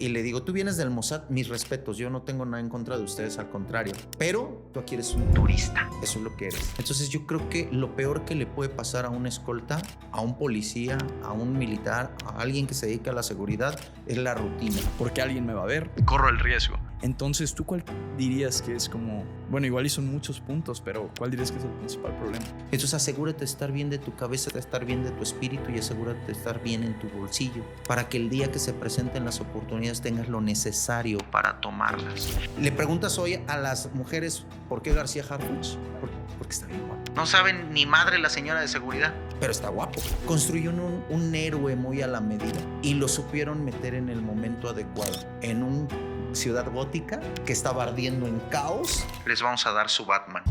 Y le digo, tú vienes del Mossad, mis respetos, yo no tengo nada en contra de ustedes, al contrario. Pero tú aquí eres un turista, eso es lo que eres. Entonces yo creo que lo peor que le puede pasar a un escolta, a un policía, a un militar, a alguien que se dedica a la seguridad, es la rutina. Porque alguien me va a ver, corro el riesgo. Entonces, ¿tú cuál dirías que es como... Bueno, igual y son muchos puntos, pero ¿cuál dirías que es el principal problema? Entonces asegúrate de estar bien de tu cabeza, de estar bien de tu espíritu y asegúrate de estar bien en tu bolsillo para que el día que se presenten las oportunidades tengas lo necesario para tomarlas. Le preguntas hoy a las mujeres por qué García Harfuch, porque está bien guapo. No saben ni madre la señora de seguridad, pero está guapo. Construyó un héroe muy a la medida y lo supieron meter en el momento adecuado, en una ciudad gótica que estaba ardiendo en caos. Les vamos a dar su Batman.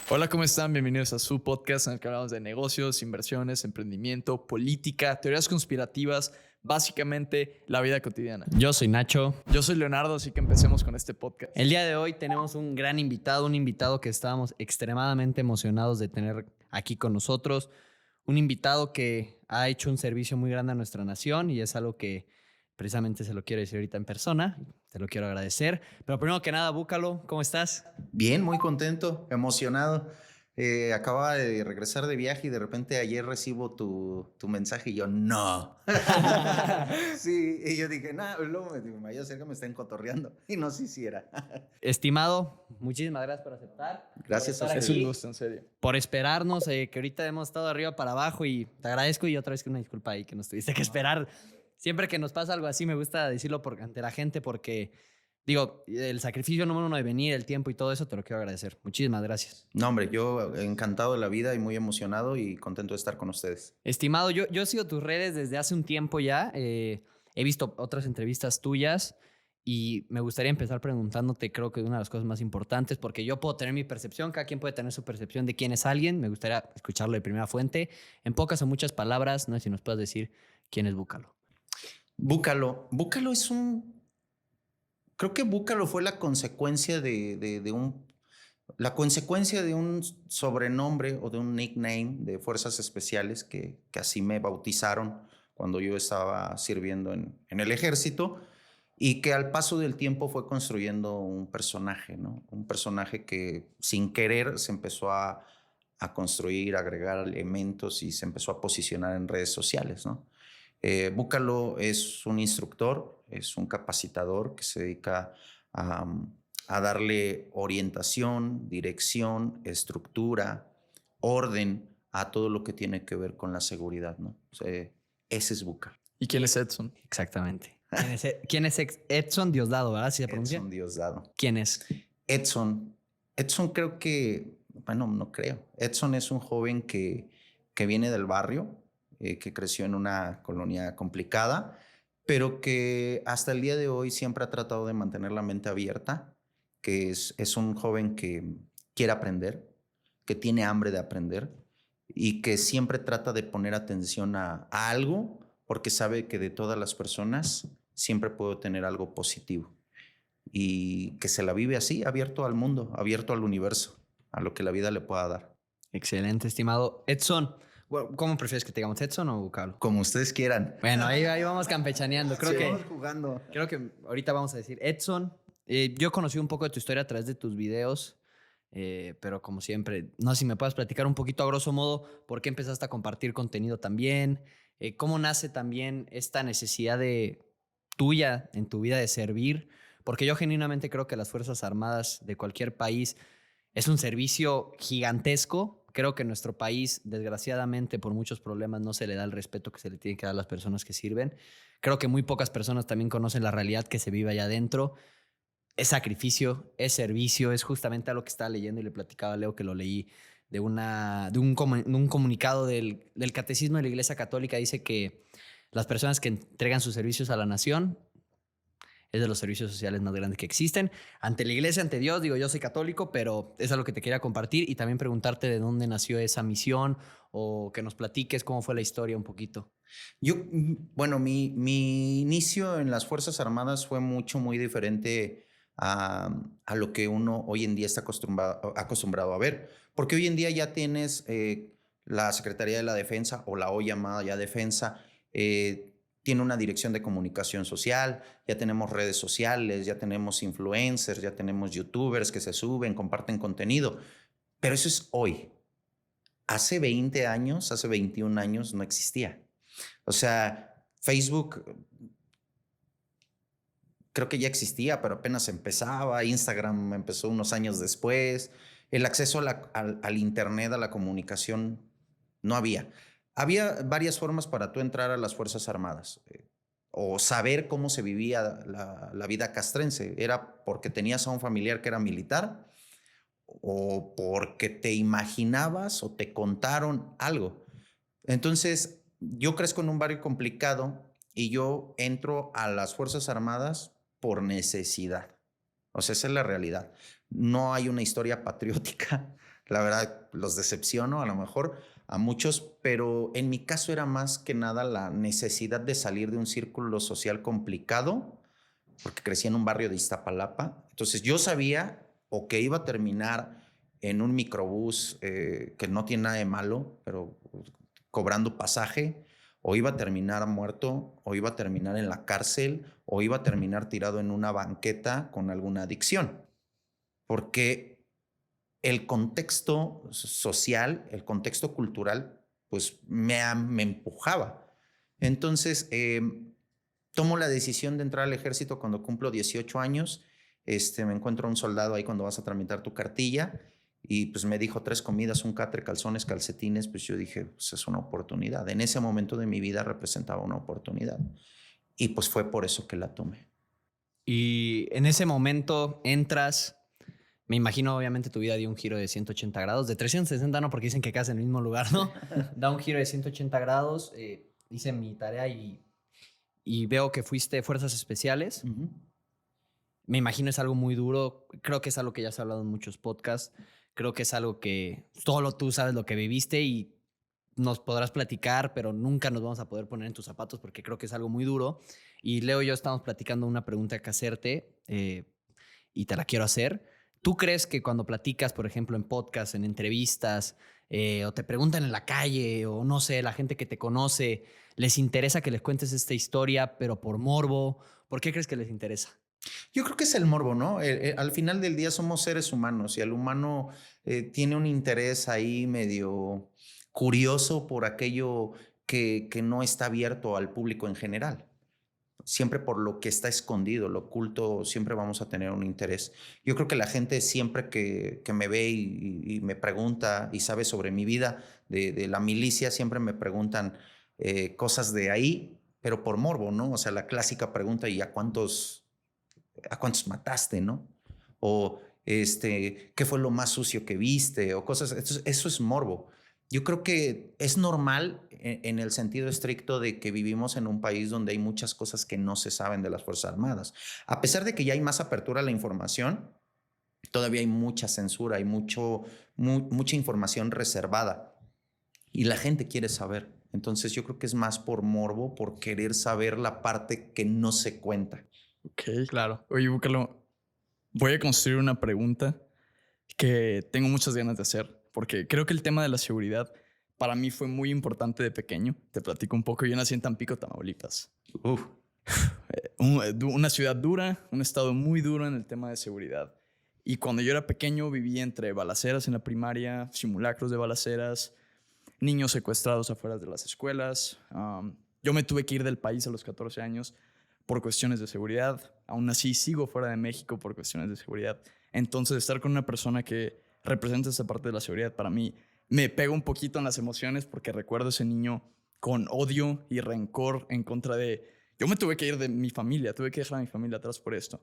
Hola, ¿cómo están? Bienvenidos a su podcast en el que hablamos de negocios, inversiones, emprendimiento, política, teorías conspirativas, básicamente la vida cotidiana. Yo soy Nacho. Yo soy Leonardo, así que empecemos con este podcast. El día de hoy tenemos un gran invitado, un invitado que estábamos extremadamente emocionados de tener aquí con nosotros, un invitado que ha hecho un servicio muy grande a nuestra nación y es algo que precisamente se lo quiero decir ahorita en persona, te lo quiero agradecer. Pero primero que nada, Búcalo, ¿cómo estás? Bien, muy contento, emocionado. Acababa de regresar de viaje y de repente ayer recibo tu mensaje y yo, no. Sí, y yo dije, no, luego me vaya a hacer que me estén cotorreando. Y no se hiciera. Estimado, muchísimas gracias por aceptar. Gracias a Es ustedes. un gusto, en serio. Por esperarnos, que ahorita hemos estado arriba para abajo y te agradezco y otra vez que una disculpa ahí que nos tuviste que esperar. Siempre que nos pasa algo así me gusta decirlo ante la gente porque, digo, el sacrificio número uno de venir, el tiempo y todo eso te lo quiero agradecer. Muchísimas gracias. No, hombre, yo encantado de la vida y muy emocionado y contento de estar con ustedes. Estimado, yo sigo tus redes desde hace un tiempo ya. He visto otras entrevistas tuyas y me gustaría empezar preguntándote, creo que una de las cosas más importantes, porque yo puedo tener mi percepción, cada quien puede tener su percepción de quién es alguien. Me gustaría escucharlo de primera fuente. En pocas o muchas palabras, no sé si nos puedes decir quién es Búcalo. Búcalo es creo que Búcalo fue la consecuencia la consecuencia de un sobrenombre o de un nickname de Fuerzas Especiales que así me bautizaron cuando yo estaba sirviendo en el ejército y que al paso del tiempo fue construyendo un personaje, ¿no? Un personaje que sin querer se empezó a construir, a agregar elementos y se empezó a posicionar en redes sociales, ¿no? Búcalo es un instructor, es un capacitador que se dedica a darle orientación, dirección, estructura, orden a todo lo que tiene que ver con la seguridad, ¿no? O sea, ese es Búcalo. ¿Y quién es Edson? Exactamente. ¿Quién es Edson Diosdado, verdad? ¿Sí se pronuncia? Edson Diosdado. ¿Quién es? Edson creo que, bueno, no creo. Edson es un joven que viene del barrio, que creció en una colonia complicada, pero que hasta el día de hoy siempre ha tratado de mantener la mente abierta, que es un joven que quiere aprender, que tiene hambre de aprender y que siempre trata de poner atención a algo porque sabe que de todas las personas siempre puede tener algo positivo y que se la vive así, abierto al mundo, abierto al universo, a lo que la vida le pueda dar. Excelente, estimado. Edson, ¿cómo prefieres que te digamos, Edson o Búcalo? Como ustedes quieran. Bueno, ahí vamos campechaneando. Vamos jugando. Creo que ahorita vamos a decir Edson. Yo conocí un poco de tu historia a través de tus videos, pero como siempre, no sé si me puedes platicar un poquito a grosso modo por qué empezaste a compartir contenido también, cómo nace también esta necesidad tuya en tu vida de servir, porque yo genuinamente creo que las Fuerzas Armadas de cualquier país es un servicio gigantesco. Creo que en nuestro país, desgraciadamente, por muchos problemas, no se le da el respeto que se le tiene que dar a las personas que sirven. Creo que muy pocas personas también conocen la realidad que se vive allá adentro. Es sacrificio, es servicio, es justamente a lo que estaba leyendo y le platicaba a Leo que lo leí de un comunicado del Catecismo de la Iglesia Católica. Dice que las personas que entregan sus servicios a la nación es de los servicios sociales más grandes que existen. Ante la iglesia, ante Dios, digo, yo soy católico, pero es algo que te quería compartir y también preguntarte de dónde nació esa misión o que nos platiques cómo fue la historia un poquito. Bueno, mi inicio en las Fuerzas Armadas fue muy diferente a lo que uno hoy en día está acostumbrado a ver. Porque hoy en día ya tienes la Secretaría de la Defensa o la hoy llamada ya Defensa, tiene una dirección de comunicación social, ya tenemos redes sociales, ya tenemos influencers, ya tenemos youtubers que se suben, comparten contenido, pero eso es hoy. Hace 20 años, hace 21 años no existía. O sea, Facebook creo que ya existía, pero apenas empezaba. Instagram empezó unos años después. El acceso al Internet, a la comunicación, no había. Había varias formas para tú entrar a las Fuerzas Armadas o saber cómo se vivía la vida castrense. Era porque tenías a un familiar que era militar o porque te imaginabas o te contaron algo. Entonces, yo crezco en un barrio complicado y yo entro a las Fuerzas Armadas por necesidad. O sea, esa es la realidad. No hay una historia patriótica. La verdad, los decepciono a lo mejor a muchos, pero en mi caso era más que nada la necesidad de salir de un círculo social complicado, porque crecí en un barrio de Iztapalapa. Entonces yo sabía o que iba a terminar en un microbús que no tiene nada de malo, pero cobrando pasaje, o iba a terminar muerto, o iba a terminar en la cárcel, o iba a terminar tirado en una banqueta con alguna adicción. Porque el contexto social, el contexto cultural, pues me empujaba. Entonces, tomo la decisión de entrar al ejército cuando cumplo 18 años. Me encuentro un soldado ahí cuando vas a tramitar tu cartilla y pues me dijo 3 comidas, un catre, calzones, calcetines. Pues yo dije, pues es una oportunidad. En ese momento de mi vida representaba una oportunidad y pues fue por eso que la tomé. Y en ese momento entras, me imagino obviamente tu vida dio un giro de 180 grados, de 360 no, porque dicen que quedas en el mismo lugar, ¿no? Da un giro de 180 grados, hice mi tarea y veo que fuiste Fuerzas Especiales. Me imagino es algo muy duro, creo que es algo que ya has hablado en muchos podcasts, creo que es algo que solo tú sabes lo que viviste y nos podrás platicar, pero nunca nos vamos a poder poner en tus zapatos porque creo que es algo muy duro. Y Leo y yo estamos platicando una pregunta que hacerte y te la quiero hacer. ¿Tú crees que cuando platicas, por ejemplo, en podcasts, en entrevistas, o te preguntan en la calle, o no sé, la gente que te conoce, les interesa que les cuentes esta historia, pero por morbo? ¿Por qué crees que les interesa? Yo creo que es el morbo, ¿no? Al final del día somos seres humanos y el humano tiene un interés ahí medio curioso por aquello que no está abierto al público en general. Siempre por lo que está escondido, lo oculto, siempre vamos a tener un interés. Yo creo que la gente siempre que me ve y me pregunta y sabe sobre mi vida de la milicia, siempre me preguntan cosas de ahí, pero por morbo, ¿no? O sea, la clásica pregunta, ¿y a cuántos mataste, no? O ¿qué fue lo más sucio que viste? O cosas, eso es morbo. Yo creo que es normal en el sentido estricto de que vivimos en un país donde hay muchas cosas que no se saben de las Fuerzas Armadas. A pesar de que ya hay más apertura a la información, todavía hay mucha censura, hay mucha información reservada y la gente quiere saber. Entonces yo creo que es más por morbo, por querer saber la parte que no se cuenta. Ok. Claro. Oye, Búcalo, voy a construir una pregunta que tengo muchas ganas de hacer, porque creo que el tema de la seguridad para mí fue muy importante de pequeño. Te platico un poco. Yo nací en Tampico, Tamaulipas. Uf. Una ciudad dura, un estado muy duro en el tema de seguridad. Y cuando yo era pequeño vivía entre balaceras en la primaria, simulacros de balaceras, niños secuestrados afuera de las escuelas. Yo me tuve que ir del país a los 14 años por cuestiones de seguridad. Aún así sigo fuera de México por cuestiones de seguridad. Entonces estar con una persona que representa esa parte de la seguridad para mí me pega un poquito en las emociones porque recuerdo ese niño con odio y rencor en contra de... Yo me tuve que ir de mi familia, tuve que dejar a mi familia atrás por esto.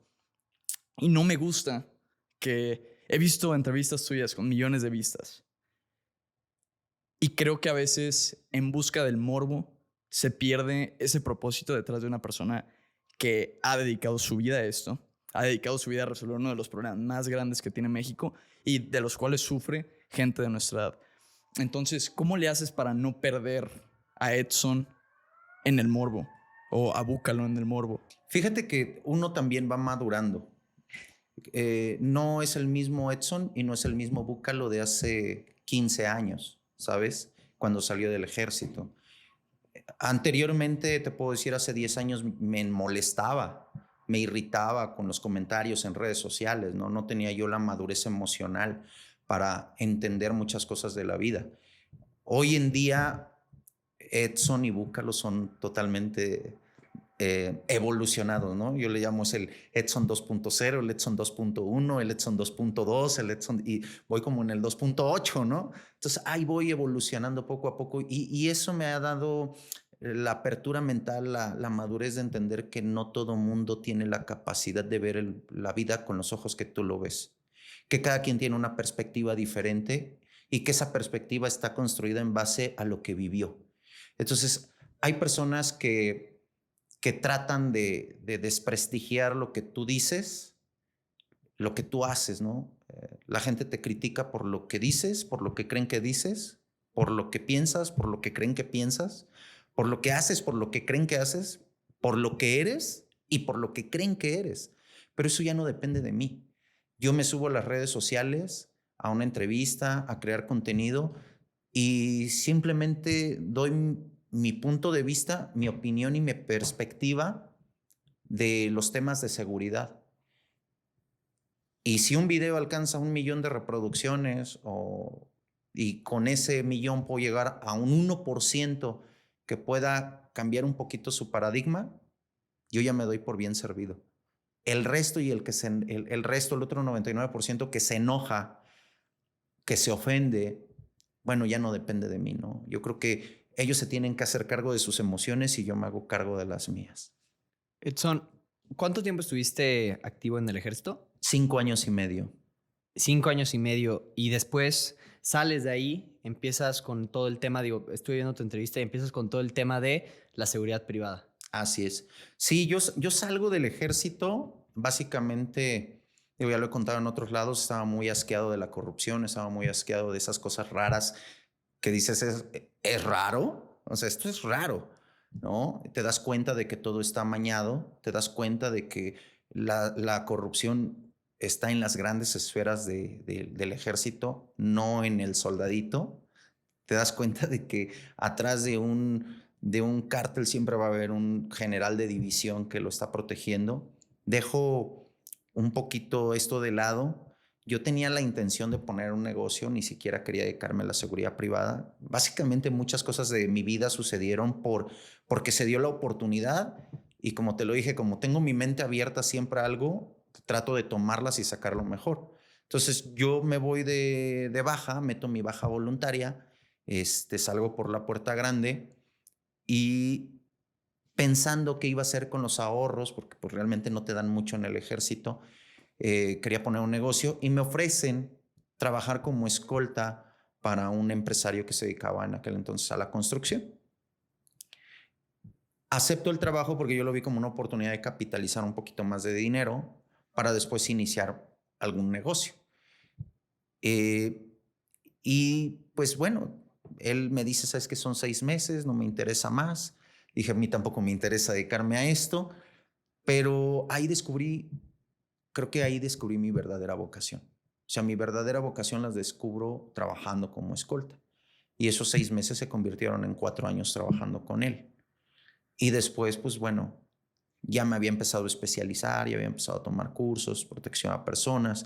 Y no me gusta que he visto entrevistas tuyas con millones de vistas. Y creo que a veces en busca del morbo se pierde ese propósito detrás de una persona que ha dedicado su vida a esto, ha dedicado su vida a resolver uno de los problemas más grandes que tiene México y de los cuales sufre gente de nuestra edad. Entonces, ¿cómo le haces para no perder a Edson en el morbo o a Búcalo en el morbo? Fíjate que uno también va madurando. No es el mismo Edson y no es el mismo Búcalo de hace 15 años, ¿sabes? Cuando salió del ejército. Anteriormente, te puedo decir, hace 10 años me molestaba, me irritaba con los comentarios en redes sociales, ¿no? No tenía yo la madurez emocional para entender muchas cosas de la vida. Hoy en día, Edson y Búcalo son totalmente evolucionados, ¿no? Yo le llamo es el Edson 2.0, el Edson 2.1, el Edson 2.2, el Edson, y voy como en el 2.8, ¿no? Entonces ahí voy evolucionando poco a poco y eso me ha dado la apertura mental, la madurez de entender que no todo mundo tiene la capacidad de ver la vida con los ojos que tú lo ves, que cada quien tiene una perspectiva diferente y que esa perspectiva está construida en base a lo que vivió. Entonces, hay personas que tratan de desprestigiar lo que tú dices, lo que tú haces, ¿no? La gente te critica por lo que dices, por lo que creen que dices, por lo que piensas, por lo que creen que piensas, por lo que haces, por lo que creen que haces, por lo que eres y por lo que creen que eres. Pero eso ya no depende de mí. Yo me subo a las redes sociales, a una entrevista, a crear contenido y simplemente doy mi punto de vista, mi opinión y mi perspectiva de los temas de seguridad. Y si un video alcanza 1 millón de reproducciones y con ese millón puedo llegar a un 1% que pueda cambiar un poquito su paradigma, yo ya me doy por bien servido. El resto y el resto, el otro 99% que se enoja, que se ofende, bueno, ya no depende de mí, ¿no? Yo creo que ellos se tienen que hacer cargo de sus emociones y yo me hago cargo de las mías. Edson, ¿cuánto tiempo estuviste activo en el ejército? 5 años y medio. 5 años y medio. Y después sales de ahí, empiezas con todo el tema, digo, estoy viendo tu entrevista y empiezas con todo el tema de la seguridad privada. Así es. Sí, yo salgo del ejército, básicamente, ya lo he contado en otros lados, estaba muy asqueado de la corrupción, estaba muy asqueado de esas cosas raras que dices, ¿es raro? O sea, esto es raro, ¿no? Te das cuenta de que todo está amañado, te das cuenta de que la corrupción está en las grandes esferas del ejército, no en el soldadito. Te das cuenta de que atrás de un cártel siempre va a haber un general de división que lo está protegiendo. Dejo un poquito esto de lado. Yo tenía la intención de poner un negocio, ni siquiera quería dedicarme a la seguridad privada. Básicamente muchas cosas de mi vida sucedieron porque se dio la oportunidad y como te lo dije, como tengo mi mente abierta siempre a algo, trato de tomarlas y sacar lo mejor. Entonces yo me voy de baja, meto mi baja voluntaria, salgo por la puerta grande y pensando qué iba a hacer con los ahorros, porque pues, realmente no te dan mucho en el ejército, quería poner un negocio y me ofrecen trabajar como escolta para un empresario que se dedicaba en aquel entonces a la construcción. Acepto el trabajo porque yo lo vi como una oportunidad de capitalizar un poquito más de dinero para después iniciar algún negocio. Y pues bueno, él me dice, sabes que son 6 meses, no me interesa más. Dije, a mí tampoco me interesa dedicarme a esto, pero creo que ahí descubrí mi verdadera vocación. O sea, mi verdadera vocación las descubro trabajando como escolta. Y esos 6 meses se convirtieron en 4 años trabajando con él. Y después, pues bueno, ya me había empezado a especializar, ya había empezado a tomar cursos, protección a personas.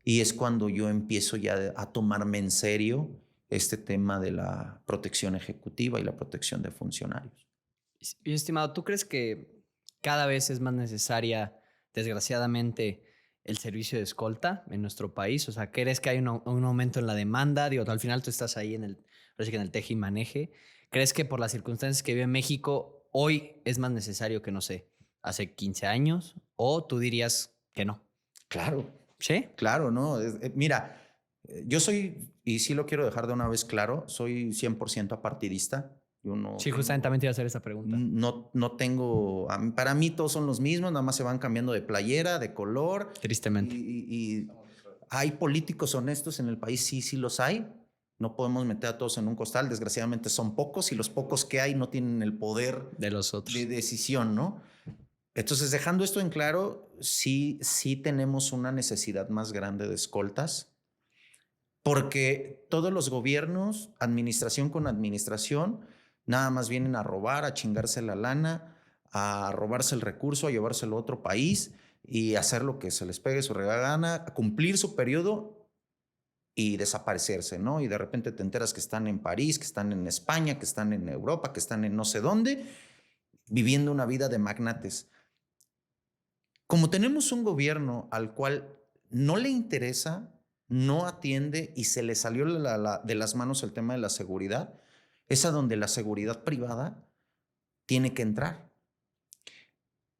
Y es cuando yo empiezo ya a tomarme en serio este tema de la protección ejecutiva y la protección de funcionarios. Y estimado, ¿tú crees que cada vez es más necesaria, desgraciadamente, el servicio de escolta en nuestro país? O sea, ¿crees que hay un aumento en la demanda? Digo, al final tú estás ahí parece que en el teje y maneje. ¿Crees que por las circunstancias que vive México, hoy es más necesario que, no sé, hace 15 años? ¿O tú dirías que no? Claro, ¿Sí? claro, ¿no? Mira, yo soy, y sí lo quiero dejar de una vez claro, soy 100% apartidista. Yo no Sí, justamente también te iba a hacer esa pregunta. no tengo, para mí todos son los mismos, nada más se van cambiando de playera, de color. Tristemente. Y hay políticos honestos en el país, sí los hay. No podemos meter a todos en un costal, desgraciadamente son pocos y los pocos que hay no tienen el poder De los otros. de decisión, ¿no? Entonces, dejando esto en claro, sí tenemos una necesidad más grande de escoltas, porque todos los gobiernos, administración con administración, nada más vienen a robar, a chingarse la lana, a robarse el recurso, a llevárselo a otro país y hacer lo que se les pegue su regalada gana, a cumplir su periodo y desaparecerse, ¿no? Y de repente te enteras que están en París, que están en España, que están en Europa, que están en no sé dónde, viviendo una vida de magnates. Como tenemos un gobierno al cual no le interesa, no atiende y se le salió de las manos el tema de la seguridad, es a donde la seguridad privada tiene que entrar.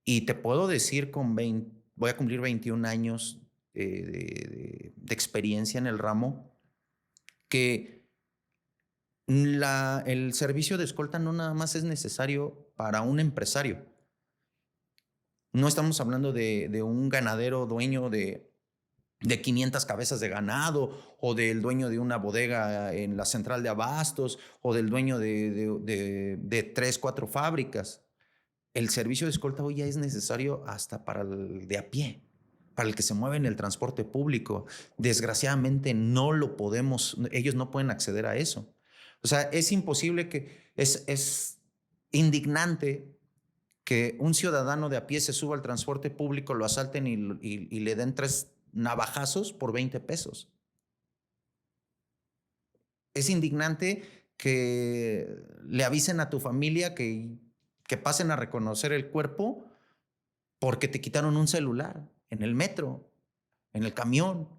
Y te puedo decir voy a cumplir 21 años de experiencia en el ramo, que el servicio de escolta no nada más es necesario para un empresario. No estamos hablando de un ganadero dueño de 500 cabezas de ganado, o del dueño de una bodega en la central de abastos, o del dueño de 3, 4 fábricas. El servicio de escolta hoy ya es necesario hasta para el de a pie, para el que se mueve en el transporte público. Desgraciadamente ellos no pueden acceder a eso. O sea, es imposible es indignante que un ciudadano de a pie se suba al transporte público, lo asalten y le den 3 navajazos por 20 pesos. Es indignante que le avisen a tu familia que pasen a reconocer el cuerpo porque te quitaron un celular en el metro, en el camión,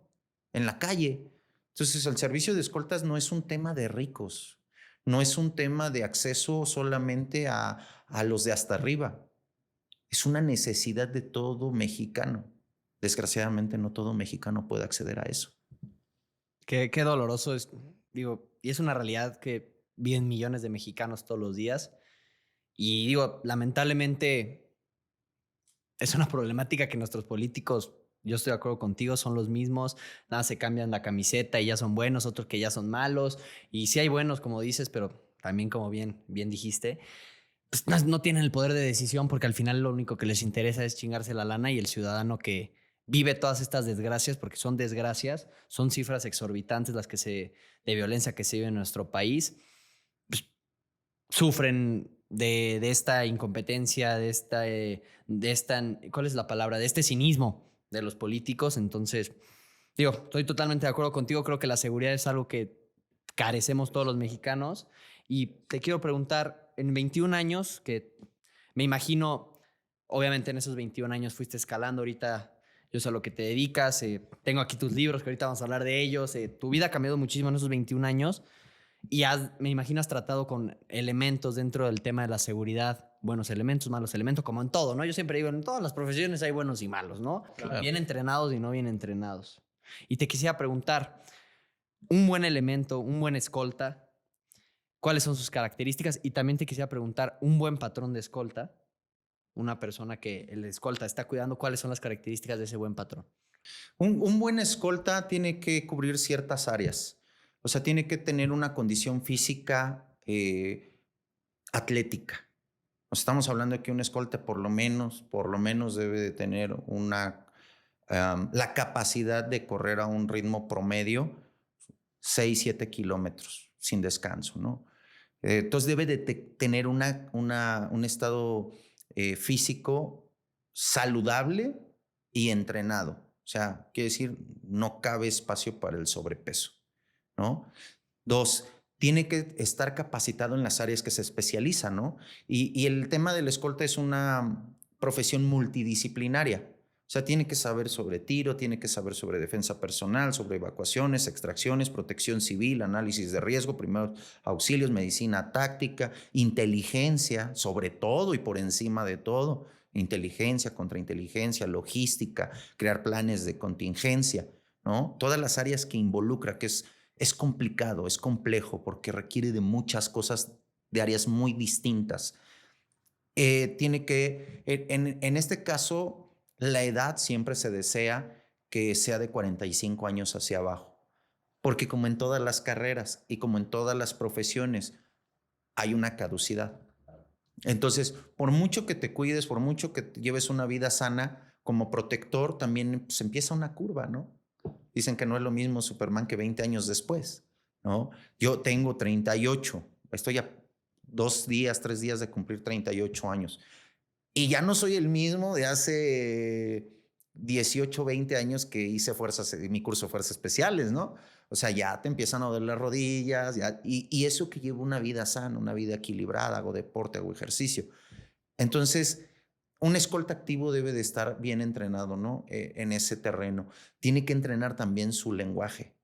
en la calle. Entonces, el servicio de escoltas no es un tema de ricos, no es un tema de acceso solamente a los de hasta arriba. Es una necesidad de todo mexicano. Desgraciadamente, no todo mexicano puede acceder a eso. Qué doloroso es, digo, y es una realidad que viven millones de mexicanos todos los días. Y digo, lamentablemente es una problemática que nuestros políticos, yo estoy de acuerdo contigo, son los mismos, nada, se cambian la camiseta y ya son buenos, otros que ya son malos. Y sí hay buenos, como dices, pero también como bien dijiste, pues no tienen el poder de decisión porque al final lo único que les interesa es chingarse la lana, y el ciudadano que vive todas estas desgracias, porque son desgracias, son cifras exorbitantes las de violencia que se vive en nuestro país, pues, sufren de esta incompetencia, de esta, ¿cuál es la palabra? De este cinismo de los políticos. Entonces, digo, estoy totalmente de acuerdo contigo. Creo que la seguridad es algo que carecemos todos los mexicanos. Y te quiero preguntar, en 21 años, que me imagino, obviamente en esos 21 años fuiste escalando, ahorita yo sé a lo que te dedicas, tengo aquí tus libros, que ahorita vamos a hablar de ellos, tu vida ha cambiado muchísimo en esos 21 años. Y me imagino has tratado con elementos dentro del tema de la seguridad, buenos elementos, malos elementos, como en todo, ¿no? Yo siempre digo, en todas las profesiones hay buenos y malos, ¿no? Claro. Bien entrenados y no bien entrenados. Y te quisiera preguntar, un buen elemento, un buen escolta, ¿cuáles son sus características? Y también te quisiera preguntar, un buen patrón de escolta, una persona que el escolta está cuidando, ¿cuáles son las características de ese buen patrón? Un buen escolta tiene que cubrir ciertas áreas. O sea, tiene que tener una condición física atlética. O sea, estamos hablando de que un escolta por lo menos debe de tener la capacidad de correr a un ritmo promedio 6, 7 kilómetros sin descanso, ¿no? Entonces debe de tener un estado físico saludable y entrenado. O sea, quiere decir, no cabe espacio para el sobrepeso, ¿no? 2, tiene que estar capacitado en las áreas que se especializa, ¿no? Y el tema del escolta es una profesión multidisciplinaria. O sea, tiene que saber sobre tiro, tiene que saber sobre defensa personal, sobre evacuaciones, extracciones, protección civil, análisis de riesgo, primeros auxilios, medicina táctica, inteligencia, sobre todo y por encima de todo, inteligencia, contrainteligencia, logística, crear planes de contingencia, ¿no? Todas las áreas que involucra, que es complicado, es complejo, porque requiere de muchas cosas de áreas muy distintas. En este caso, la edad siempre se desea que sea de 45 años hacia abajo, porque como en todas las carreras y como en todas las profesiones, hay una caducidad. Entonces, por mucho que te cuides, por mucho que lleves una vida sana, como protector también se empieza una curva, ¿no? Dicen que no es lo mismo Superman que 20 años después, ¿no? Yo tengo 38, 2 días, 3 días de cumplir 38 años. Y ya no soy el mismo de hace 18, 20 años que hice mi curso de fuerzas especiales, ¿no? O sea, ya te empiezan a doler las rodillas, y eso que llevo una vida sana, una vida equilibrada, hago deporte, hago ejercicio. Entonces, un escolta activo debe de estar bien entrenado, ¿no? En ese terreno. Tiene que entrenar también su lenguaje,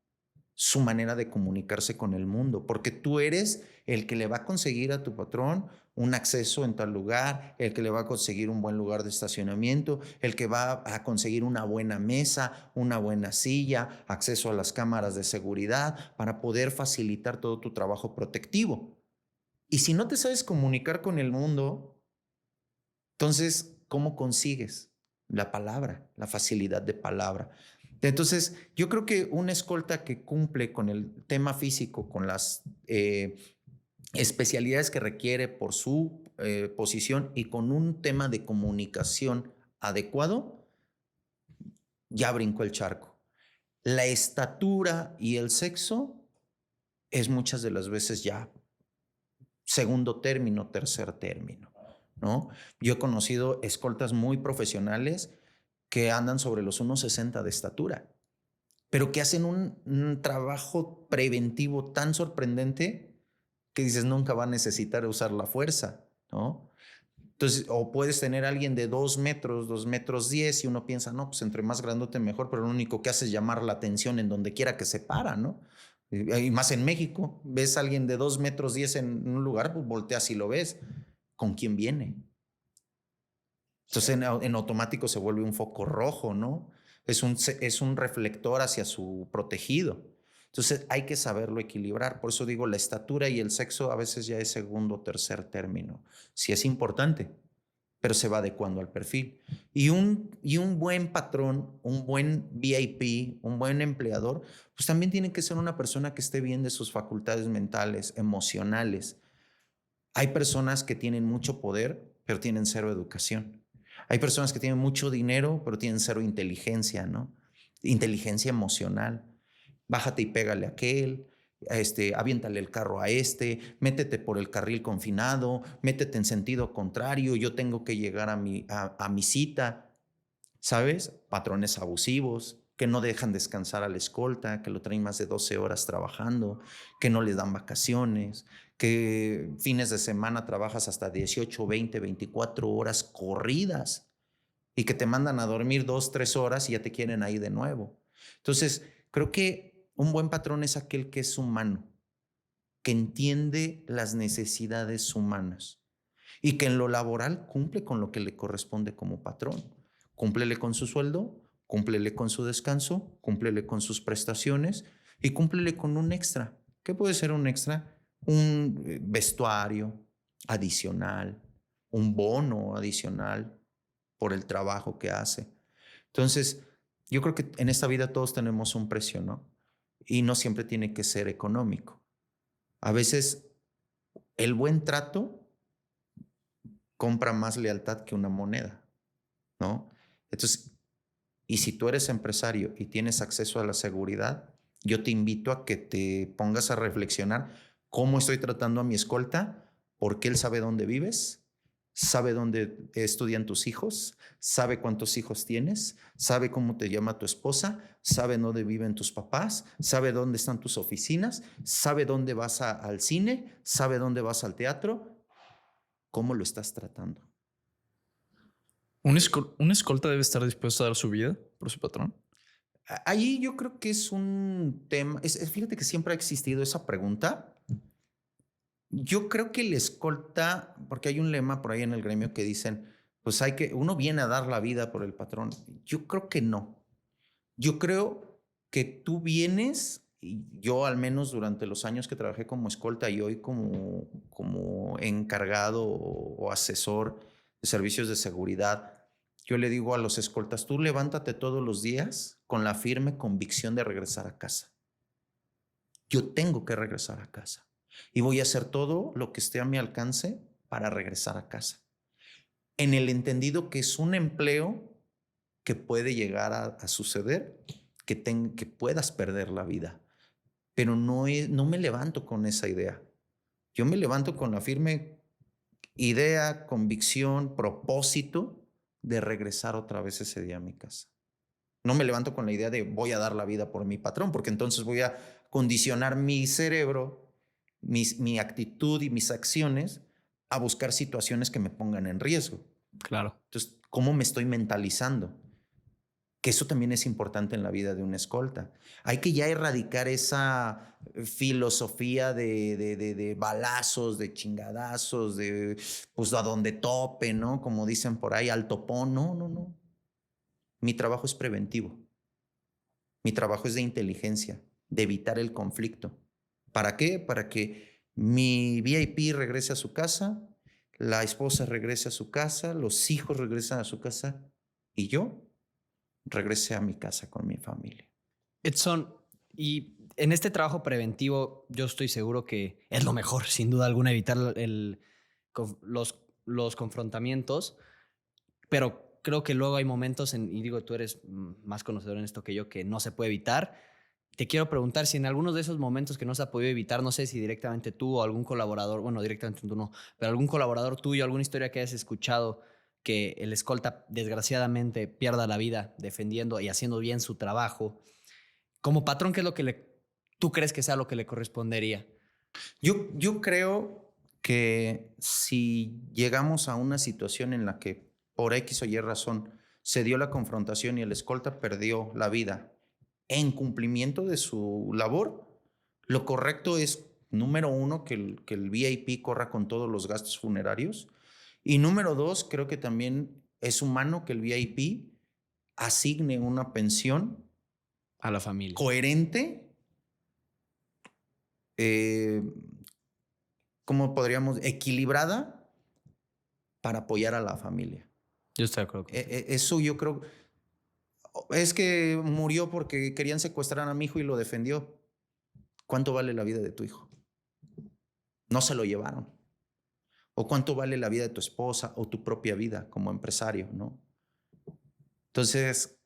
su manera de comunicarse con el mundo, porque tú eres el que le va a conseguir a tu patrón un acceso en tal lugar, el que le va a conseguir un buen lugar de estacionamiento, el que va a conseguir una buena mesa, una buena silla, acceso a las cámaras de seguridad para poder facilitar todo tu trabajo protectivo. Y si no te sabes comunicar con el mundo, entonces, ¿cómo consigues la palabra, la facilidad de palabra? Entonces, yo creo que una escolta que cumple con el tema físico, con las especialidades que requiere por su posición y con un tema de comunicación adecuado, ya brincó el charco. La estatura y el sexo es muchas de las veces ya segundo término, tercer término, ¿no? Yo he conocido escoltas muy profesionales que andan sobre los 1,60 de estatura, pero que hacen un trabajo preventivo tan sorprendente que dices nunca va a necesitar usar la fuerza, ¿no? Entonces, o puedes tener a alguien de 2 metros, 2,10 m, y uno piensa, no, pues entre más grandote mejor, pero lo único que hace es llamar la atención en donde quiera que se para, ¿no? Y más en México, ves a alguien de 2,10 m en un lugar, pues volteas y lo ves. ¿Con quién viene? Entonces en automático se vuelve un foco rojo, ¿no? Es un reflector hacia su protegido. Entonces hay que saberlo equilibrar. Por eso digo, la estatura y el sexo a veces ya es segundo o tercer término. Sí es importante, pero se va adecuando al perfil. Y un buen patrón, un buen VIP, un buen empleador, pues también tiene que ser una persona que esté bien de sus facultades mentales, emocionales. Hay personas que tienen mucho poder, pero tienen cero educación. Hay personas que tienen mucho dinero, pero tienen cero inteligencia, ¿no? Inteligencia emocional. Bájate y pégale a aquel, aviéntale el carro a métete por el carril confinado, métete en sentido contrario, yo tengo que llegar a mi cita, ¿sabes? Patrones abusivos que no dejan descansar a la escolta, que lo traen más de 12 horas trabajando, que no les dan vacaciones, que fines de semana trabajas hasta 18, 20, 24 horas corridas y que te mandan a dormir 2, 3 horas y ya te quieren ahí de nuevo. Entonces, creo que un buen patrón es aquel que es humano, que entiende las necesidades humanas y que en lo laboral cumple con lo que le corresponde como patrón. Cúmplele con su sueldo, cúmplele con su descanso, cúmplele con sus prestaciones y cúmplele con un extra. ¿Qué puede ser un extra? Un vestuario adicional, un bono adicional por el trabajo que hace. Entonces, yo creo que en esta vida todos tenemos un precio, ¿no? Y no siempre tiene que ser económico. A veces el buen trato compra más lealtad que una moneda, ¿no? Entonces, y si tú eres empresario y tienes acceso a la seguridad, yo te invito a que te pongas a reflexionar cómo estoy tratando a mi escolta, porque él sabe dónde vives, sabe dónde estudian tus hijos, sabe cuántos hijos tienes, sabe cómo te llama tu esposa, sabe dónde viven tus papás, sabe dónde están tus oficinas, sabe dónde vas al cine, sabe dónde vas al teatro. ¿Cómo lo estás tratando? ¿Un escolta debe estar dispuesto a dar su vida por su patrón? Ahí yo creo que es un tema, fíjate que siempre ha existido esa pregunta. Yo creo que el escolta, porque hay un lema por ahí en el gremio que dicen, pues uno viene a dar la vida por el patrón. Yo creo que no. Yo creo que tú vienes, y yo al menos durante los años que trabajé como escolta y hoy como encargado o asesor de servicios de seguridad, yo le digo a los escoltas, tú levántate todos los días con la firme convicción de regresar a casa. Yo tengo que regresar a casa y voy a hacer todo lo que esté a mi alcance para regresar a casa. En el entendido que es un empleo que puede llegar a suceder, que puedas perder la vida, pero no me levanto con esa idea. Yo me levanto con la firme idea, convicción, propósito de regresar otra vez ese día a mi casa. No me levanto con la idea de voy a dar la vida por mi patrón, porque entonces voy a condicionar mi cerebro, mi actitud y mis acciones a buscar situaciones que me pongan en riesgo. Claro. Entonces, ¿cómo me estoy mentalizando? Que eso también es importante en la vida de un escolta. Hay que ya erradicar esa filosofía de balazos, de chingadazos, de pues a donde tope, ¿no? Como dicen por ahí, al topón. No, no, no. Mi trabajo es preventivo. Mi trabajo es de inteligencia, de evitar el conflicto. ¿Para qué? Para que mi VIP regrese a su casa, la esposa regrese a su casa, los hijos regresen a su casa y yo regrese a mi casa con mi familia. Edson, y en este trabajo preventivo, yo estoy seguro que es lo mejor, sin duda alguna, evitar los confrontamientos, pero creo que luego hay momentos, y digo, tú eres más conocedor en esto que yo, que no se puede evitar. Te quiero preguntar si en algunos de esos momentos que no se ha podido evitar, no sé si directamente tú o algún colaborador, bueno, directamente tú no, pero algún colaborador tuyo, alguna historia que hayas escuchado que el escolta desgraciadamente pierda la vida defendiendo y haciendo bien su trabajo. Como patrón, ¿qué es lo que tú crees que sea lo que le correspondería? Yo creo que si llegamos a una situación en la que por X o Y razón se dio la confrontación y el escolta perdió la vida en cumplimiento de su labor, lo correcto es, número uno, que el VIP corra con todos los gastos funerarios. Y número dos, creo que también es humano que el VIP asigne una pensión A la familia. coherente, eh, ¿cómo podríamos? Equilibrada para apoyar a la familia. Yo estoy de acuerdo con Eso yo creo, es que murió porque querían secuestrar a mi hijo y lo defendió. ¿Cuánto vale la vida de tu hijo? No se lo llevaron. ¿O cuánto vale la vida de tu esposa o tu propia vida como empresario, no? Entonces,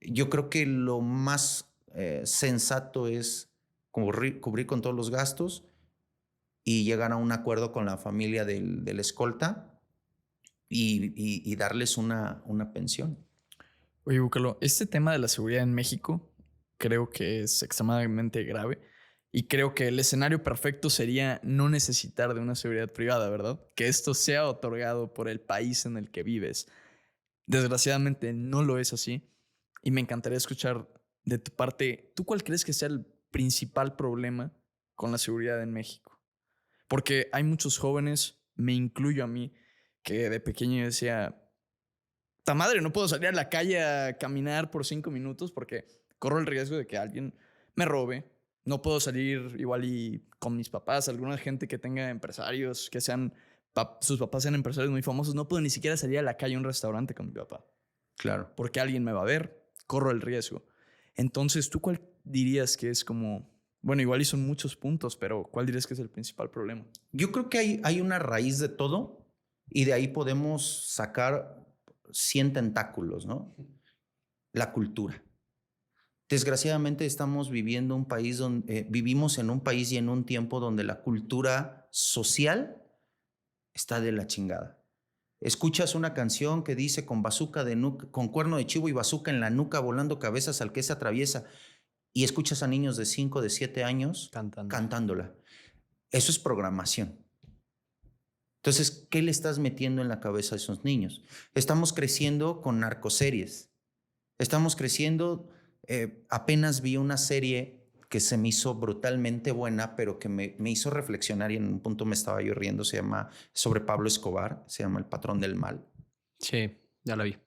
yo creo que lo más sensato es cubrir con todos los gastos y llegar a un acuerdo con la familia del escolta y darles una pensión. Oye, Búcalo, este tema de la seguridad en México creo que es extremadamente grave y creo que el escenario perfecto sería no necesitar de una seguridad privada, ¿verdad? Que esto sea otorgado por el país en el que vives. Desgraciadamente no lo es así y me encantaría escuchar de tu parte, ¿tú cuál crees que sea el principal problema con la seguridad en México? Porque hay muchos jóvenes, me incluyo a mí, que de pequeño decía, ¡ta madre! No puedo salir a la calle a caminar por 5 minutos porque corro el riesgo de que alguien me robe. No puedo salir igual y con mis papás, alguna gente que tenga empresarios, que sean sus papás sean empresarios muy famosos. No puedo ni siquiera salir a la calle a un restaurante con mi papá Claro. porque alguien me va a ver, corro el riesgo. Entonces, ¿tú cuál dirías que es como, bueno, igual y son muchos puntos, pero cuál dirías que es el principal problema? Yo creo que hay una raíz de todo y de ahí podemos sacar 100 tentáculos, ¿no? La cultura. Desgraciadamente estamos viviendo un país donde vivimos en un país y en un tiempo donde la cultura social está de la chingada. Escuchas una canción que dice con bazooka de nuca, con cuerno de chivo y bazooka en la nuca, volando cabezas al que se atraviesa, y escuchas a niños de 5, de 7 años cantándola. Eso es programación. Entonces, ¿qué le estás metiendo en la cabeza a esos niños? Estamos creciendo con narcoseries. Estamos creciendo, apenas vi una serie que se me hizo brutalmente buena, pero que me hizo reflexionar y en un punto me estaba yo riendo, se llama, sobre Pablo Escobar, se llama El Patrón del Mal. Sí, ya la vi.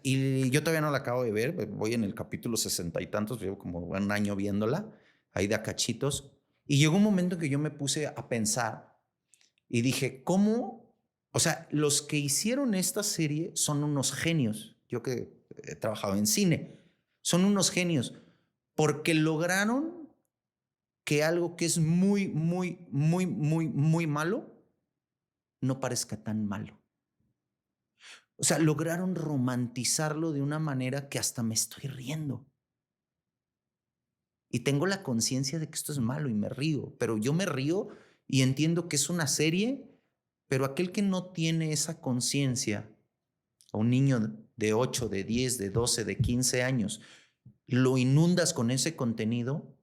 Y yo todavía no la acabo de ver, voy en el capítulo 60 y tantos, llevo como un año viéndola, ahí de a cachitos. Y llegó un momento que yo me puse a pensar y dije, ¿cómo? O sea, los que hicieron esta serie son unos genios. Yo que he trabajado en cine, son unos genios porque lograron que algo que es muy, muy, muy, muy, muy malo no parezca tan malo. O sea, lograron romantizarlo de una manera que hasta me estoy riendo. Y tengo la conciencia de que esto es malo y me río, pero yo me río y entiendo que es una serie, pero aquel que no tiene esa conciencia, a un niño de 8, de 10, de 12, de 15 años, lo inundas con ese contenido,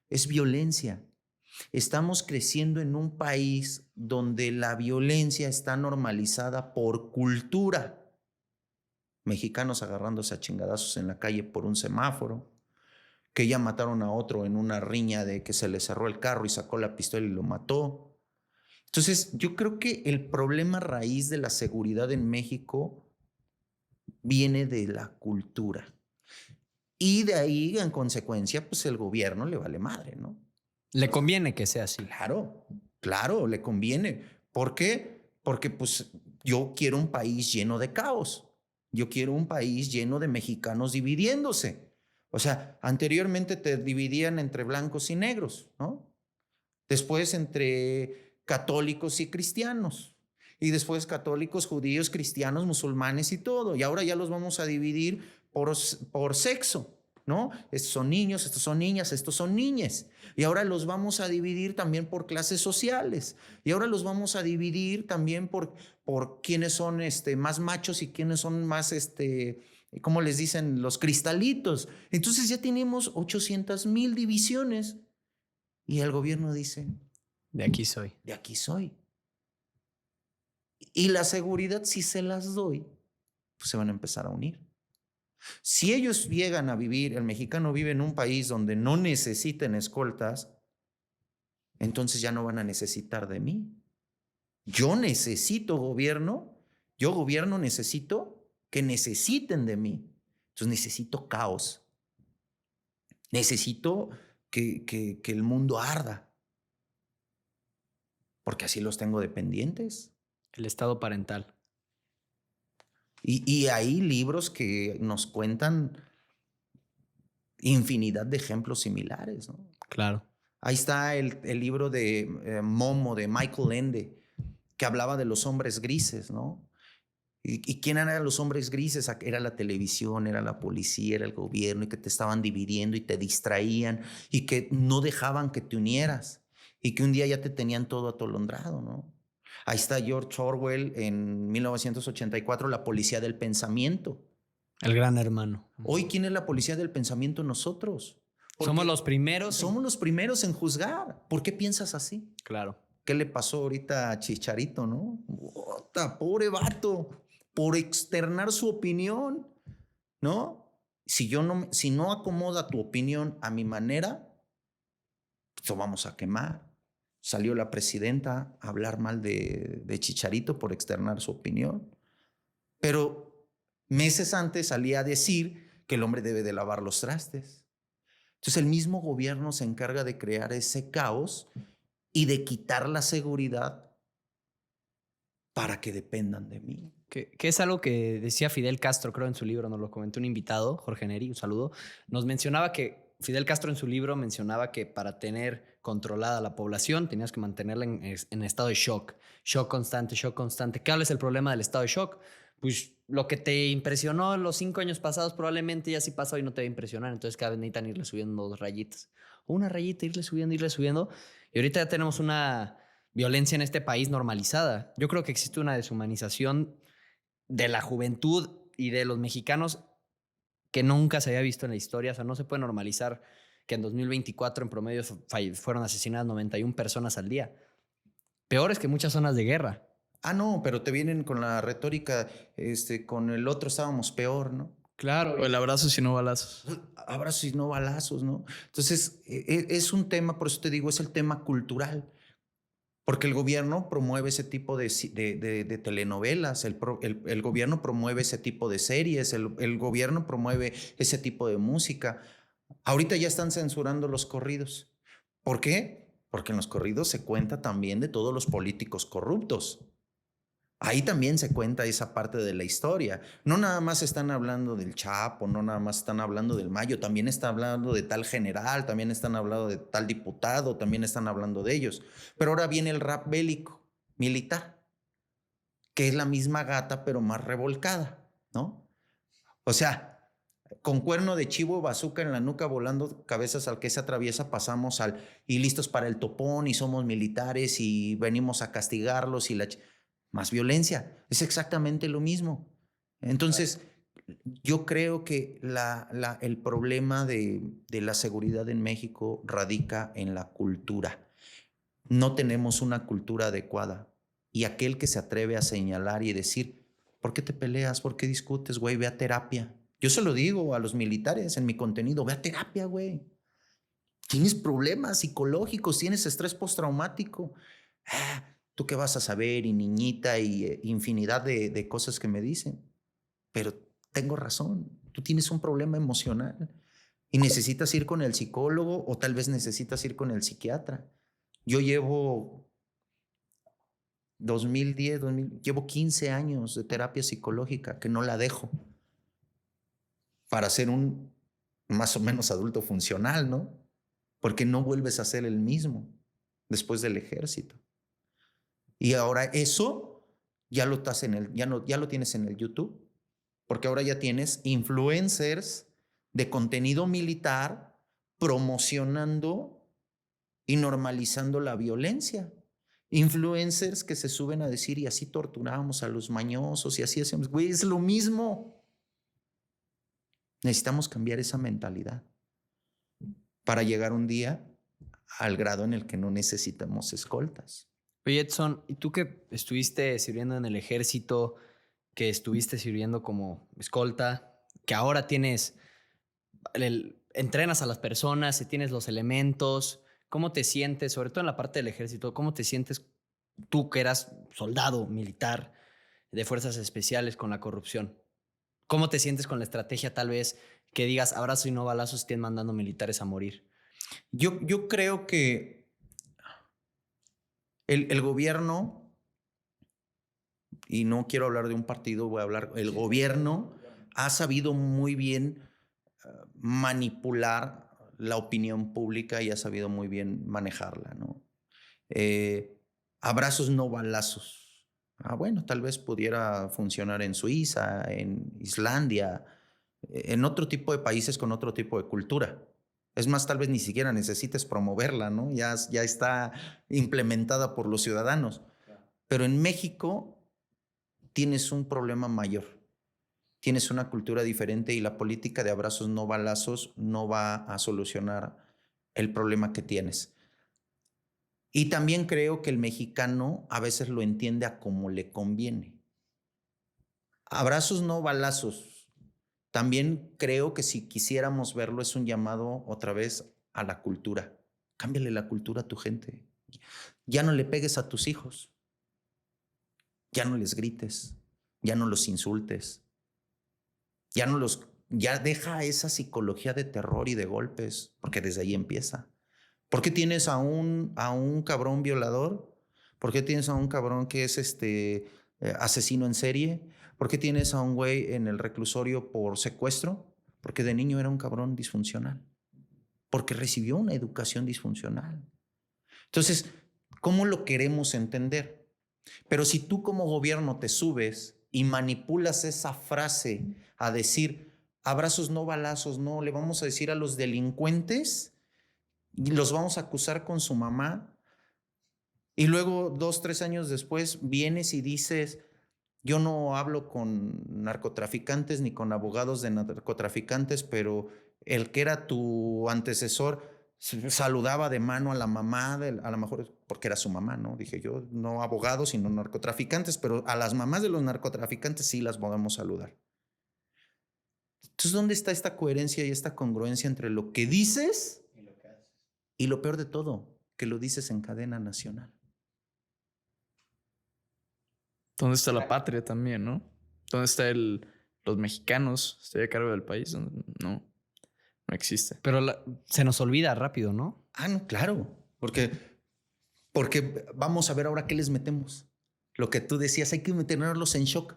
es violencia. Estamos creciendo en un país donde la violencia está normalizada por cultura. Mexicanos agarrándose a chingadazos en la calle por un semáforo, que ya mataron a otro en una riña de que se le cerró el carro y sacó la pistola y lo mató. Entonces, yo creo que el problema raíz de la seguridad en México viene de la cultura. Y de ahí, en consecuencia, pues el gobierno le vale madre, ¿no? Le conviene que sea así. Claro, claro, le conviene. ¿Por qué? Porque pues yo quiero un país lleno de caos. Yo quiero un país lleno de mexicanos dividiéndose. O sea, anteriormente te dividían entre blancos y negros, ¿no? Después entre católicos y cristianos. Y después católicos, judíos, cristianos, musulmanes y todo. Y ahora ya los vamos a dividir por sexo, ¿no? Estos son niños, estos son niñas, estos son niñas. Y ahora los vamos a dividir también por clases sociales. Y ahora los vamos a dividir también por quiénes son más machos y quiénes son más, ¿cómo les dicen? Los cristalitos. Entonces ya tenemos 800,000 divisiones. Y el gobierno dice, De aquí soy. de aquí soy. Y la seguridad, si se las doy, pues se van a empezar a unir. Si ellos llegan a vivir, el mexicano vive en un país donde no necesiten escoltas, entonces ya no van a necesitar de mí. Yo necesito gobierno, yo gobierno necesito que necesiten de mí. Entonces necesito caos. Necesito que el mundo arda, porque así los tengo dependientes. El estado parental. Y hay libros que nos cuentan infinidad de ejemplos similares, ¿no? Claro. Ahí está el libro de Momo, de Michael Ende, que hablaba de los hombres grises, ¿no? ¿Y quién eran los hombres grises? Era la televisión, era la policía, era el gobierno, y que te estaban dividiendo y te distraían y que no dejaban que te unieras y que un día ya te tenían todo atolondrado, ¿no? Ahí está George Orwell en 1984, La policía del pensamiento. El gran hermano. Hoy, ¿quién es la policía del pensamiento? Nosotros. Somos los primeros. Somos los primeros en juzgar. ¿Por qué piensas así? Claro. ¿Qué le pasó ahorita a Chicharito, no? Ota, pobre vato, por externar su opinión, ¿no? Si no acomoda tu opinión a mi manera, pues lo vamos a quemar. Salió la presidenta a hablar mal de Chicharito por externar su opinión. Pero meses antes salía a decir que el hombre debe de lavar los trastes. Entonces el mismo gobierno se encarga de crear ese caos y de quitar la seguridad para que dependan de mí. Que es algo que decía Fidel Castro, creo, en su libro, nos lo comentó un invitado, Jorge Neri, un saludo. Nos mencionaba que Fidel Castro en su libro mencionaba que para tener controlada la población tenías que mantenerla en estado de shock. Shock constante, shock constante. ¿Qué es el problema del estado de shock? Pues lo que te impresionó los 5 años pasados probablemente ya sí pasó y no te va a impresionar. Entonces cada vez necesitan irle subiendo 2 rayitas. O una rayita, irle subiendo, irle subiendo. Y ahorita ya tenemos una violencia en este país normalizada. Yo creo que existe una deshumanización de la juventud y de los mexicanos que nunca se había visto en la historia. O sea, no se puede normalizar que en 2024 en promedio fueron asesinadas 91 personas al día. Peores que muchas zonas de guerra. Ah, no, pero te vienen con la retórica, con el otro estábamos peor, ¿no? Claro. O el abrazo si no balazos. Abrazos y no balazos, ¿no? Entonces, es un tema, por eso te digo, es el tema cultural. Porque el gobierno promueve ese tipo de telenovelas, el gobierno promueve ese tipo de series, el gobierno promueve ese tipo de música. Ahorita ya están censurando los corridos. ¿Por qué? Porque en los corridos se cuenta también de todos los políticos corruptos. Ahí también se cuenta esa parte de la historia. No nada más están hablando del Chapo, no nada más están hablando del Mayo, también está hablando de tal general, también están hablando de tal diputado, también están hablando de ellos. Pero ahora viene el rap bélico, militar, que es la misma gata pero más revolcada, ¿no? O sea, con cuerno de chivo, bazooka en la nuca, volando cabezas al que se atraviesa, pasamos al y listos para el topón y somos militares y venimos a castigarlos y más violencia. Es exactamente lo mismo. Entonces, yo creo que el problema de la seguridad en México radica en la cultura. No tenemos una cultura adecuada. Y aquel que se atreve a señalar y decir, ¿por qué te peleas? ¿Por qué discutes, güey? Ve a terapia. Yo se lo digo a los militares en mi contenido, ve a terapia, güey. Tienes problemas psicológicos, tienes estrés postraumático. ¿Tú qué vas a saber? Y niñita, y infinidad de cosas que me dicen. Pero tengo razón, tú tienes un problema emocional y necesitas ir con el psicólogo o tal vez necesitas ir con el psiquiatra. Yo llevo llevo 15 años de terapia psicológica que no la dejo para ser un más o menos adulto funcional, ¿no? Porque no vuelves a ser el mismo después del ejército. Y ahora eso ya lo estás ya lo tienes en el YouTube, porque ahora ya tienes influencers de contenido militar promocionando y normalizando la violencia. Influencers que se suben a decir y así torturábamos a los mañosos y así hacemos. Güey, es lo mismo. Necesitamos cambiar esa mentalidad para llegar un día al grado en el que no necesitamos escoltas. Oye, Edson, ¿y tú que estuviste sirviendo en el ejército, que estuviste sirviendo como escolta, que ahora entrenas a las personas y tienes los elementos, ¿cómo te sientes, sobre todo en la parte del ejército, cómo te sientes tú que eras soldado militar de fuerzas especiales con la corrupción? ¿Cómo te sientes con la estrategia tal vez que digas abrazo y no balazos, estén mandando militares a morir? Yo creo que el gobierno, y no quiero hablar de un partido, voy a hablar, el gobierno ha sabido muy bien manipular la opinión pública y ha sabido muy bien manejarla, ¿no? Abrazos, no balazos. Bueno, tal vez pudiera funcionar en Suiza, en Islandia, en otro tipo de países con otro tipo de cultura. Es más, tal vez ni siquiera necesites promoverla, ¿no? Ya está implementada por los ciudadanos. Pero en México tienes un problema mayor. Tienes una cultura diferente y la política de abrazos no balazos no va a solucionar el problema que tienes. Y también creo que el mexicano a veces lo entiende a como le conviene. Abrazos no balazos. También creo que si quisiéramos verlo es un llamado otra vez a la cultura. Cámbiale la cultura a tu gente. Ya no le pegues a tus hijos. Ya no les grites. Ya no los insultes. Ya deja esa psicología de terror y de golpes, porque desde ahí empieza. ¿Por qué tienes a un cabrón violador? ¿Por qué tienes a un cabrón que es asesino en serie? ¿Por qué tienes a un güey en el reclusorio por secuestro? Porque de niño era un cabrón disfuncional. Porque recibió una educación disfuncional. Entonces, ¿cómo lo queremos entender? Pero si tú como gobierno te subes y manipulas esa frase a decir abrazos no balazos, no, le vamos a decir a los delincuentes y los vamos a acusar con su mamá, y luego 2, 3 años después vienes y dices yo no hablo con narcotraficantes ni con abogados de narcotraficantes, pero el que era tu antecesor saludaba de mano a la mamá, a lo mejor porque era su mamá, ¿no? Dije yo, no abogados, sino narcotraficantes, pero a las mamás de los narcotraficantes sí las podemos saludar. Entonces, ¿dónde está esta coherencia y esta congruencia entre lo que dices y lo que haces? Y lo peor de todo, que lo dices en cadena nacional. ¿Dónde está la patria también, no? ¿Dónde están los mexicanos? ¿Estoy a cargo del país? No existe. Pero se nos olvida rápido, ¿no? No, claro. Porque vamos a ver ahora qué les metemos. Lo que tú decías, hay que tenerlos en shock.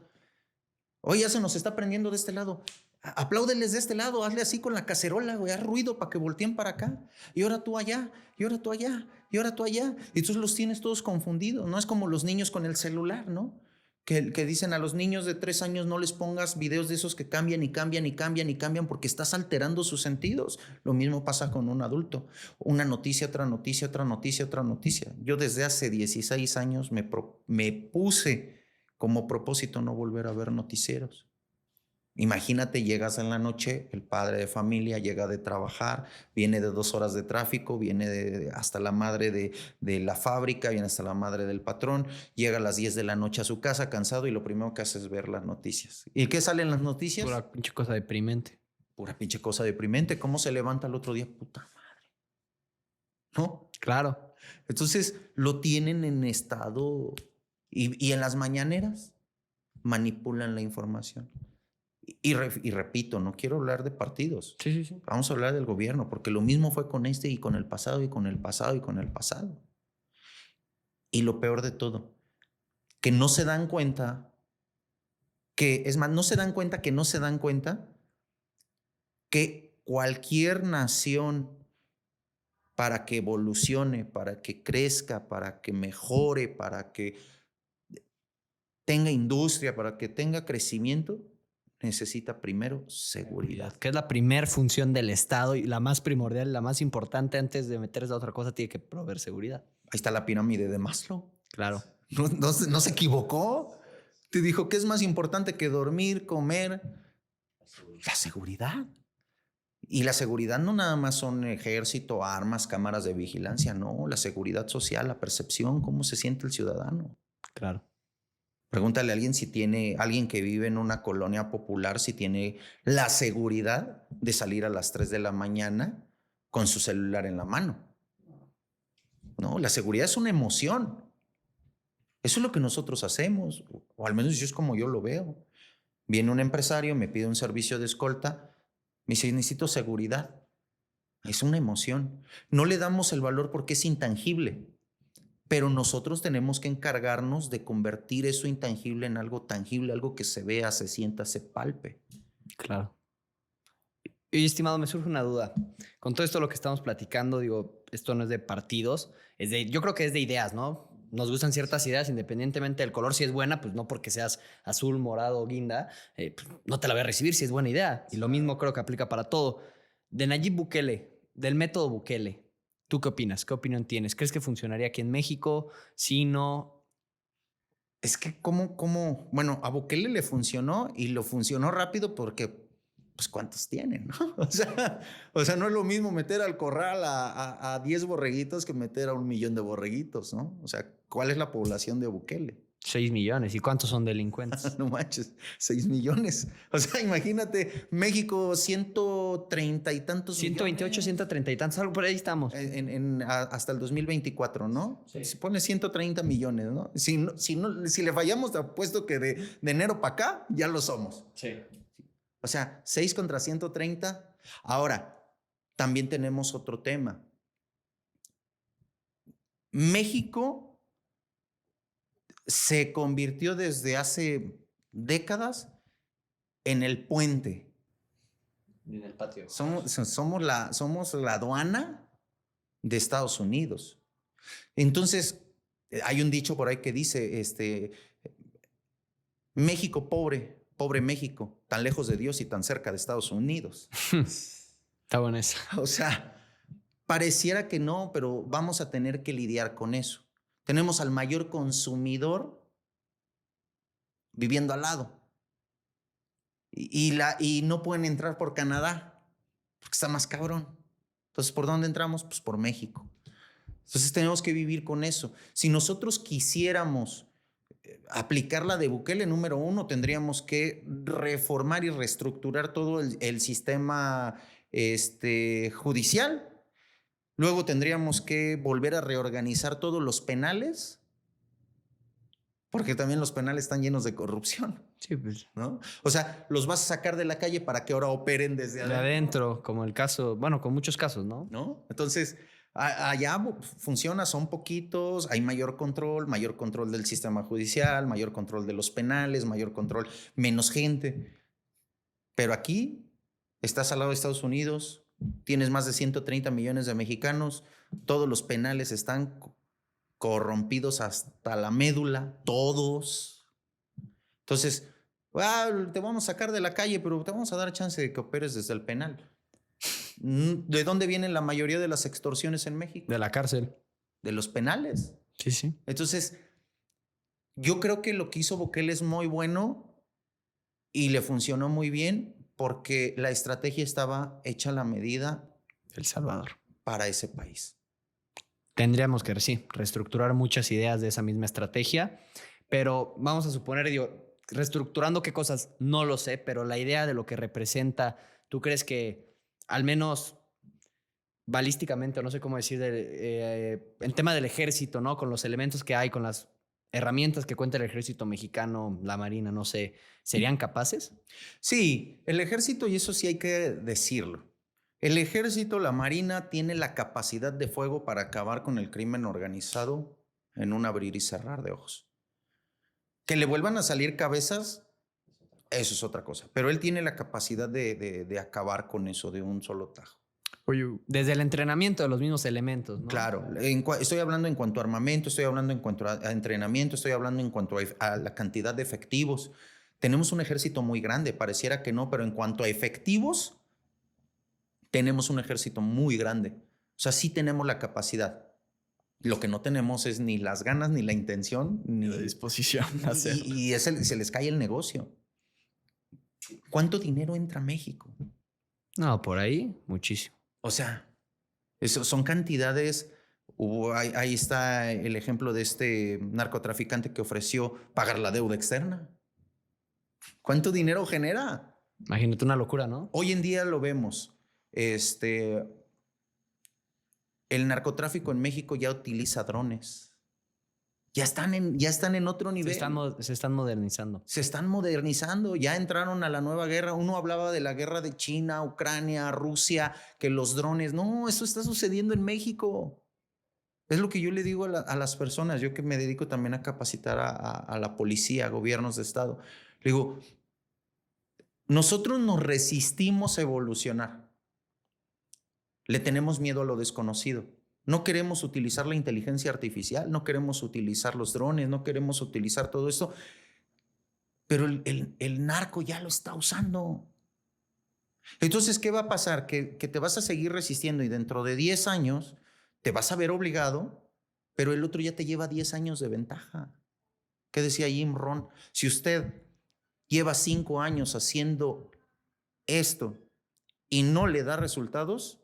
Oye, ya se nos está prendiendo de este lado. Apláudeles de este lado, hazle así con la cacerola, güey, haz ruido para que volteen para acá. Y ahora tú allá, y ahora tú allá, y ahora tú allá. Y tú los tienes todos confundidos. No es como los niños con el celular, ¿no? que dicen a los niños de 3 años no les pongas videos de esos que cambian y cambian y cambian y cambian porque estás alterando sus sentidos. Lo mismo pasa con un adulto. Una noticia, otra noticia, otra noticia, otra noticia. Yo desde hace 16 años me puse como propósito no volver a ver noticieros. Imagínate, llegas en la noche, el padre de familia llega de trabajar, viene de 2 horas de tráfico, viene hasta la madre de la fábrica, viene hasta la madre del patrón, llega a las 10 de la noche a su casa cansado y lo primero que hace es ver las noticias. ¿Y qué salen las noticias? Pura pinche cosa deprimente. Pura pinche cosa deprimente. ¿Cómo se levanta el otro día? Puta madre. ¿No? Claro. Entonces lo tienen en estado y en las mañaneras manipulan la información. Y repito, no quiero hablar de partidos. Sí, sí, sí. Vamos a hablar del gobierno, porque lo mismo fue con este y con el pasado y con el pasado y con el pasado. Y lo peor de todo, que no se dan cuenta, no se dan cuenta que cualquier nación para que evolucione, para que crezca, para que mejore, para que tenga industria, para que tenga crecimiento, necesita primero seguridad. Que es la primer función del Estado y la más primordial, la más importante antes de meterse a otra cosa, tiene que proveer seguridad. Ahí está la pirámide de Maslow. Claro. No se equivocó. Te dijo, ¿qué es más importante que dormir, comer? La seguridad. Y la seguridad no nada más son ejército, armas, cámaras de vigilancia, no. La seguridad social, la percepción, cómo se siente el ciudadano. Claro. Pregúntale a alguien que vive en una colonia popular si tiene la seguridad de salir a las 3 de la mañana con su celular en la mano. No, la seguridad es una emoción. Eso es lo que nosotros hacemos, o al menos yo es como yo lo veo. Viene un empresario, me pide un servicio de escolta, me dice, necesito seguridad. Es una emoción. No le damos el valor porque es intangible. Pero nosotros tenemos que encargarnos de convertir eso intangible en algo tangible, algo que se vea, se sienta, se palpe. Claro. Y estimado, me surge una duda. Con todo esto lo que estamos platicando, digo, esto no es de partidos, yo creo que es de ideas, ¿no? Nos gustan ciertas ideas, independientemente del color. Si es buena, pues no porque seas azul, morado, guinda, pues no te la voy a recibir si es buena idea. Y lo mismo creo que aplica para todo. De Nayib Bukele, del método Bukele, ¿tú qué opinas? ¿Qué opinión tienes? ¿Crees que funcionaría aquí en México? ¿Sí, no? Es que bueno, a Bukele le funcionó y lo funcionó rápido porque, pues, ¿cuántos tienen? ¿No? O sea, no es lo mismo meter al corral a 10 borreguitos que meter a 1 millón de borreguitos, ¿no? O sea, ¿cuál es la población de Bukele? 6 millones. ¿Y cuántos son delincuentes? No manches, 6 millones. O sea, imagínate, México, 130 y tantos 128, millones. 130 y tantos, algo por ahí estamos. Hasta el 2024, ¿no? Sí. Se pone 130 millones, ¿no? Si le fallamos, te apuesto que de enero para acá ya lo somos. Sí. O sea, 6 contra 130. Ahora, también tenemos otro tema. México se convirtió desde hace décadas en el puente. En el patio. Somos la aduana de Estados Unidos. Entonces, hay un dicho por ahí que dice, México pobre, pobre México, tan lejos de Dios y tan cerca de Estados Unidos. Está buena esa. O sea, pareciera que no, pero vamos a tener que lidiar con eso. Tenemos al mayor consumidor viviendo al lado. Y no pueden entrar por Canadá, porque está más cabrón. Entonces, ¿por dónde entramos? Pues por México. Entonces, tenemos que vivir con eso. Si nosotros quisiéramos aplicar la de Bukele, número 1, tendríamos que reformar y reestructurar todo el sistema judicial. Luego tendríamos que volver a reorganizar todos los penales, porque también los penales están llenos de corrupción. Sí, pues. ¿No? O sea, los vas a sacar de la calle para que ahora operen desde De adentro. adentro, como el caso, bueno, con muchos casos, ¿no? ¿No? Entonces, allá funciona, son poquitos, hay mayor control del sistema judicial, mayor control de los penales, mayor control, menos gente. Pero aquí estás al lado de Estados Unidos, tienes más de 130 millones de mexicanos, todos los penales están corrompidos hasta la médula, todos. Entonces, te vamos a sacar de la calle, pero te vamos a dar chance de que operes desde el penal. ¿De dónde vienen la mayoría de las extorsiones en México? De la cárcel. De los penales. Sí, sí. Entonces, yo creo que lo que hizo Bukele es muy bueno y le funcionó muy bien porque la estrategia estaba hecha a la medida El Salvador. para ese país. Tendríamos que, sí, reestructurar muchas ideas de esa misma estrategia, pero vamos a suponer, digo, reestructurando qué cosas, no lo sé, pero la idea de lo que representa, ¿tú crees que al menos balísticamente, o no sé cómo decir, el tema del ejército, ¿no? Con los elementos que hay, con las herramientas que cuenta el ejército mexicano, la marina, no sé, ¿serían capaces? Sí, el ejército, y eso sí hay que decirlo. El ejército, la marina, tiene la capacidad de fuego para acabar con el crimen organizado en un abrir y cerrar de ojos. Que le vuelvan a salir cabezas, eso es otra cosa. Pero él tiene la capacidad de acabar con eso de un solo tajo. Oye, Desde el entrenamiento de los mismos elementos, ¿no? Claro, estoy hablando en cuanto a armamento, estoy hablando en cuanto a entrenamiento, estoy hablando en cuanto a la cantidad de efectivos. Tenemos un ejército muy grande, pareciera que no, pero en cuanto a efectivos, tenemos un ejército muy grande. O sea, sí tenemos la capacidad. Lo que no tenemos es ni las ganas, ni la intención, ni la disposición a hacerlo. y se les cae el negocio. ¿Cuánto dinero entra a México? No, por ahí, muchísimo. O sea, eso son cantidades. Ahí está el ejemplo de este narcotraficante que ofreció pagar la deuda externa. ¿Cuánto dinero genera? Imagínate, una locura, ¿no? Hoy en día lo vemos. El narcotráfico en México ya utiliza drones. Ya están en otro nivel. Se están modernizando. Se están modernizando, ya entraron a la nueva guerra. Uno hablaba de la guerra de China, Ucrania, Rusia, que los drones. No, eso está sucediendo en México. Es lo que yo le digo a las personas, yo que me dedico también a capacitar a la policía, a gobiernos de estado. Le digo, nosotros nos resistimos a evolucionar. Le tenemos miedo a lo desconocido. No queremos utilizar la inteligencia artificial, no queremos utilizar los drones, no queremos utilizar todo esto, pero el narco ya lo está usando. Entonces, ¿qué va a pasar? Que te vas a seguir resistiendo y dentro de 10 años te vas a ver obligado, pero el otro ya te lleva 10 años de ventaja. ¿Qué decía Jim Rohn? Si usted lleva 5 años haciendo esto y no le da resultados,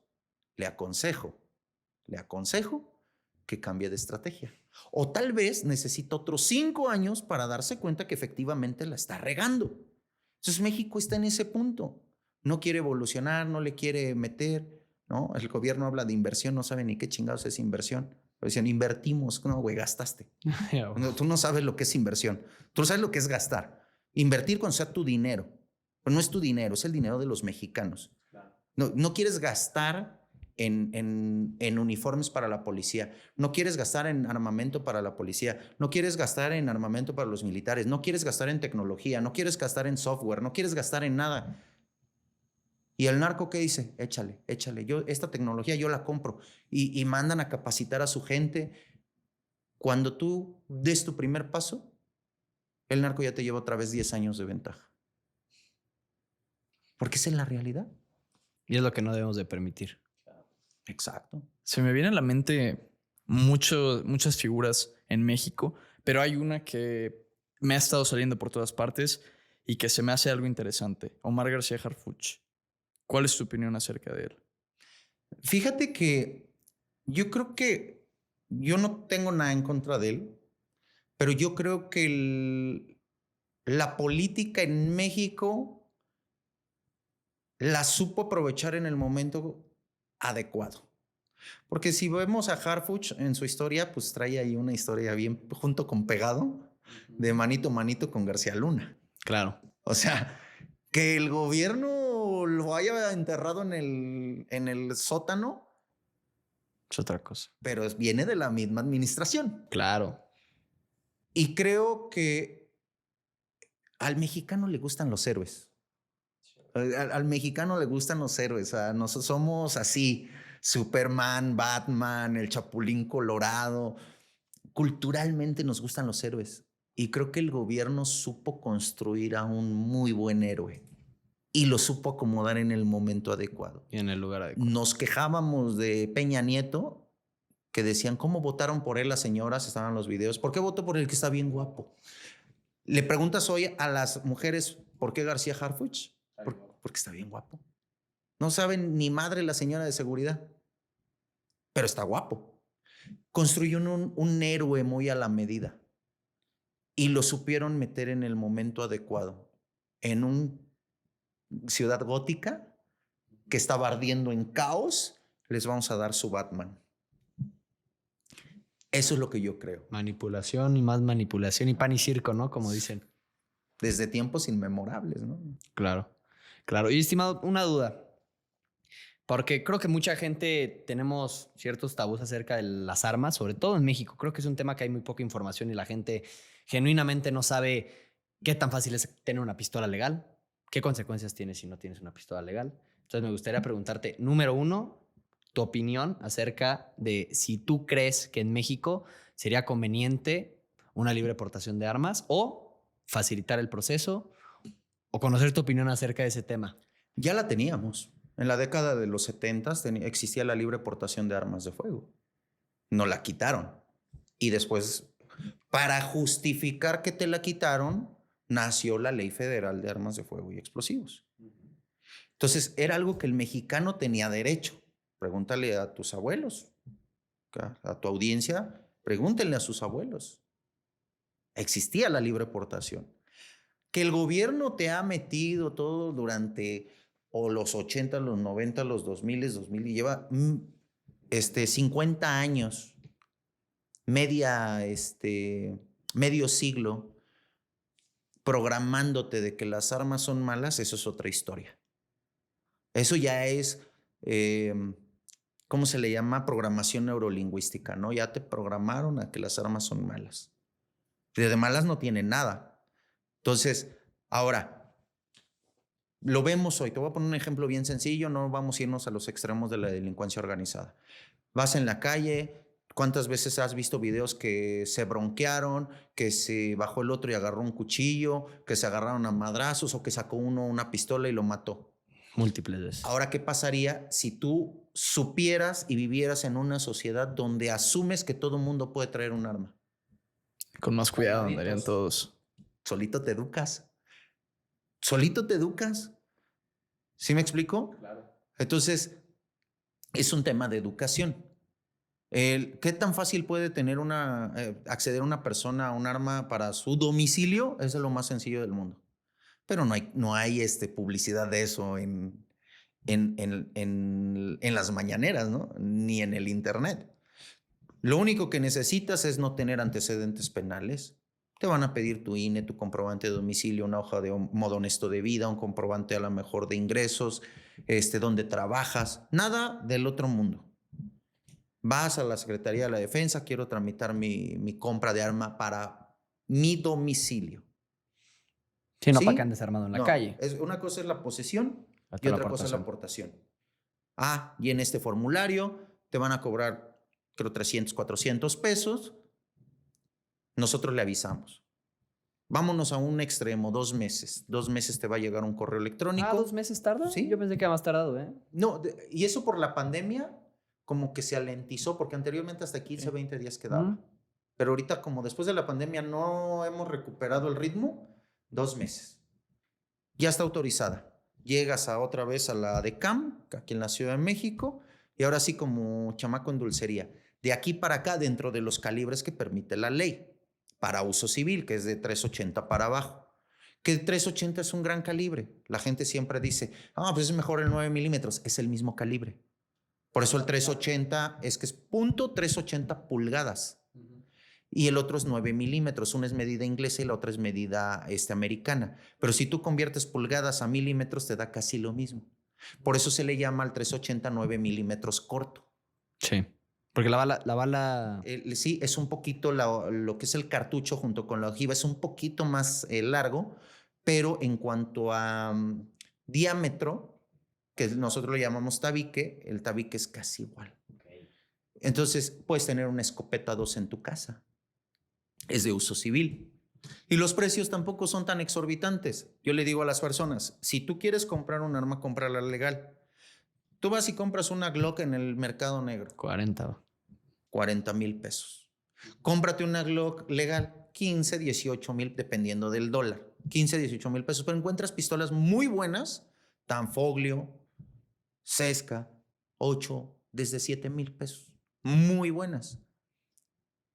le aconsejo que cambie de estrategia. O tal vez necesita otros 5 años para darse cuenta que efectivamente la está regando. Entonces México está en ese punto. No quiere evolucionar, no le quiere meter, ¿no? El gobierno habla de inversión, no sabe ni qué chingados es inversión. Dicen, invertimos. No, güey, gastaste. No, tú no sabes lo que es inversión. Tú sabes lo que es gastar. Invertir cuando sea tu dinero. Pero no es tu dinero, es el dinero de los mexicanos. No quieres gastar en uniformes para la policía, no quieres gastar en armamento para la policía, no quieres gastar en armamento para los militares, no quieres gastar en tecnología, no quieres gastar en software, no quieres gastar en nada. ¿Y el narco qué dice? Échale, esta tecnología yo la compro y mandan a capacitar a su gente. Cuando tú des tu primer paso, el narco ya te lleva otra vez 10 años de ventaja. Porque esa es la realidad. Y es lo que no debemos de permitir. Exacto. Se me viene a la mente muchas figuras en México, pero hay una que me ha estado saliendo por todas partes y que se me hace algo interesante. Omar García Harfuch. ¿Cuál es tu opinión acerca de él? Fíjate que yo creo que yo no tengo nada en contra de él, pero yo creo que la política en México la supo aprovechar en el momento adecuado. Porque si vemos a Harfuch en su historia, pues trae ahí una historia bien junto con pegado, de manito a manito con García Luna. Claro. O sea, que el gobierno lo haya enterrado en el sótano Es otra cosa. pero viene de la misma administración. Claro. Y creo que al mexicano le gustan los héroes. Al mexicano le gustan los héroes. Nosotros somos así, Superman, Batman, el Chapulín Colorado. Culturalmente nos gustan los héroes. Y creo que el gobierno supo construir a un muy buen héroe y lo supo acomodar en el momento adecuado. Y en el lugar adecuado. Nos quejábamos de Peña Nieto, que decían cómo votaron por él las señoras, estaban los videos. ¿Por qué votó por el que está bien guapo? Le preguntas hoy a las mujeres por qué García Harfuch, porque está bien guapo. No saben ni madre la señora de seguridad, pero está guapo. Construyó un héroe muy a la medida y lo supieron meter en el momento adecuado, en una ciudad gótica que estaba ardiendo en caos. Les vamos a dar su Batman. Eso es lo que yo creo. Manipulación y más manipulación y pan y circo, ¿no? Como dicen. Desde tiempos inmemorables, ¿no? Claro, claro. Y estimado, una duda. Porque creo que mucha gente tenemos ciertos tabús acerca de las armas, sobre todo en México. Creo que es un tema que hay muy poca información y la gente genuinamente no sabe qué tan fácil es tener una pistola legal, qué consecuencias tiene si no tienes una pistola legal. Entonces me gustaría preguntarte, número uno, tu opinión acerca de si tú crees que en México sería conveniente una libre portación de armas o facilitar el proceso o conocer tu opinión acerca de ese tema. Ya la teníamos. En la década de los 70 existía la libre portación de armas de fuego. No la quitaron. Y después, para justificar que te la quitaron, nació la Ley Federal de Armas de Fuego y Explosivos. Entonces, era algo que el mexicano tenía derecho. Pregúntale a tus abuelos, a tu audiencia, pregúntenle a sus abuelos. Existía la libre portación. Que el gobierno te ha metido todo durante o los 80, los 90, los 2000, 2000 y lleva 50 años, medio siglo programándote de que las armas son malas, eso es otra historia. Eso ya es, ¿cómo se le llama? Programación neurolingüística, ¿no? Ya te programaron a que las armas son malas. De malas no tienen nada. Entonces, ahora, lo vemos hoy. Te voy a poner un ejemplo bien sencillo. No vamos a irnos a los extremos de la delincuencia organizada. Vas en la calle. ¿Cuántas veces has visto videos que se bronquearon, que se bajó el otro y agarró un cuchillo, que se agarraron a madrazos o que sacó uno una pistola y lo mató? Múltiples veces. Ahora, ¿qué pasaría si tú supieras y vivieras en una sociedad donde asumes que todo mundo puede traer un arma? Con más cuidado andarían todos. Solito te educas. Solito te educas. ¿Sí me explico? Claro. Entonces, es un tema de educación. ¿Qué tan fácil puede tener acceder una persona a un arma para su domicilio? Eso es lo más sencillo del mundo. Pero no hay publicidad de eso en las mañaneras, ¿no? Ni en el internet. Lo único que necesitas es no tener antecedentes penales. Te van a pedir tu INE, tu comprobante de domicilio, una hoja de modo honesto de vida, un comprobante a lo mejor de ingresos, donde trabajas. Nada del otro mundo. Vas a la Secretaría de la Defensa, quiero tramitar mi compra de arma para mi domicilio. Sí, no para que andes armado en la calle. Una cosa es la posesión Hasta y la otra cosa es la aportación. Y en este formulario te van a cobrar, creo, 300, 400 pesos. Nosotros le avisamos. Vámonos a un extremo, 2 meses. 2 meses te va a llegar un correo electrónico. 2 meses tarda. Sí. Yo pensé que era más tardado, ¿eh? No, y eso por la pandemia como que se alentizó, porque anteriormente hasta 15, 20 días quedaba. Pero ahorita, como después de la pandemia no hemos recuperado el ritmo, 2 meses. Ya está autorizada. Llegas otra vez a la DECAM, aquí en la Ciudad de México, y ahora sí como chamaco en dulcería. De aquí para acá, dentro de los calibres que permite la ley, para uso civil, que es de 380 para abajo. Que 380 es un gran calibre. La gente siempre dice, pues es mejor el 9 milímetros. Es el mismo calibre. Por eso el 380 es .380 pulgadas. Y el otro es 9 milímetros. Una es medida inglesa y la otra es medida americana. Pero si tú conviertes pulgadas a milímetros, te da casi lo mismo. Por eso se le llama al 380 9 milímetros corto. Sí. Porque la bala... sí, es un poquito lo que es el cartucho junto con la ojiva. Es un poquito más largo, pero en cuanto a diámetro, que nosotros lo llamamos tabique, el tabique es casi igual. Okay. Entonces, puedes tener una escopeta 2 en tu casa. Es de uso civil. Y los precios tampoco son tan exorbitantes. Yo le digo a las personas, si tú quieres comprar un arma, cómprala legal. Tú vas y compras una Glock en el mercado negro. 40. 40,000 pesos. Cómprate una Glock legal, 15, 18 mil, dependiendo del dólar. 15, 18 mil pesos. Pero encuentras pistolas muy buenas, Tanfoglio, Sesca, 8, desde 7,000 pesos. Muy buenas.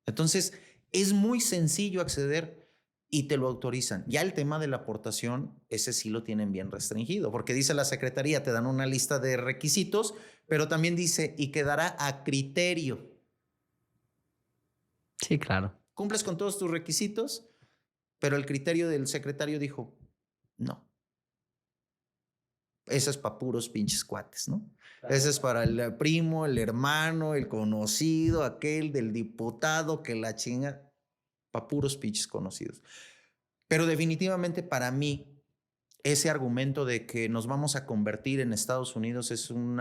Entonces, es muy sencillo acceder y te lo autorizan. Ya el tema de la aportación, ese sí lo tienen bien restringido, porque dice la Secretaría, te dan una lista de requisitos, pero también dice, y quedará a criterio. Sí, claro. Cumples con todos tus requisitos, pero el criterio del secretario dijo, no. Eso es para puros pinches cuates, ¿no? Claro. Ese es para el primo, el hermano, el conocido, aquel del diputado, que la chinga, para puros pinches conocidos. Pero definitivamente para mí, ese argumento de que nos vamos a convertir en Estados Unidos es un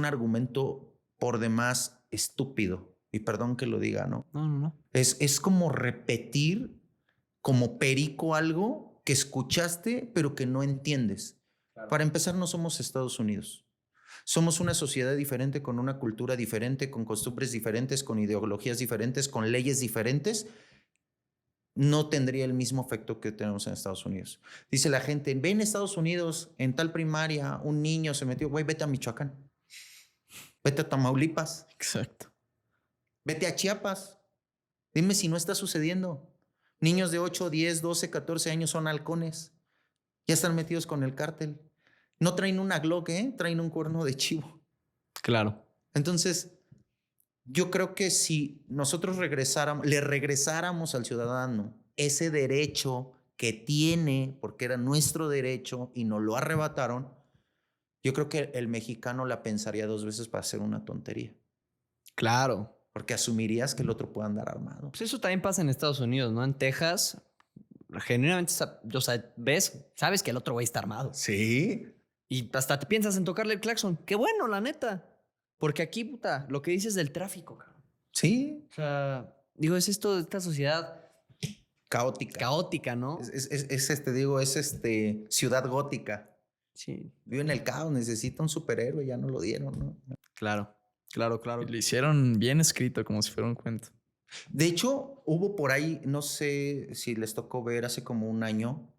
argumento por demás estúpido. Y perdón que lo diga, ¿no? No. Es como repetir como perico algo que escuchaste, pero que no entiendes. Claro. Para empezar, no somos Estados Unidos. Somos una sociedad diferente, con una cultura diferente, con costumbres diferentes, con ideologías diferentes, con leyes diferentes. No tendría el mismo efecto que tenemos en Estados Unidos. Dice la gente, ve en Estados Unidos, en tal primaria, un niño se metió, güey, vete a Michoacán. Vete a Tamaulipas. Exacto. Vete a Chiapas. Dime si no está sucediendo. Niños de 8, 10, 12, 14 años son halcones. Ya están metidos con el cártel. No traen una Glock, traen un cuerno de chivo. Claro. Entonces, yo creo que si nosotros le regresáramos al ciudadano ese derecho que tiene, porque era nuestro derecho y nos lo arrebataron, yo creo que el mexicano la pensaría 2 veces para hacer una tontería. Claro. Porque asumirías que el otro puede andar armado. Pues eso también pasa en Estados Unidos, ¿no? En Texas, genuinamente, o sea, sabes que el otro güey está armado. Sí. Y hasta te piensas en tocarle el claxon. Qué bueno, la neta. Porque aquí, puta, lo que dices del tráfico, cabrón. Sí. O sea, digo, es esto de esta sociedad caótica. Caótica, ¿no? Es ciudad gótica. Sí. Vive en el caos, necesita un superhéroe, ya no lo dieron, ¿no? Claro. Y lo hicieron bien escrito, como si fuera un cuento. De hecho, hubo por ahí, no sé si les tocó ver hace como un año,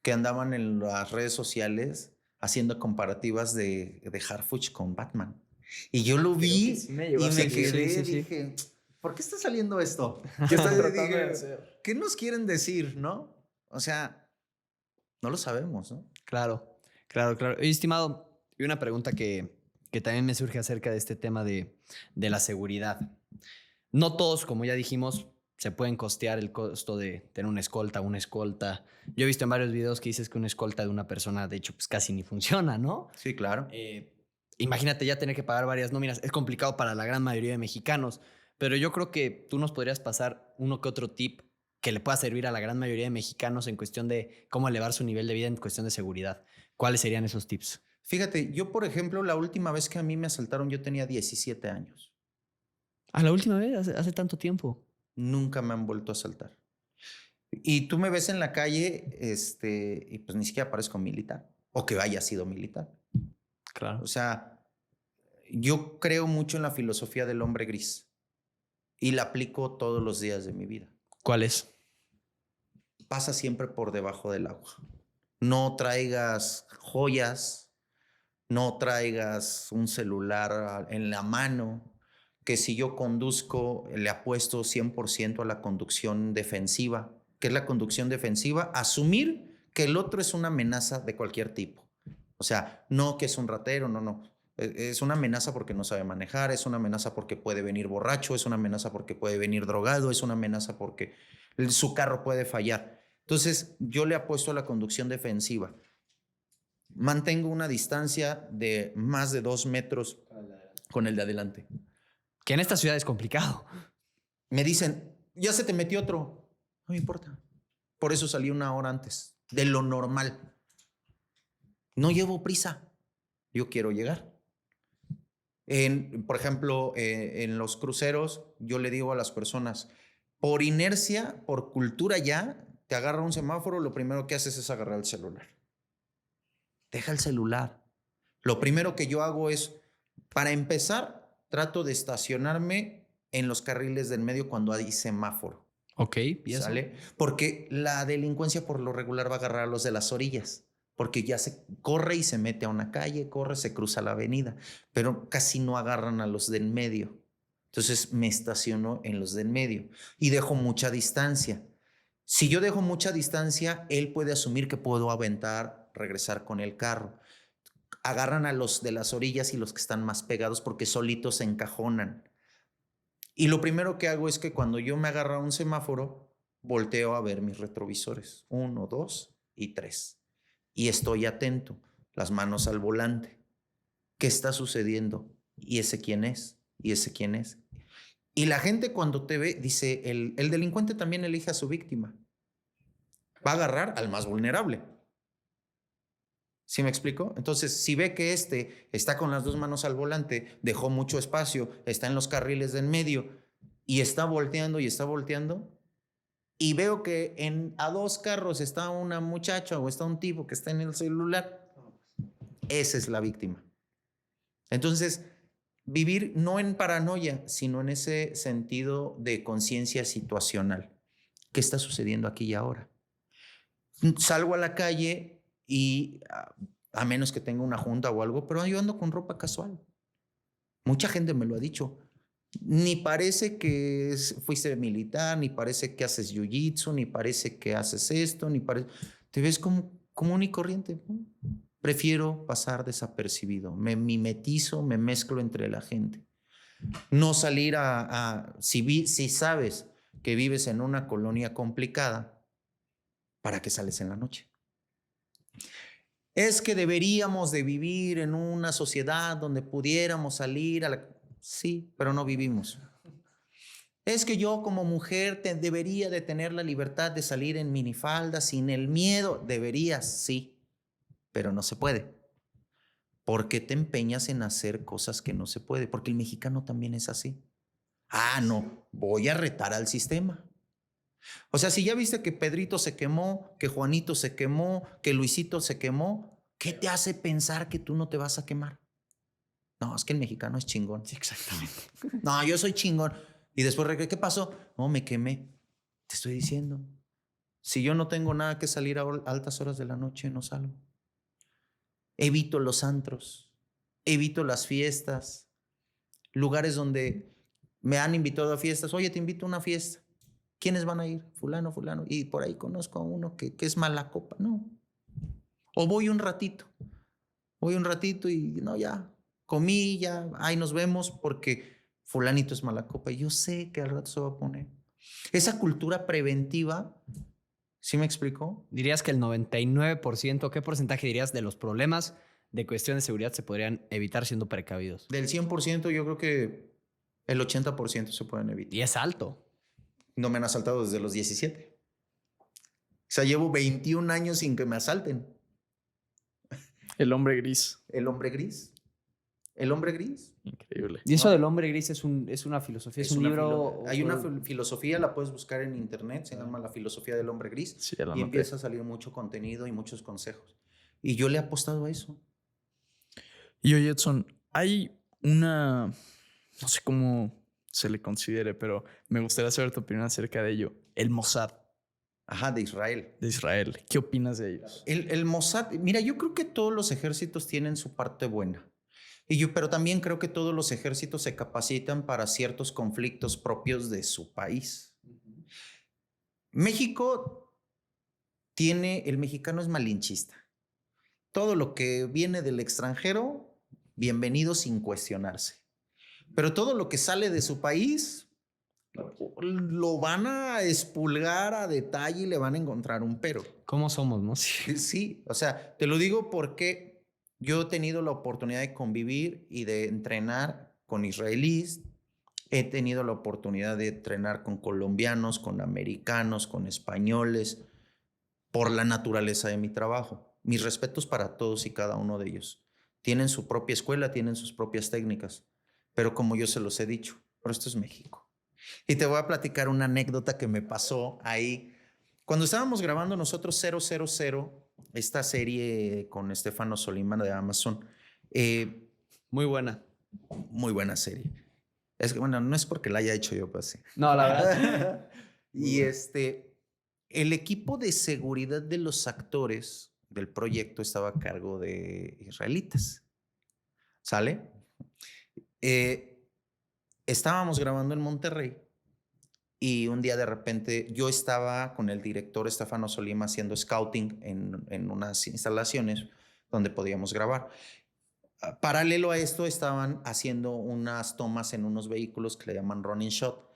que andaban en las redes sociales haciendo comparativas de Harfuch con Batman. Y yo lo vi y me quedé, dije, ¿por qué está saliendo esto? ¿Qué nos quieren decir, no? O sea, no lo sabemos, ¿no? Claro. Y estimado, y una pregunta que también me surge acerca de este tema de la seguridad. No todos, como ya dijimos, se pueden costear el costo de tener una escolta. Yo he visto en varios videos que dices que una escolta de una persona, de hecho, pues casi ni funciona, ¿no? Sí, claro. Imagínate ya tener que pagar varias nóminas. Es complicado para la gran mayoría de mexicanos, pero yo creo que tú nos podrías pasar uno que otro tip que le pueda servir a la gran mayoría de mexicanos en cuestión de cómo elevar su nivel de vida en cuestión de seguridad. ¿Cuáles serían esos tips? Fíjate, yo, por ejemplo, la última vez que a mí me asaltaron, yo tenía 17 años. ¿A la última vez? ¿Hace tanto tiempo? Nunca me han vuelto a asaltar. Y tú me ves en la calle, y pues ni siquiera parezco militar, o que haya sido militar. Claro. O sea, yo creo mucho en la filosofía del hombre gris y la aplico todos los días de mi vida. ¿Cuál es? Pasa siempre por debajo del agua. No traigas joyas, no traigas un celular en la mano, que si yo conduzco le apuesto 100% a la conducción defensiva. ¿Qué es la conducción defensiva? Asumir que el otro es una amenaza de cualquier tipo. O sea, no que es un ratero, no. Es una amenaza porque no sabe manejar, es una amenaza porque puede venir borracho, es una amenaza porque puede venir drogado, es una amenaza porque su carro puede fallar. Entonces, yo le apuesto a la conducción defensiva. Mantengo una distancia de más de 2 metros con el de adelante. Que en esta ciudad es complicado. Me dicen, ya se te metió otro. No me importa. Por eso salí 1 hora antes de lo normal. No llevo prisa. Yo quiero llegar. Por ejemplo, en los cruceros, yo le digo a las personas, por inercia, por cultura ya, te agarra un semáforo, lo primero que haces es agarrar el celular. Deja el celular. Lo primero que yo hago es, para empezar, trato de estacionarme en los carriles del medio cuando hay semáforo. Ok, ¿y eso? ¿Sale? Porque la delincuencia por lo regular va a agarrar a los de las orillas, porque ya se corre y se mete a una calle, corre, se cruza la avenida, pero casi no agarran a los del medio. Entonces me estaciono en los del medio y dejo mucha distancia. Si yo dejo mucha distancia, él puede asumir que puedo aventar, regresar con el carro. Agarran a los de las orillas y los que están más pegados porque solitos se encajonan. Y lo primero que hago es que cuando yo me agarro a un semáforo, volteo a ver mis retrovisores. 1, 2 y 3. Y estoy atento, las manos al volante. ¿Qué está sucediendo? ¿Y ese quién es? ¿Y ese quién es? Y la gente cuando te ve, dice, el delincuente también elige a su víctima. Va a agarrar al más vulnerable. ¿Sí me explico? Entonces, si ve que este está con las dos manos al volante, dejó mucho espacio, está en los carriles del medio y está volteando, y veo que a 2 carros está una muchacha o está un tipo que está en el celular, esa es la víctima. Entonces, vivir no en paranoia, sino en ese sentido de conciencia situacional. ¿Qué está sucediendo aquí y ahora? Salgo a la calle y a menos que tenga una junta o algo, pero yo ando con ropa casual. Mucha gente me lo ha dicho. Ni parece que fuiste militar, ni parece que haces jiu-jitsu, ni parece que haces esto, te ves como común y corriente. Prefiero pasar desapercibido. Me mimetizo, me mezclo entre la gente. No salir si sabes que vives en una colonia complicada, ¿para qué sales en la noche? Es que deberíamos de vivir en una sociedad donde pudiéramos salir Sí, pero no vivimos. Es que yo como mujer debería de tener la libertad de salir en minifalda sin el miedo. Deberías, sí, pero no se puede. ¿Por qué te empeñas en hacer cosas que no se puede? Porque el mexicano también es así. No, voy a retar al sistema. O sea, si ya viste que Pedrito se quemó, que Juanito se quemó, que Luisito se quemó, ¿qué te hace pensar que tú no te vas a quemar? No, es que el mexicano es chingón. Sí, exactamente. No, yo soy chingón. Y después, ¿qué pasó? No, me quemé. Te estoy diciendo. Si yo no tengo nada que salir a altas horas de la noche, no salgo. Evito los antros, evito las fiestas, lugares donde me han invitado a fiestas. Oye, te invito a una fiesta. ¿Quiénes van a ir? Fulano, fulano. Y por ahí conozco a uno que es mala copa. No. O voy un ratito y no, ya, comí, ya, ahí nos vemos porque fulanito es mala copa. Y yo sé que al rato se va a poner. Esa cultura preventiva, ¿sí me explicó? Dirías que el 99%, ¿qué porcentaje dirías de los problemas de cuestión de seguridad se podrían evitar siendo precavidos? Del 100% yo creo que el 80% se pueden evitar. Y es alto. No me han asaltado desde los 17. O sea, llevo 21 años sin que me asalten. El hombre gris. El hombre gris. El hombre gris. Increíble. Y eso No. del hombre gris es una filosofía, es un una libro. Hay una filosofía, la puedes buscar en internet, se llama La filosofía del hombre gris. Sí, ya la Y anoté. empieza a salir mucho contenido y muchos consejos. Y yo le he apostado a eso. Y oye, Edson, hay una, no sé cómo se le considere, pero me gustaría saber tu opinión acerca de ello. El Mossad Ajá, de Israel. de Israel. ¿Qué opinas de ellos? El Mossad, mira, yo creo que todos los ejércitos tienen su parte buena. Pero también creo que todos los ejércitos se capacitan para ciertos conflictos propios de su país. México el mexicano es malinchista. Todo lo que viene del extranjero, bienvenido sin cuestionarse. Pero todo lo que sale de su país, lo van a expulgar a detalle y le van a encontrar un pero. ¿Cómo somos, no? Sí. Sí, o sea, te lo digo porque yo he tenido la oportunidad de convivir y de entrenar con israelíes. He tenido la oportunidad de entrenar con colombianos, con americanos, con españoles, por la naturaleza de mi trabajo. Mis respetos para todos y cada uno de ellos. Tienen su propia escuela, tienen sus propias técnicas, pero como yo se los he dicho, pero esto es México. Y te voy a platicar una anécdota que me pasó ahí. Cuando estábamos grabando nosotros 000, esta serie con Estefano Soliman de Amazon, eh, Muy buena. muy buena serie. Es que, bueno, no es porque la haya hecho yo, pues sí. No, la verdad. Y el equipo de seguridad de los actores del proyecto estaba a cargo de israelitas. ¿Sale? Estábamos grabando en Monterrey y un día de repente yo estaba con el director Estefano Solima haciendo scouting en unas instalaciones donde podíamos grabar. Paralelo a esto estaban haciendo unas tomas en unos vehículos que le llaman running shot.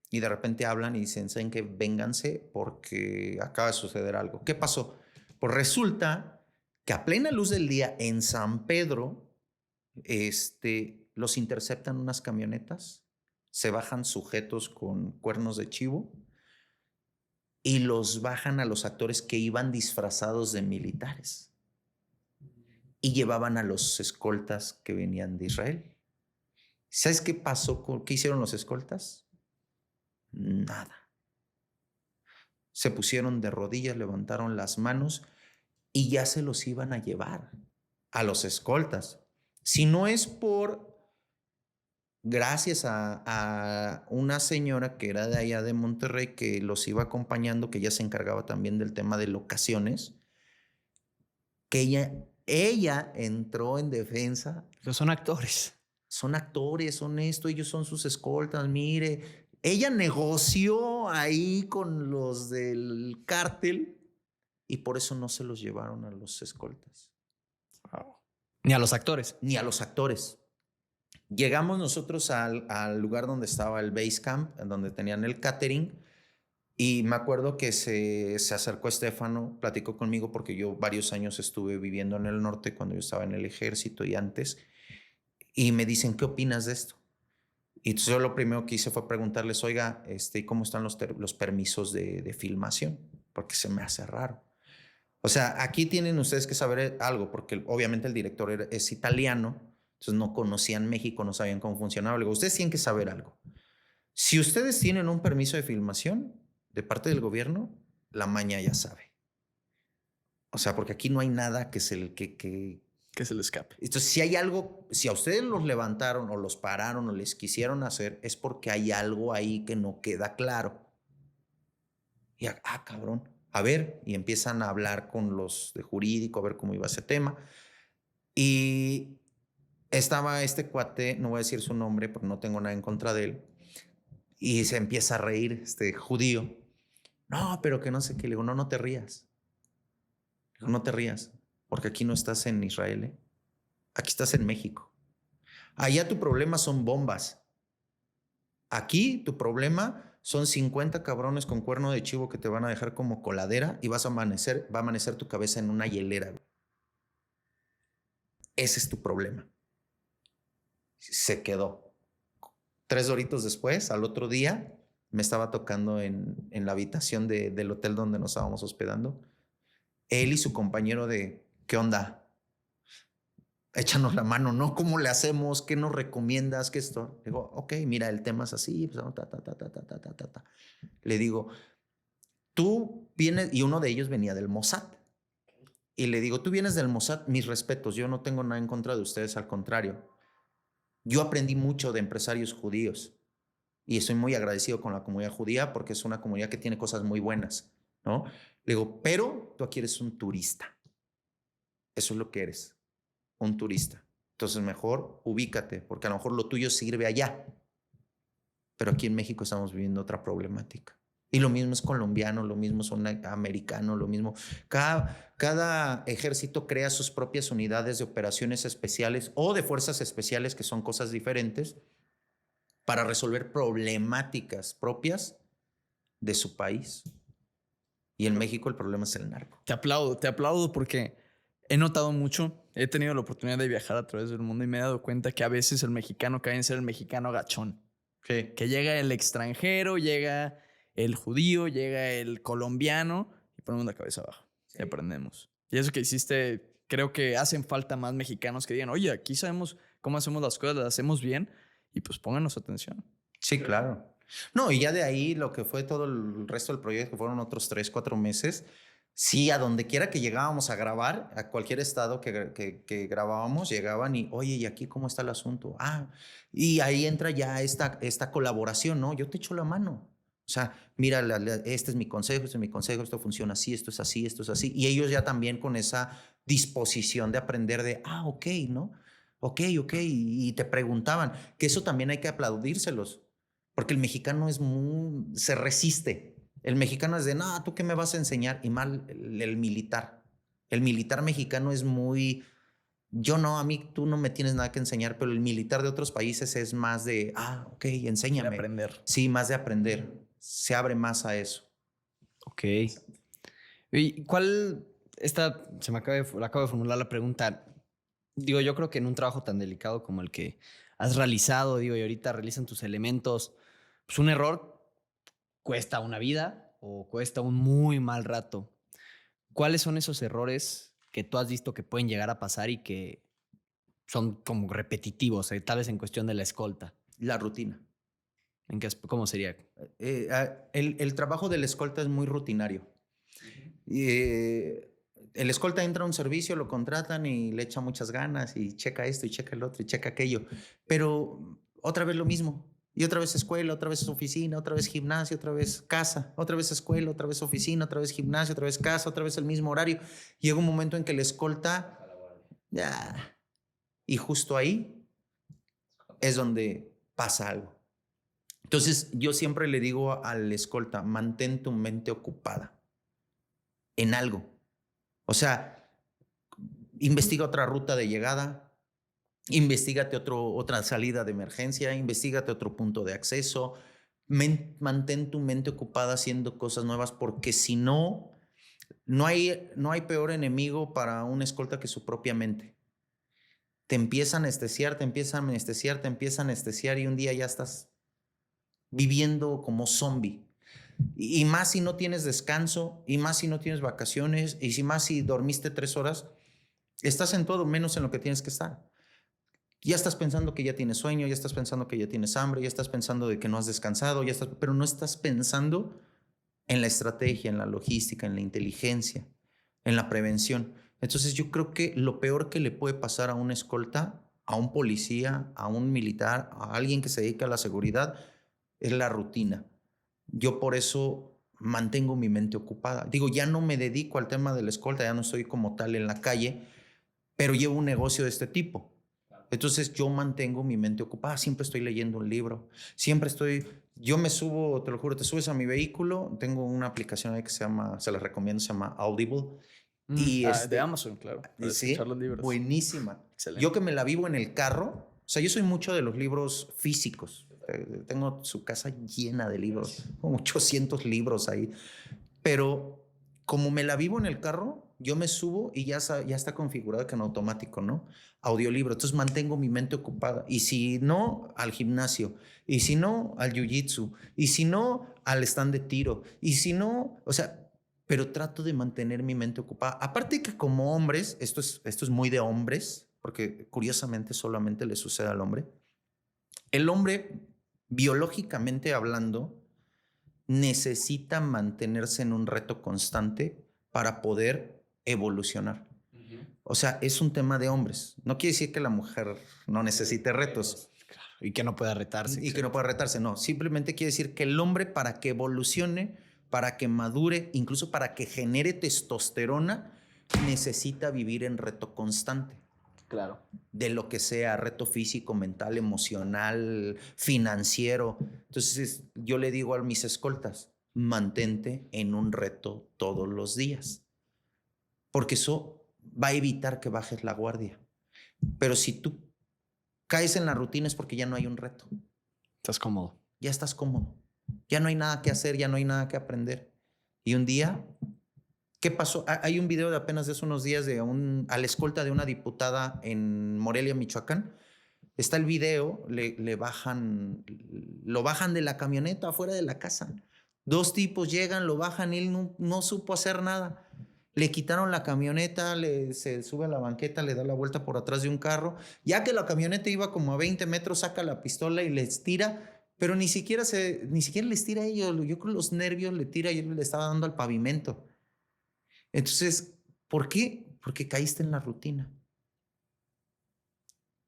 Y de repente hablan y dicen, ¿saben qué? Vénganse porque acaba de suceder algo. ¿Qué pasó? Pues resulta que a plena luz del día en San Pedro, los interceptan unas camionetas, se bajan sujetos con cuernos de chivo y los bajan a los actores que iban disfrazados de militares y llevaban a los escoltas que venían de Israel. ¿Sabes qué pasó? ¿Qué hicieron los escoltas? Nada. Se pusieron de rodillas, levantaron las manos y ya se los iban a llevar a los escoltas. Si no es gracias a una señora que era de allá de Monterrey que los iba acompañando, que ella se encargaba también del tema de locaciones, que ella entró en defensa. Pero son actores. Son actores, son esto, ellos son sus escoltas, mire. Ella negoció ahí con los del cártel y por eso no se los llevaron a los escoltas. Wow. Ni a los actores. Ni a los actores. Llegamos nosotros al lugar donde estaba el base camp, en donde tenían el catering, y me acuerdo que se acercó Estefano, platicó conmigo porque yo varios años estuve viviendo en el norte cuando yo estaba en el ejército y antes, y me dicen, ¿qué opinas de esto? Y entonces yo lo primero que hice fue preguntarles, oiga, ¿cómo están los permisos de filmación? Porque se me hace raro. O sea, aquí tienen ustedes que saber algo, porque obviamente el director es italiano, entonces no conocían México, no sabían cómo funcionaba. Digo, ustedes tienen que saber algo. Si ustedes tienen un permiso de filmación de parte del gobierno, la maña ya sabe. O sea, porque aquí no hay nada que se le escape. Entonces, si hay algo, si a ustedes los levantaron o los pararon o les quisieron hacer, es porque hay algo ahí que no queda claro. Y cabrón, a ver, y empiezan a hablar con los de jurídico, a ver cómo iba ese tema. Y estaba este cuate, no voy a decir su nombre porque no tengo nada en contra de él, y se empieza a reír, este judío. No, pero que no sé qué. Le digo, no te rías. Le digo, no te rías, porque aquí no estás en Israel, ¿eh? Aquí estás en México. Allá tu problema son bombas. Aquí tu problema son 50 cabrones con cuerno de chivo que te van a dejar como coladera y va a amanecer tu cabeza en una hielera. Ese es tu problema. Se quedó. 3 horitos después, al otro día, me estaba tocando en la habitación del hotel donde nos estábamos hospedando. Él y su compañero de, ¿qué onda? Échanos la mano, ¿no? ¿Cómo le hacemos? ¿Qué nos recomiendas? ¿Qué esto? Le digo, ok, mira, el tema es así. Pues, Le digo, tú vienes, y uno de ellos venía del Mossad. Y le digo, tú vienes del Mossad, mis respetos, yo no tengo nada en contra de ustedes, al contrario. Yo aprendí mucho de empresarios judíos y estoy muy agradecido con la comunidad judía porque es una comunidad que tiene cosas muy buenas, ¿no? Le digo, pero tú aquí eres un turista. Eso es lo que eres. Un turista. Entonces mejor ubícate, porque a lo mejor lo tuyo sirve allá, pero aquí en México estamos viviendo otra problemática. Y lo mismo es colombiano, lo mismo es americano, lo mismo. Cada ejército crea sus propias unidades de operaciones especiales o de fuerzas especiales, que son cosas diferentes, para resolver problemáticas propias de su país. Y en México el problema es el narco. Te aplaudo porque he notado mucho, he tenido la oportunidad de viajar a través del mundo y me he dado cuenta que a veces el mexicano cae en ser el mexicano agachón. Sí. Que llega el extranjero, llega el judío, llega el colombiano y ponemos la cabeza abajo. Sí. Y aprendemos. Y eso que hiciste, creo que hacen falta más mexicanos que digan, oye, aquí sabemos cómo hacemos las cosas, las hacemos bien y pues pónganos atención. Sí, claro. No, y ya de ahí lo que fue todo el resto del proyecto, que fueron otros 3, 4 meses, sí, a donde quiera que llegábamos a grabar, a cualquier estado que grabábamos, llegaban y, oye, ¿y aquí cómo está el asunto? Ah, y ahí entra ya esta colaboración, ¿no? Yo te echo la mano. O sea, mira, este es mi consejo, este es mi consejo, esto funciona así, esto es así, esto es así. Y ellos ya también con esa disposición de aprender de, ok, ¿no? Ok, y te preguntaban, que eso también hay que aplaudírselos, porque el mexicano es muy, se resiste. El mexicano es de, no, ¿tú qué me vas a enseñar? Y mal el militar. El militar mexicano es muy, yo no, a mí tú no me tienes nada que enseñar, pero el militar de otros países es más de, ok, Quiere enséñame. aprender. Sí, más de aprender. Se abre más a eso. Ok. ¿Y cuál? Acabo de formular la pregunta. Digo, yo creo que en un trabajo tan delicado como el que has realizado, digo, y ahorita realizan tus elementos, pues un error cuesta una vida o cuesta un muy mal rato. ¿Cuáles son esos errores que tú has visto que pueden llegar a pasar y que son como repetitivos, tal vez en cuestión de la escolta? La rutina. ¿Cómo sería? El trabajo del escolta es muy rutinario. El escolta entra a un servicio, lo contratan y le echa muchas ganas y checa esto y checa el otro y checa aquello. Pero otra vez lo mismo. Y otra vez escuela, otra vez oficina, otra vez gimnasio, otra vez casa, otra vez escuela, otra vez oficina, otra vez gimnasio, otra vez casa, otra vez el mismo horario. Llega un momento en que el escolta, ya, y justo ahí es donde pasa algo. Entonces yo siempre le digo al escolta, mantén tu mente ocupada en algo. O sea, investiga otra ruta de llegada, investigate otra salida de emergencia, investigate otro punto de acceso, mantén tu mente ocupada haciendo cosas nuevas, porque si no, no hay peor enemigo para un escolta que su propia mente. Te empieza a anestesiar, te empieza a anestesiar, te empieza a anestesiar y un día ya estás viviendo como zombie. Y más si no tienes descanso, y más si no tienes vacaciones, y más si dormiste 3 horas, estás en todo menos en lo que tienes que estar. Ya estás pensando que ya tienes sueño, ya estás pensando que ya tienes hambre, ya estás pensando de que no has descansado, pero no estás pensando en la estrategia, en la logística, en la inteligencia, en la prevención. Entonces yo creo que lo peor que le puede pasar a un escolta, a un policía, a un militar, a alguien que se dedica a la seguridad, es la rutina. Yo por eso mantengo mi mente ocupada. Digo, ya no me dedico al tema de la escolta, ya no estoy como tal en la calle, pero llevo un negocio de este tipo. Entonces yo mantengo mi mente ocupada, siempre estoy leyendo un libro, yo me subo, te lo juro, te subes a mi vehículo, tengo una aplicación ahí que se la recomiendo, se llama Audible. Y de Amazon, claro. Para escuchar los libros. Buenísima. Excelente. Yo que me la vivo en el carro, o sea, yo soy mucho de los libros físicos. Tengo su casa llena de libros, como 800 libros ahí. Pero como me la vivo en el carro, yo me subo y ya está configurado que en automático, ¿no? Audiolibro. Entonces mantengo mi mente ocupada. Y si no, al gimnasio. Y si no, al jiu-jitsu. Y si no, al stand de tiro. Y si no, o sea, pero trato de mantener mi mente ocupada. Aparte que como hombres, esto es muy de hombres, porque curiosamente solamente le sucede al hombre. El hombre, biológicamente hablando, necesita mantenerse en un reto constante para poder evolucionar. O sea, es un tema de hombres. No quiere decir que la mujer no necesite retos. Y que no pueda retarse. Y que no pueda retarse, no. Simplemente quiere decir que el hombre, para que evolucione, para que madure, incluso para que genere testosterona, necesita vivir en reto constante. Claro. De lo que sea, reto físico, mental, emocional, financiero. Entonces yo le digo a mis escoltas, mantente en un reto todos los días, porque eso va a evitar que bajes la guardia. Pero si tú caes en la rutina es porque ya no hay un reto. Estás cómodo. Ya estás cómodo. Ya no hay nada que hacer, ya no hay nada que aprender. Y un día, ¿qué pasó? Hay un video de apenas de hace unos días a la escolta de una diputada en Morelia, Michoacán. Está el video, lo bajan de la camioneta afuera de la casa. 2 tipos llegan, lo bajan y él no supo hacer nada. Le quitaron la camioneta, se sube a la banqueta, le da la vuelta por atrás de un carro. Ya que la camioneta iba como a 20 metros, saca la pistola y les tira pero ni siquiera les tira a ellos. Yo con los nervios le tira y él le estaba dando al pavimento. Entonces, ¿por qué? Porque caíste en la rutina.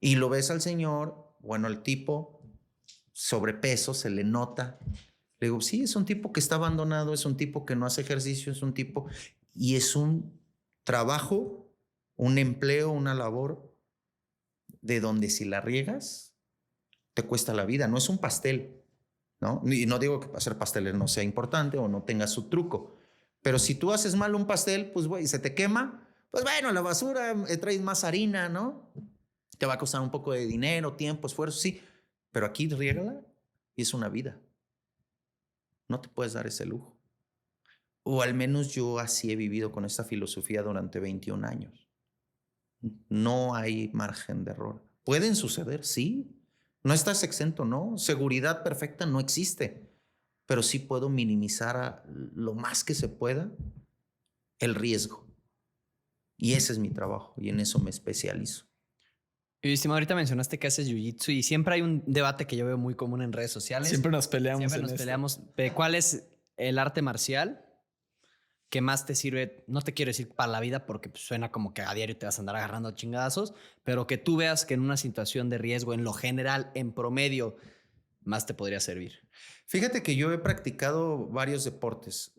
Y lo ves al señor, bueno, el tipo, sobrepeso, se le nota. Le digo, sí, es un tipo que está abandonado, es un tipo que no hace ejercicio, es un tipo... Y es un trabajo, un empleo, una labor de donde si la riegas, te cuesta la vida. No es un pastel, ¿no? Y no digo que hacer pasteles no sea importante o no tenga su truco. Pero si tú haces mal un pastel, pues, güey, se te quema. Pues bueno, la basura, traes más harina, ¿no? Te va a costar un poco de dinero, tiempo, esfuerzo, sí. Pero aquí riégala y es una vida. No te puedes dar ese lujo. O al menos yo así he vivido con esta filosofía durante 21 años. No hay margen de error. ¿Pueden suceder? Sí. No estás exento, ¿no? Seguridad perfecta no existe. Pero sí puedo minimizar a lo más que se pueda el riesgo. Y ese es mi trabajo y en eso me especializo. Y estimado, ahorita mencionaste que haces jiu-jitsu y siempre hay un debate que yo veo muy común en redes sociales. Siempre nos peleamos Siempre en nos esto. peleamos. ¿Cuál es el arte marcial que más te sirve? No te quiero decir para la vida porque pues, suena como que a diario te vas a andar agarrando a chingadazos, pero que tú veas que en una situación de riesgo, en lo general, en promedio, más te podría servir. Fíjate que yo he practicado varios deportes.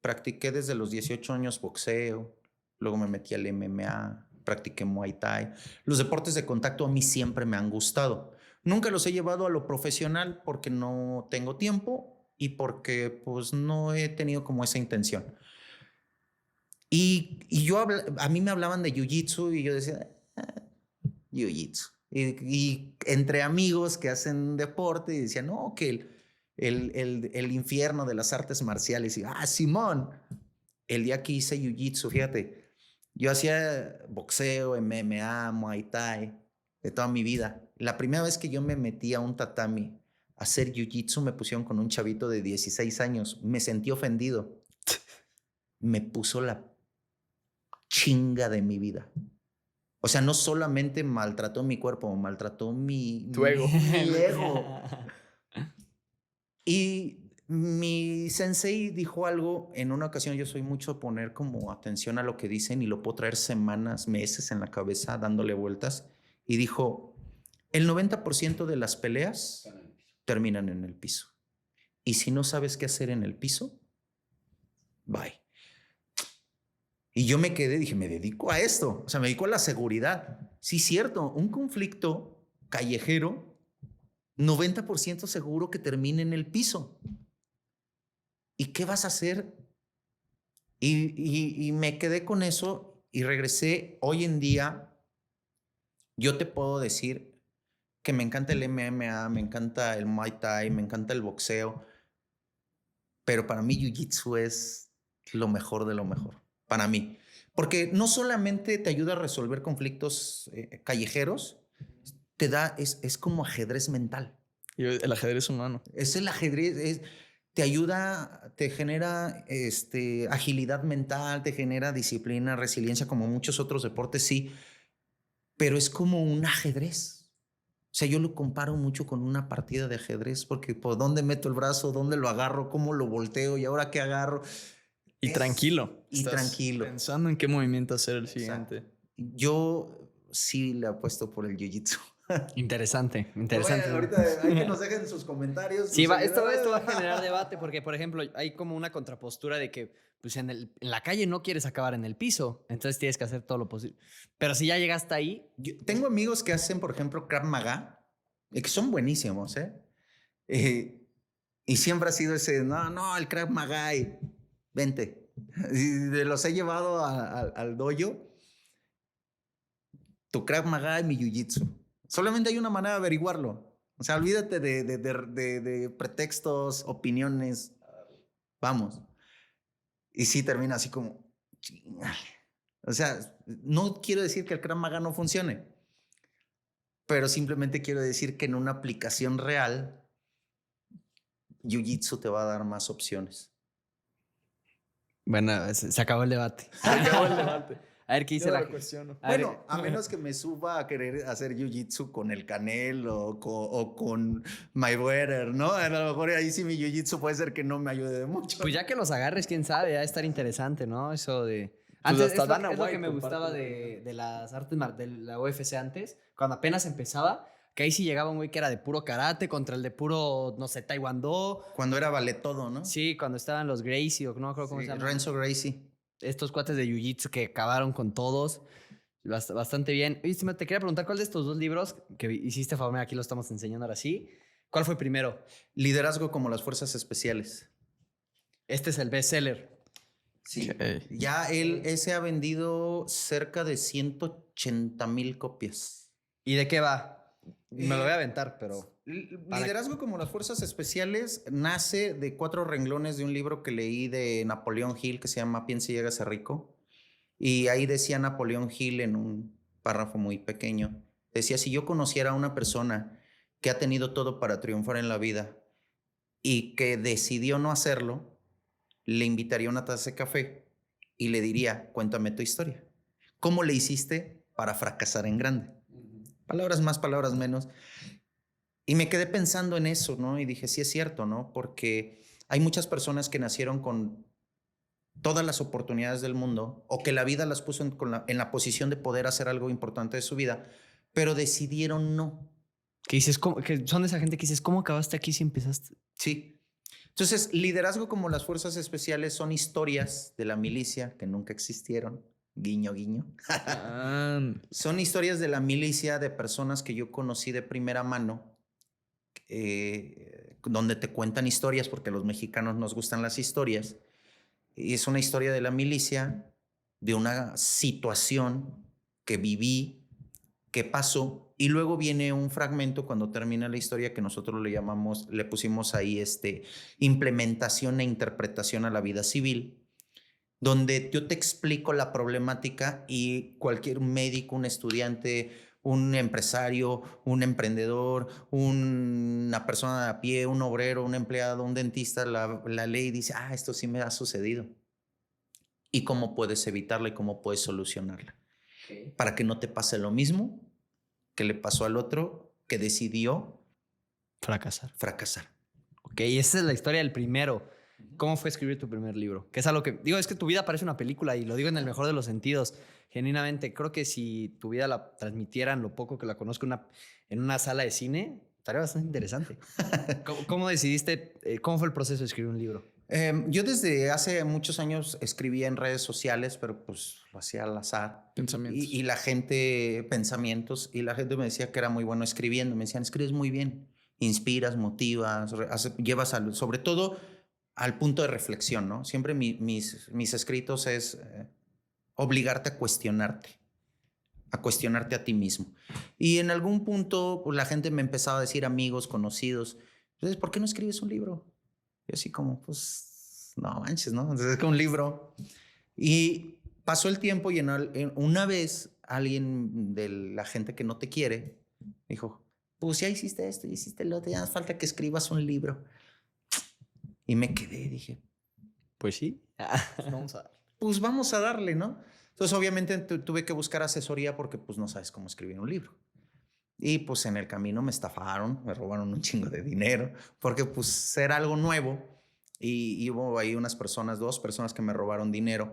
Practiqué desde los 18 años boxeo, luego me metí al MMA, practiqué Muay Thai. Los deportes de contacto a mí siempre me han gustado. Nunca los he llevado a lo profesional porque no tengo tiempo y porque pues no he tenido como esa intención. Y a mí me hablaban de jiu-jitsu y yo decía, jiu-jitsu. Y entre amigos que hacen deporte y decían, no, que el infierno de las artes marciales. Y, Simón, el día que hice jiu-jitsu, fíjate, yo hacía boxeo, MMA, Muay Thai, de toda mi vida. La primera vez que yo me metí a un tatami a hacer jiu-jitsu, me pusieron con un chavito de 16 años. Me sentí ofendido. Me puso la chinga de mi vida. O sea, no solamente maltrató mi cuerpo, maltrató Tu ego. mi ego. Y mi sensei dijo algo en una ocasión. Yo soy mucho de poner como atención a lo que dicen y lo puedo traer semanas, meses en la cabeza dándole vueltas. Y dijo, el 90% de las peleas terminan en el piso. Y si no sabes qué hacer en el piso, bye. Y yo me quedé, dije, me dedico a esto. O sea, me dedico a la seguridad. Sí, cierto, un conflicto callejero, 90% seguro que termine en el piso. ¿Y qué vas a hacer? Y me quedé con eso y regresé. Hoy en día, yo te puedo decir que me encanta el MMA, me encanta el Muay Thai, me encanta el boxeo, pero para mí Jiu-Jitsu es lo mejor de lo mejor, para mí. Porque no solamente te ayuda a resolver conflictos callejeros, es como ajedrez mental. Y el ajedrez humano. Es el ajedrez, te ayuda, te genera agilidad mental, te genera disciplina, resiliencia, como muchos otros deportes, sí, pero es como un ajedrez. O sea, yo lo comparo mucho con una partida de ajedrez, porque por dónde meto el brazo, dónde lo agarro, cómo lo volteo y ahora qué agarro. Y tranquilo. Y Estás tranquilo. pensando en qué movimiento hacer el siguiente. Yo sí le apuesto por el jiu-jitsu. Interesante. Bueno, ahorita hay que nos dejen sus comentarios. Sí, esto va a generar debate porque, por ejemplo, hay como una contrapostura de que pues en la calle no quieres acabar en el piso, entonces tienes que hacer todo lo posible. Pero si ya llegaste ahí... Yo tengo amigos que hacen, por ejemplo, Krav Maga, que son buenísimos, y siempre ha sido ese, no, el Krav Maga, vente. Y los he llevado al dojo. Tu Krav Maga y mi Jiu-Jitsu. Solamente hay una manera de averiguarlo. O sea, olvídate de pretextos, opiniones. Vamos. Y sí termina así como... O sea, no quiero decir que el Krav Maga no funcione, pero simplemente quiero decir que en una aplicación real, Jiu-Jitsu te va a dar más opciones. Bueno, se acabó el debate. Se acabó el debate. A ver qué dice Yo la lo gente. cuestiono. Bueno, a menos que me suba a querer hacer jiu-jitsu con el Canelo o con Mayweather, ¿no? A lo mejor ahí sí mi jiu-jitsu puede ser que no me ayude de mucho. Pues ya que los agarres, quién sabe, va a estar interesante, ¿no? Eso de... Pues Antes, hasta es lo, Dana es lo que White me comparte gustaba lo que de las artes de la UFC antes, cuando apenas empezaba, que ahí sí llegaba un güey que era de puro karate contra el de puro, no sé, taekwondo. Cuando era vale todo, ¿no? Sí, cuando estaban los Gracie, o no me acuerdo cómo Sí, se llama. Renzo Gracie. Estos cuates de jiu-jitsu que acabaron con todos. Bastante bien. Oye, Estima, te quería preguntar, ¿cuál de estos dos libros que hiciste favor? Mira, aquí lo estamos enseñando ahora sí. ¿Cuál fue primero? Liderazgo como las fuerzas especiales. Este es el bestseller. Sí. Ok. Ya ese ha vendido cerca de 180,000 copias. ¿Y de qué va? Me lo voy a aventar, pero... Liderazgo como las fuerzas especiales nace de 4 renglones de un libro que leí de Napoleón Hill que se llama Piense y hágase rico. Y ahí decía Napoleón Hill en un párrafo muy pequeño, decía, si yo conociera a una persona que ha tenido todo para triunfar en la vida y que decidió no hacerlo, le invitaría a una taza de café y le diría, cuéntame tu historia. ¿Cómo le hiciste para fracasar en grande? Palabras más, palabras menos. Y me quedé pensando en eso, ¿no? Y dije, sí es cierto, ¿no? Porque hay muchas personas que nacieron con todas las oportunidades del mundo o que la vida las puso en la posición de poder hacer algo importante de su vida, pero decidieron no. Que dices, que son esa gente que dices, ¿cómo acabaste aquí si empezaste? Sí. Entonces, liderazgo como las fuerzas especiales son historias de la milicia que nunca existieron. Guiño, guiño. Son historias de la milicia de personas que yo conocí de primera mano, donde te cuentan historias, porque a los mexicanos nos gustan las historias. Y es una historia de la milicia, de una situación que viví, que pasó, y luego viene un fragmento cuando termina la historia que nosotros le pusimos ahí implementación e interpretación a la vida civil, donde yo te explico la problemática y cualquier médico, un estudiante, un empresario, un emprendedor, una persona de a pie, un obrero, un empleado, un dentista, la ley dice, esto sí me ha sucedido. ¿Y cómo puedes evitarla y cómo puedes solucionarla? Okay. Para que no te pase lo mismo que le pasó al otro que decidió fracasar. Ok, esa es la historia del primero. ¿Cómo fue escribir tu primer libro? Que es algo que... Digo, es que tu vida parece una película y lo digo en el mejor de los sentidos. Genuinamente, creo que si tu vida la transmitieran lo poco que la conozco en una sala de cine, estaría bastante interesante. ¿Cómo decidiste? ¿Cómo fue el proceso de escribir un libro? Yo desde hace muchos años escribía en redes sociales, pero pues lo hacía al azar. Pensamientos. Y la gente, pensamientos, y la gente me decía que era muy bueno escribiendo. Me decían, escribes muy bien, inspiras, motivas, llevas sobre todo al punto de reflexión, ¿no? Siempre mis escritos es obligarte a cuestionarte a ti mismo. Y en algún punto pues, la gente me empezaba a decir, amigos, conocidos, entonces, ¿por qué no escribes un libro? Y así como, pues, no manches, ¿no? Entonces es como un libro. Y pasó el tiempo y una vez alguien de la gente que no te quiere dijo, pues ya hiciste esto, ya hiciste lo otro, ya hace falta que escribas un libro. Y me quedé, dije, pues sí. Pues vamos a darle, ¿no? Entonces obviamente tuve que buscar asesoría porque pues no sabes cómo escribir un libro. Y pues en el camino me estafaron, me robaron un chingo de dinero, porque pues era algo nuevo y hubo ahí dos personas que me robaron dinero,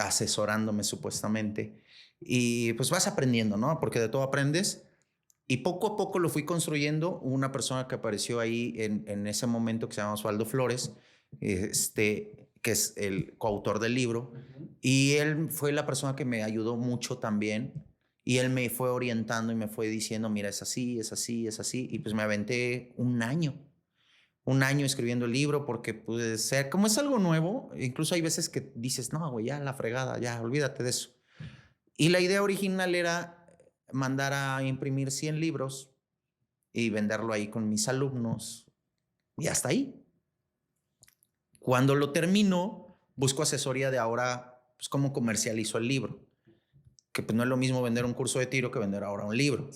asesorándome supuestamente. Y pues vas aprendiendo, ¿no? Porque de todo aprendes. Y poco a poco lo fui construyendo. Una persona que apareció ahí en ese momento que se llama Osvaldo Flores, que es el coautor del libro. Y él fue la persona que me ayudó mucho también. Y él me fue orientando y me fue diciendo, mira, es así, es así, es así. Y pues me aventé un año escribiendo el libro porque pues, como es algo nuevo, incluso hay veces que dices, no, güey, ya la fregada, ya, olvídate de eso. Y la idea original era mandar a imprimir 100 libros y venderlo ahí con mis alumnos y hasta ahí. Cuando lo termino, busco asesoría de ahora, pues cómo comercializo el libro. Que pues no es lo mismo vender un curso de tiro que vender ahora un libro.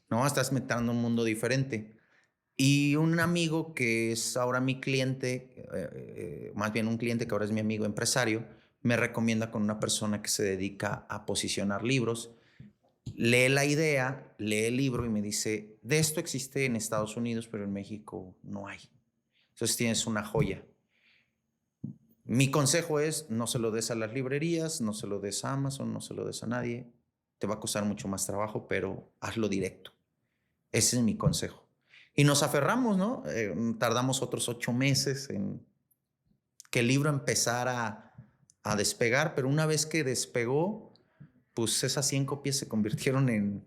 No, estás metiendo un mundo diferente. Y un amigo que es ahora mi cliente, más bien un cliente que ahora es mi amigo empresario, me recomienda con una persona que se dedica a posicionar libros. Lee la idea, lee el libro y me dice, de esto existe en Estados Unidos, pero en México no hay. Entonces tienes una joya. Mi consejo es, no se lo des a las librerías, no se lo des a Amazon, no se lo des a nadie. Te va a costar mucho más trabajo, pero hazlo directo. Ese es mi consejo. Y nos aferramos, ¿no? Tardamos otros 8 meses en que el libro empezara a despegar, pero una vez que despegó, pues esas 100 copias se convirtieron en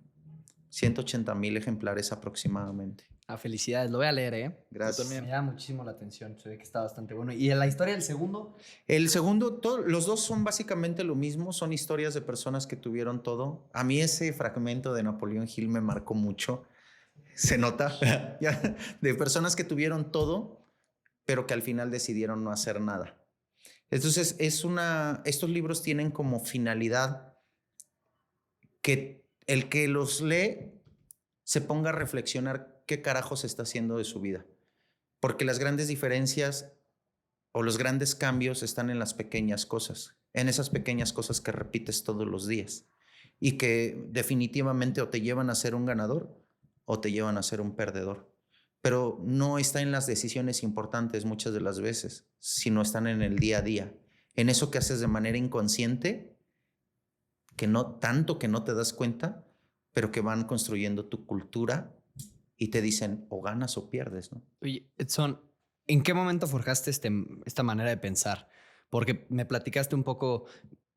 180,000 ejemplares aproximadamente. Felicidades, lo voy a leer, ¿eh? Gracias. Me llama muchísimo la atención, se ve que está bastante bueno. ¿Y en la historia del segundo? El segundo, los dos son básicamente lo mismo, son historias de personas que tuvieron todo. A mí ese fragmento de Napoleón Hill me marcó mucho, se nota, de personas que tuvieron todo, pero que al final decidieron no hacer nada. Entonces, estos libros tienen como finalidad que el que los lee se ponga a reflexionar qué carajos está haciendo de su vida. Porque las grandes diferencias o los grandes cambios están en las pequeñas cosas, en esas pequeñas cosas que repites todos los días y que definitivamente o te llevan a ser un ganador o te llevan a ser un perdedor. Pero no está en las decisiones importantes muchas de las veces, sino están en el día a día, en eso que haces de manera inconsciente, que no tanto que no te das cuenta, pero que van construyendo tu cultura y te dicen o ganas o pierdes, ¿no? Oye, Edson, ¿en qué momento forjaste esta manera de pensar? Porque me platicaste un poco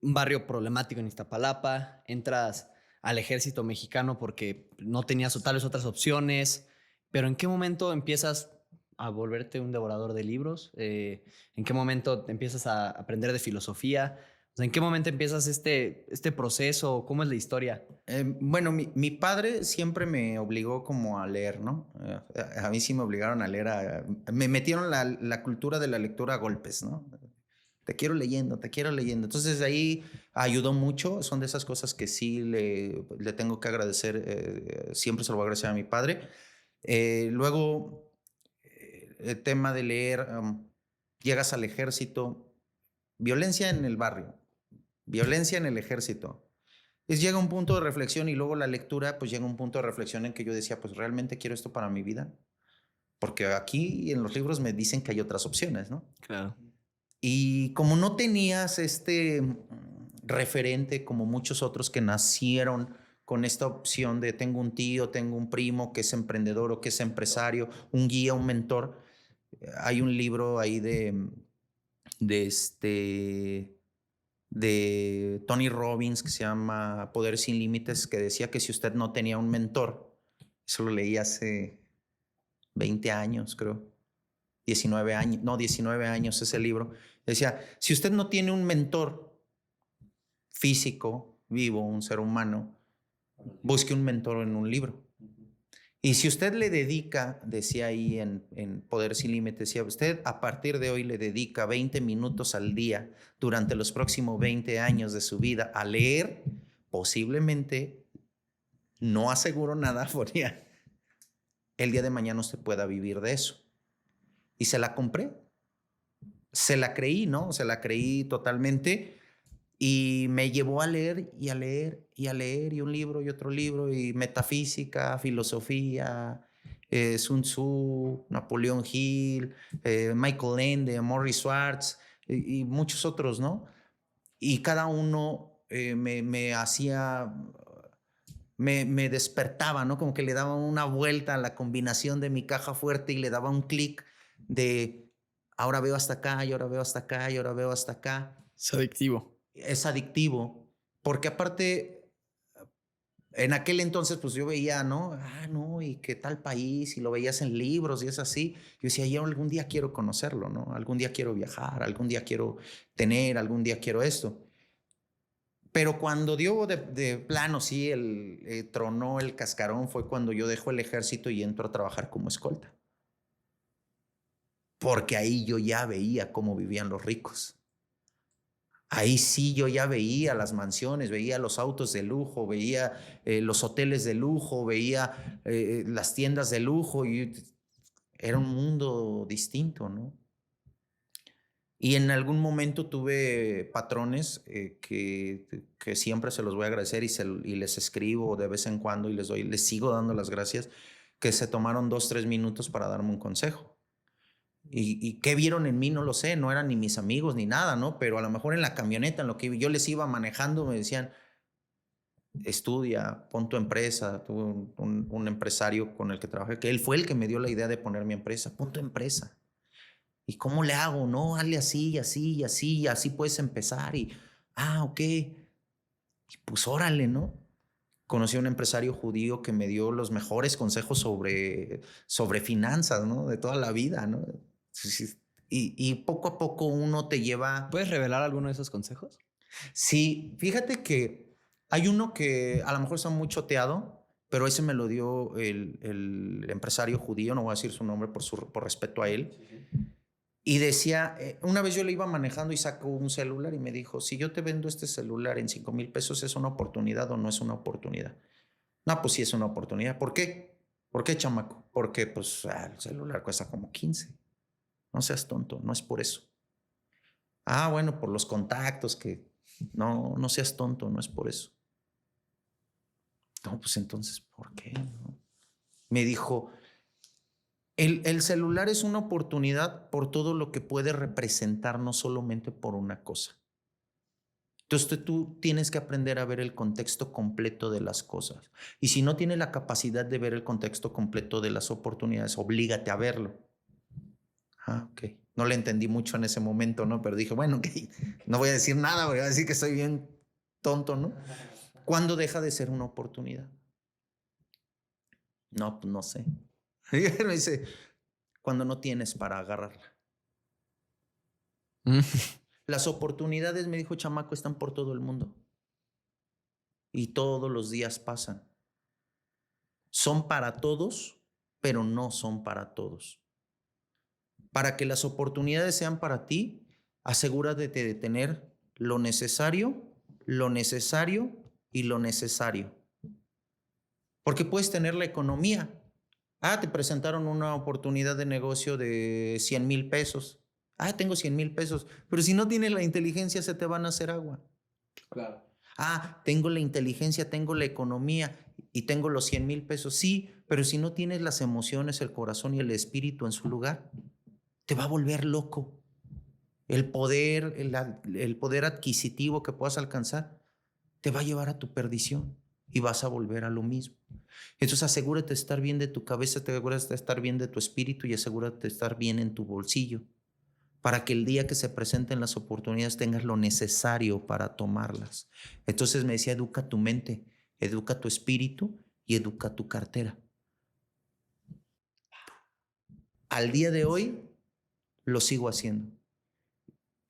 un barrio problemático en Iztapalapa, entras al ejército mexicano porque no tenías tales otras opciones, pero ¿en qué momento empiezas a volverte un devorador de libros? ¿En qué momento te empiezas a aprender de filosofía? O sea, ¿en qué momento empiezas este proceso? ¿Cómo es la historia? Bueno, mi padre siempre me obligó como a leer, ¿no? A mí sí me obligaron a leer, me metieron la cultura de la lectura a golpes, ¿no? Te quiero leyendo, te quiero leyendo. Entonces de ahí ayudó mucho, son de esas cosas que sí le tengo que agradecer, siempre se lo voy a agradecer a mi padre. Luego, el tema de leer, llegas al ejército, violencia en el barrio, violencia en el ejército. Llega un punto de reflexión y luego la lectura, pues llega un punto de reflexión en que yo decía, pues realmente quiero esto para mi vida. Porque aquí en los libros me dicen que hay otras opciones, ¿no? Claro. Y como no tenías este referente como muchos otros que nacieron con esta opción de tengo un tío, tengo un primo que es emprendedor o que es empresario, un guía, un mentor, hay un libro ahí de Tony Robbins que se llama Poder sin Límites, que decía que si usted no tenía un mentor, eso lo leí hace 20 años, creo, 19 años ese libro, decía, si usted no tiene un mentor físico, vivo, un ser humano, busque un mentor en un libro. Y si usted le dedica, decía ahí en Poder Sin Límites, decía usted a partir de hoy le dedica 20 minutos al día durante los próximos 20 años de su vida a leer, posiblemente, no aseguro nada, porque el día de mañana usted pueda vivir de eso. Y se la compré, se la creí, ¿no? Se la creí totalmente. Y me llevó a leer y a leer y a leer y un libro y otro libro y metafísica, filosofía, Sun Tzu, Napoleón Hill, Michael Ende, Morris Schwartz y muchos otros, ¿no? Y cada uno me hacía, me despertaba, ¿no? Como que le daba una vuelta a la combinación de mi caja fuerte y le daba un clic de ahora veo hasta acá y ahora veo hasta acá y ahora veo hasta acá. Es adictivo. Es adictivo, porque aparte, en aquel entonces, pues yo veía, ¿no? No, y qué tal país, y lo veías en libros y es así. Yo decía, yo algún día quiero conocerlo, ¿no? Algún día quiero viajar, algún día quiero tener, algún día quiero esto. Pero cuando dio de plano, sí, tronó el cascarón, fue cuando yo dejo el ejército y entro a trabajar como escolta. Porque ahí yo ya veía cómo vivían los ricos. Ahí sí yo ya veía las mansiones, veía los autos de lujo, veía los hoteles de lujo, veía las tiendas de lujo y era un mundo distinto, ¿no? Y en algún momento tuve patrones que siempre se los voy a agradecer y les escribo de vez en cuando y les sigo dando las gracias, que se tomaron 2, 3 minutos para darme un consejo. Y qué vieron en mí, no lo sé, no eran ni mis amigos ni nada, ¿no? Pero a lo mejor en la camioneta, en lo que yo les iba manejando, me decían, estudia, pon tu empresa. Tuve un empresario con el que trabajé, que él fue el que me dio la idea de poner mi empresa. Pon tu empresa. ¿Y cómo le hago? No, hazle así, y así, y así, y así puedes empezar. Ok. Y pues órale, ¿no? Conocí a un empresario judío que me dio los mejores consejos sobre finanzas, ¿no? De toda la vida, ¿no? Sí, sí. Y poco a poco uno te lleva. ¿Puedes revelar alguno de esos consejos? Sí, fíjate que hay uno que a lo mejor está muy choteado, pero ese me lo dio el empresario judío, no voy a decir su nombre por respeto a él. Y decía, una vez yo le iba manejando y sacó un celular y me dijo, si yo te vendo este celular en 5,000 pesos, ¿es una oportunidad o no es una oportunidad? No, pues sí es una oportunidad. ¿Por qué? ¿Por qué, chamaco? Porque pues el celular cuesta como 15. No seas tonto, no es por eso. Bueno, por los contactos que... No, no seas tonto, no es por eso. No, pues entonces, ¿por qué? ¿No? Me dijo, el celular es una oportunidad por todo lo que puede representar, no solamente por una cosa. Entonces tú tienes que aprender a ver el contexto completo de las cosas. Y si no tienes la capacidad de ver el contexto completo de las oportunidades, oblígate a verlo. Ok. No le entendí mucho en ese momento, ¿no? Pero dije, bueno, ok, no voy a decir nada, voy a decir que soy bien tonto, ¿no? ¿Cuándo deja de ser una oportunidad? No, pues no sé. Me dice, cuando no tienes para agarrarla. Las oportunidades, me dijo chamaco, están por todo el mundo. Y todos los días pasan. Son para todos, pero no son para todos. Para que las oportunidades sean para ti, asegúrate de tener lo necesario y lo necesario. Porque puedes tener la economía. Te presentaron una oportunidad de negocio de 100,000 pesos. Tengo 100,000 pesos. Pero si no tienes la inteligencia, se te van a hacer agua. Claro. Tengo la inteligencia, tengo la economía y tengo los 100,000 pesos. Sí, pero si no tienes las emociones, el corazón y el espíritu en su lugar, te va a volver loco. El poder adquisitivo que puedas alcanzar te va a llevar a tu perdición y vas a volver a lo mismo. Entonces asegúrate de estar bien de tu cabeza, te aseguras de estar bien de tu espíritu y asegúrate de estar bien en tu bolsillo para que el día que se presenten las oportunidades tengas lo necesario para tomarlas. Entonces me decía, educa tu mente, educa tu espíritu y educa tu cartera. Al día de hoy lo sigo haciendo.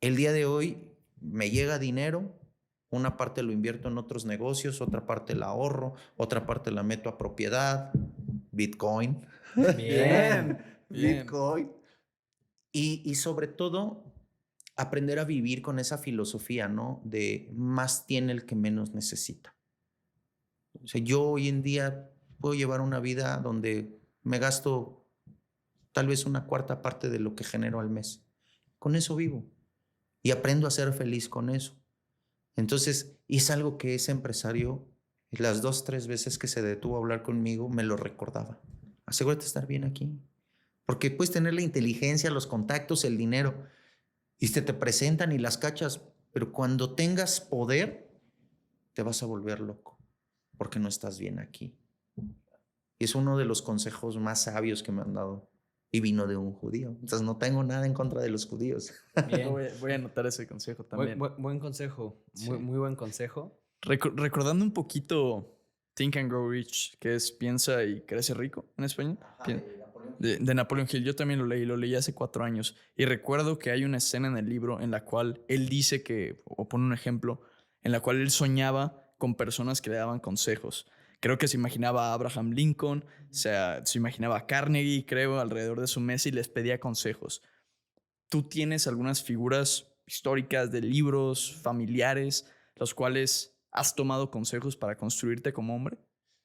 El día de hoy me llega dinero, una parte lo invierto en otros negocios, otra parte la ahorro, otra parte la meto a propiedad, Bitcoin. Bien. Bitcoin. Y sobre todo, aprender a vivir con esa filosofía, ¿no? De más tiene el que menos necesita. O sea, yo hoy en día puedo llevar una vida donde me gasto tal vez una cuarta parte de lo que genero al mes. Con eso vivo y aprendo a ser feliz con eso. Entonces, y es algo que ese empresario, las 2, 3 veces que se detuvo a hablar conmigo, me lo recordaba. Asegúrate de estar bien aquí. Porque puedes tener la inteligencia, los contactos, el dinero, y te presentan y las cachas, pero cuando tengas poder, te vas a volver loco, porque no estás bien aquí. Y es uno de los consejos más sabios que me han dado. Y vino de un judío. Entonces no tengo nada en contra de los judíos. Bien. Voy a anotar ese consejo también. Buen consejo. Sí. Muy buen consejo. Recordando un poquito Think and Grow Rich, que es Piensa y Crece Rico en español. De Napoleon Hill. Yo también lo leí hace 4 años. Y recuerdo que hay una escena en el libro en la cual él dice que, o pone un ejemplo, en la cual él soñaba con personas que le daban consejos. Creo que se imaginaba a Abraham Lincoln, o sea, se imaginaba a Carnegie, creo, alrededor de su mesa y les pedía consejos. ¿Tú tienes algunas figuras históricas de libros, familiares, los cuales has tomado consejos para construirte como hombre?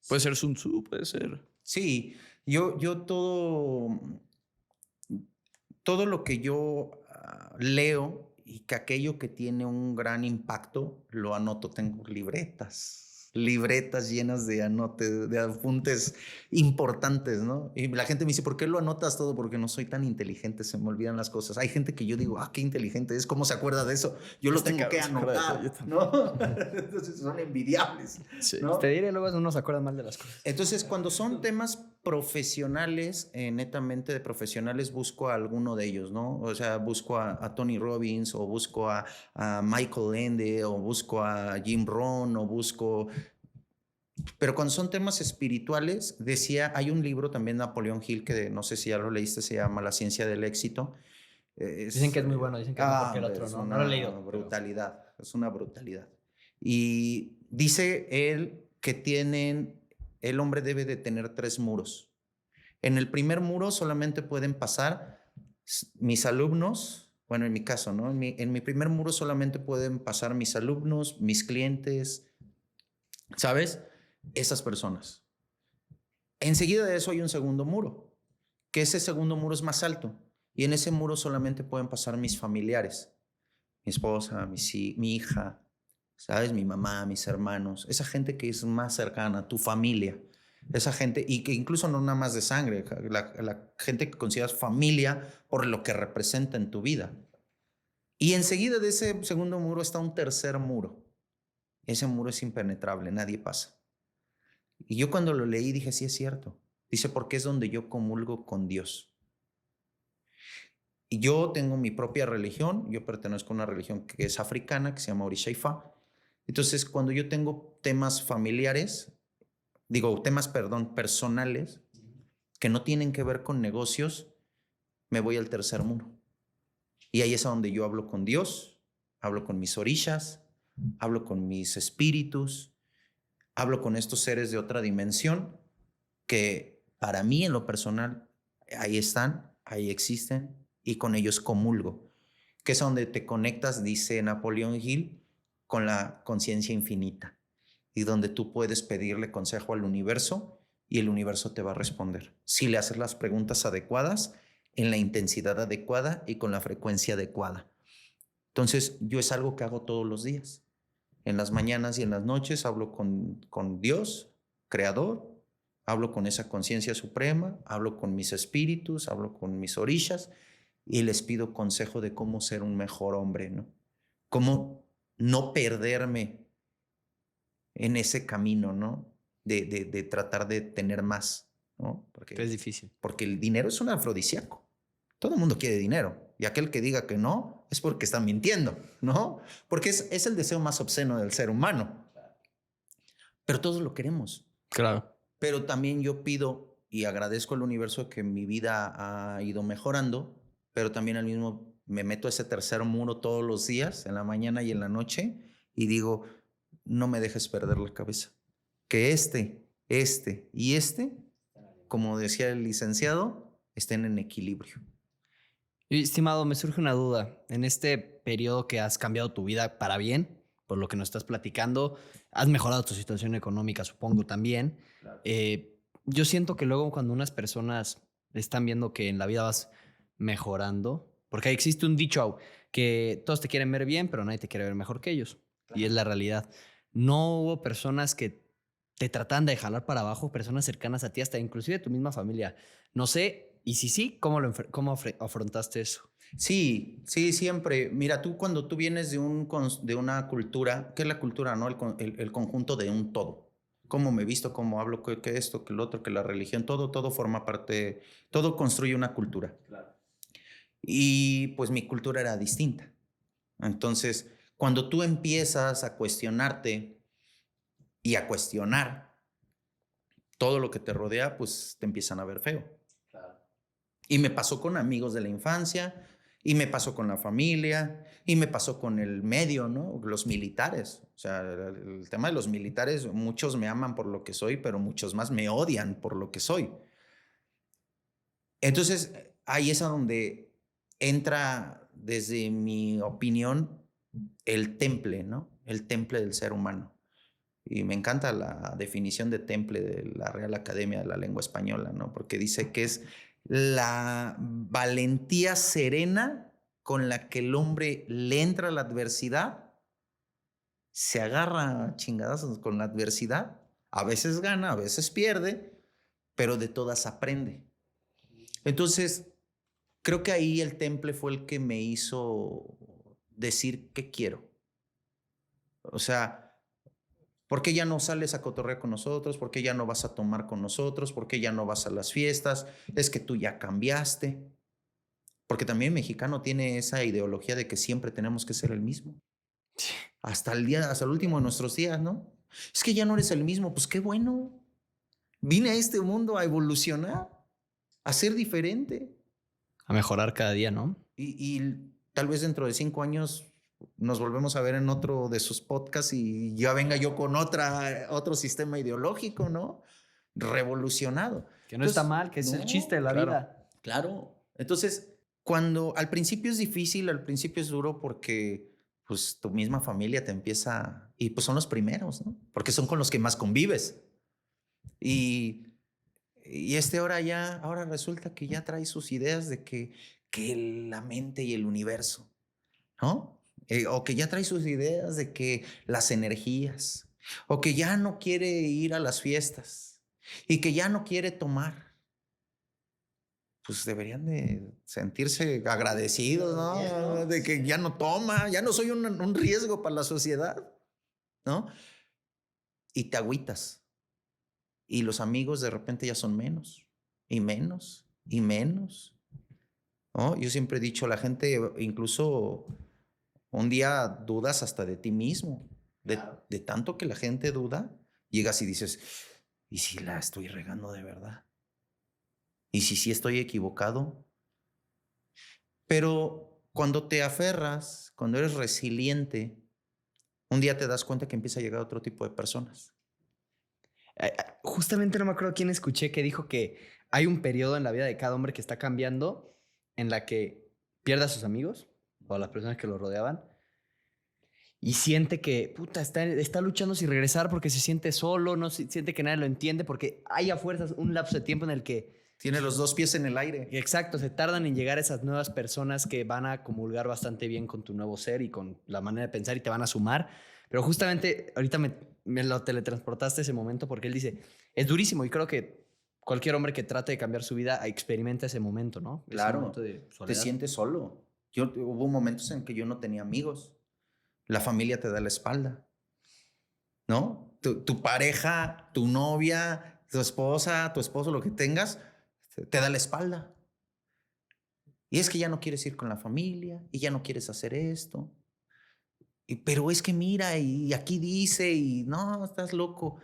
Puede ser Sun Tzu, puede ser... Sí, yo todo lo que yo leo y que aquello que tiene un gran impacto lo anoto. Tengo libretas llenas de de apuntes importantes, ¿no? Y la gente me dice, ¿por qué lo anotas todo? Porque no soy tan inteligente, se me olvidan las cosas. Hay gente que yo digo, qué inteligente es, ¿cómo se acuerda de eso? Yo lo tengo que anotar, ¿no? Entonces son envidiables, Sí. ¿no? Te diré, luego uno se acuerda mal de las cosas. Entonces, cuando son temas profesionales, netamente de profesionales, busco a alguno de ellos, ¿no? O sea, busco a Tony Robbins, o busco a Michael Ende, o busco a Jim Rohn, o busco... Pero cuando son temas espirituales, hay un libro también de Napoleón Hill, que no sé si ya lo leíste, se llama La ciencia del éxito. Dicen que es muy bueno, dicen que es mejor que el otro, es ¿no? una No lo he leído. brutalidad, es una brutalidad. Y dice él que el hombre debe de tener 3 muros. En el primer muro solamente pueden pasar mis alumnos, bueno, en mi caso, ¿no? En mi primer muro solamente pueden pasar mis alumnos, mis clientes, ¿sabes? Esas personas. Enseguida de eso hay un segundo muro, que ese segundo muro es más alto. Y en ese muro solamente pueden pasar mis familiares, mi esposa, mi hija, ¿sabes? Mi mamá, mis hermanos, esa gente que es más cercana, tu familia, esa gente, y que incluso no nada más de sangre, la gente que consideras familia por lo que representa en tu vida. Y enseguida de ese segundo muro está un tercer muro. Ese muro es impenetrable, nadie pasa. Y yo cuando lo leí dije, sí es cierto. Dice, porque es donde yo comulgo con Dios. Y yo tengo mi propia religión, yo pertenezco a una religión que es africana, que se llama Orisha Ifa. Entonces, cuando yo tengo temas familiares, personales, que no tienen que ver con negocios, me voy al tercer muro. Y ahí es a donde yo hablo con Dios, hablo con mis orishas, hablo con mis espíritus, hablo con estos seres de otra dimensión que para mí en lo personal ahí están, ahí existen y con ellos comulgo, que es donde te conectas, dice Napoleón Hill, con la conciencia infinita y donde tú puedes pedirle consejo al universo y el universo te va a responder. Si le haces las preguntas adecuadas, en la intensidad adecuada y con la frecuencia adecuada. Entonces, yo es algo que hago todos los días. En las mañanas y en las noches hablo con Dios, creador, hablo con esa conciencia suprema, hablo con mis espíritus, hablo con mis orishas y les pido consejo de cómo ser un mejor hombre, ¿no? Cómo no perderme en ese camino, ¿no? De tratar de tener más, ¿no? Es difícil. Porque el dinero es un afrodisíaco. Todo el mundo quiere dinero. Y aquel que diga que no es porque está mintiendo, ¿no? Porque es el deseo más obsceno del ser humano. Pero todos lo queremos. Claro. Pero también yo pido y agradezco al universo que mi vida ha ido mejorando, pero también al mismo me meto a ese tercer muro todos los días, en la mañana y en la noche, y digo, no me dejes perder la cabeza. Que este y como decía el licenciado, estén en equilibrio. Y, estimado, me surge una duda. En este periodo que has cambiado tu vida para bien, por lo que nos estás platicando, has mejorado tu situación económica, supongo también. Claro. Yo siento que luego cuando unas personas están viendo que en la vida vas mejorando, porque existe un dicho que todos te quieren ver bien, pero nadie te quiere ver mejor que ellos. Claro. Y es la realidad. No hubo personas que te tratan de jalar para abajo, personas cercanas a ti, hasta inclusive tu misma familia. No sé. Y si sí, ¿cómo afrontaste eso? Sí, siempre. Mira, cuando tú vienes de una cultura, ¿qué es la cultura, no? El conjunto de un todo. Cómo me visto, cómo hablo, que esto, que lo otro, que la religión, todo forma parte, todo construye una cultura. Claro. Y pues mi cultura era distinta. Entonces, cuando tú empiezas a cuestionarte y a cuestionar todo lo que te rodea, pues te empiezan a ver feo. Y me pasó con amigos de la infancia, y me pasó con la familia, y me pasó con el medio, ¿no? Los militares. O sea, el tema de los militares, muchos me aman por lo que soy, pero muchos más me odian por lo que soy. Entonces, ahí es a donde entra, desde mi opinión, el temple, ¿no? El temple del ser humano. Y me encanta la definición de temple de la Real Academia de la Lengua Española, ¿no? Porque dice que es la valentía serena con la que el hombre le entra a la adversidad, se agarra a chingadazos con la adversidad, a veces gana, a veces pierde, pero de todas aprende. Entonces, creo que ahí el temple fue el que me hizo decir qué quiero. O sea, ¿por qué ya no sales a cotorrear con nosotros? ¿Por qué ya no vas a tomar con nosotros? ¿Por qué ya no vas a las fiestas? Es que tú ya cambiaste. Porque también el mexicano tiene esa ideología de que siempre tenemos que ser el mismo. Hasta el último de nuestros días, ¿no? Es que ya no eres el mismo. Pues qué bueno. Vine a este mundo a evolucionar, a ser diferente. A mejorar cada día, ¿no? Y tal vez dentro de 5 años nos volvemos a ver en otro de sus podcasts y ya venga yo con otro sistema ideológico, ¿no? Revolucionado. Que no está mal, que es el chiste de la vida. Claro. Entonces, cuando al principio es difícil, al principio es duro porque pues tu misma familia te empieza, y pues son los primeros, ¿no? Porque son con los que más convives. Y ahora resulta que ya trae sus ideas de que la mente y el universo, ¿no? O que ya trae sus ideas de que las energías, o que ya no quiere ir a las fiestas y que ya no quiere tomar. Pues deberían de sentirse agradecidos, ¿no? De que ya no toma, ya no soy un riesgo para la sociedad, ¿no? Y te agüitas. Y los amigos de repente ya son menos, y menos, y menos, ¿no? Yo siempre he dicho, la gente incluso un día dudas hasta de ti mismo. De tanto que la gente duda, llegas y dices, ¿y si la estoy regando de verdad? ¿Y si sí estoy equivocado? Pero cuando te aferras, cuando eres resiliente, un día te das cuenta que empieza a llegar otro tipo de personas. Justamente no me acuerdo quién escuché que dijo que hay un periodo en la vida de cada hombre que está cambiando en la que pierde a sus amigos o a las personas que lo rodeaban y siente que, puta, está luchando sin regresar porque se siente solo, no siente que nadie lo entiende porque hay a fuerzas un lapso de tiempo en el que Tiene los 2 pies en el aire. exacto, se tardan en llegar esas nuevas personas que van a comulgar bastante bien con tu nuevo ser y con la manera de pensar y te van a sumar. Pero justamente ahorita me lo teletransportaste a ese momento porque él dice, es durísimo y creo que cualquier hombre que trate de cambiar su vida experimenta ese momento, ¿no? Ese Claro, momento de te soledad. sientes solo. Hubo momentos en que yo no tenía amigos. La familia te da la espalda, ¿no? Tu pareja, tu novia, tu esposa, tu esposo, lo que tengas, te da la espalda. Y es que ya no quieres ir con la familia y ya no quieres hacer esto. Pero es que mira, y aquí dice, y no, estás loco.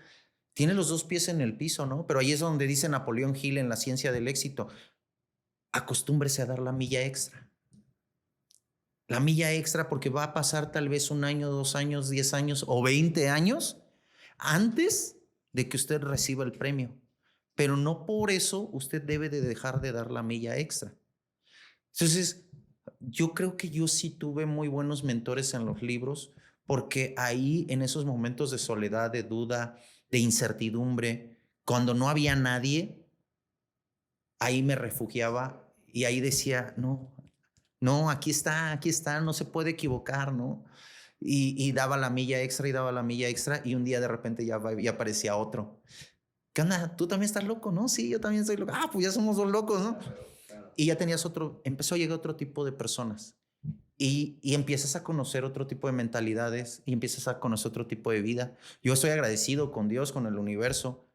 Tiene los 2 pies en el piso, ¿no? Pero ahí es donde dice Napoleón Hill en La ciencia del éxito, acostúmbrese a dar la milla extra. La milla extra porque va a pasar tal vez 1 año, 2 años, 10 años o 20 años antes de que usted reciba el premio. Pero no por eso usted debe de dejar de dar la milla extra. Entonces, yo creo que yo sí tuve muy buenos mentores en los libros porque ahí en esos momentos de soledad, de duda, de incertidumbre, cuando no había nadie, ahí me refugiaba y ahí decía, no, aquí está, no se puede equivocar, ¿no? Y daba la milla extra y daba la milla extra y un día de repente ya aparecía otro. ¿Qué onda? ¿Tú también estás loco? No, sí, yo también estoy loco. Ah, pues ya somos 2 locos, ¿no? Y ya empezó a llegar otro tipo de personas y empiezas a conocer otro tipo de mentalidades y empiezas a conocer otro tipo de vida. Yo estoy agradecido con Dios, con el universo,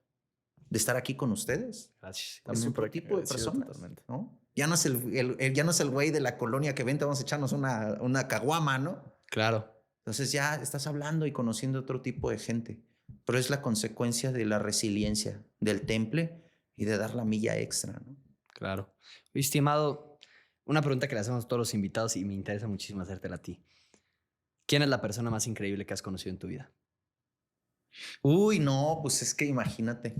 de estar aquí con ustedes. Gracias. Es otro tipo de personas, ¿no? Ya no es ya no es el güey de la colonia que vente, vamos a echarnos una caguama, ¿no? Claro. Entonces ya estás hablando y conociendo otro tipo de gente, pero es la consecuencia de la resiliencia, del temple y de dar la milla extra, ¿no? Claro. Estimado, una pregunta que le hacemos a todos los invitados y me interesa muchísimo hacértela a ti. ¿Quién es la persona más increíble que has conocido en tu vida? Uy, no, pues es que imagínate,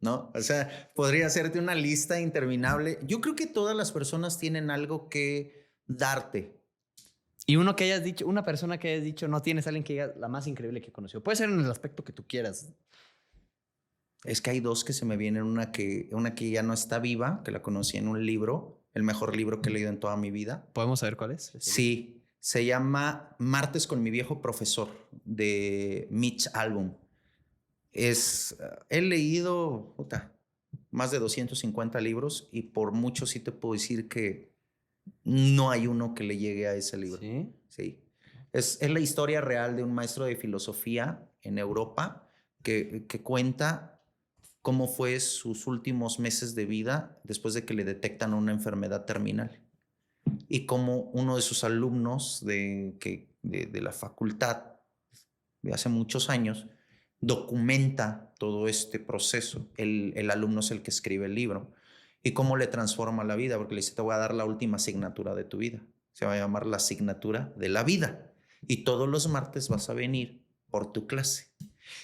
¿no? O sea, podría hacerte una lista interminable. Yo creo que todas las personas tienen algo que darte. Y uno que hayas dicho, una persona que hayas dicho, no tienes alguien que diga la más increíble que conoció. Puede ser en el aspecto que tú quieras. Es que hay 2 que se me vienen, una que ya no está viva, que la conocí en un libro, el mejor libro que he leído en toda mi vida. ¿Podemos saber cuál es? Sí, se llama Martes con mi viejo profesor, de Mitch Albom. He leído más de 250 libros y por mucho sí te puedo decir que no hay uno que le llegue a ese libro. ¿Sí? Sí. Es la historia real de un maestro de filosofía en Europa que cuenta cómo fue sus últimos meses de vida después de que le detectan una enfermedad terminal. Y cómo uno de sus alumnos de la facultad de hace muchos años documenta todo este proceso. El alumno es el que escribe el libro. Y cómo le transforma la vida, porque le dice, te voy a dar la última asignatura de tu vida. Se va a llamar la asignatura de la vida. Y todos los martes vas a venir por tu clase.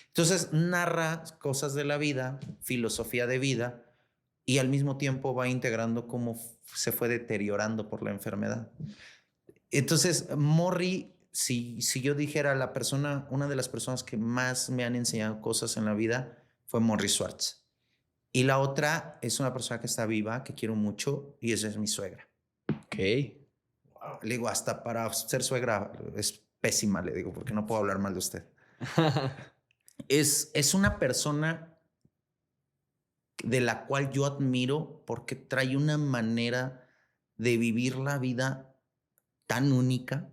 Entonces narra cosas de la vida, filosofía de vida, y al mismo tiempo va integrando cómo se fue deteriorando por la enfermedad. Entonces, Morrie, si yo dijera una de las personas que más me han enseñado cosas en la vida fue Morrie Schwartz. Y la otra es una persona que está viva, que quiero mucho, y esa es mi suegra. Ok. Le digo, hasta para ser suegra es pésima, le digo, porque no puedo hablar mal de usted. Es una persona de la cual yo admiro porque trae una manera de vivir la vida tan única.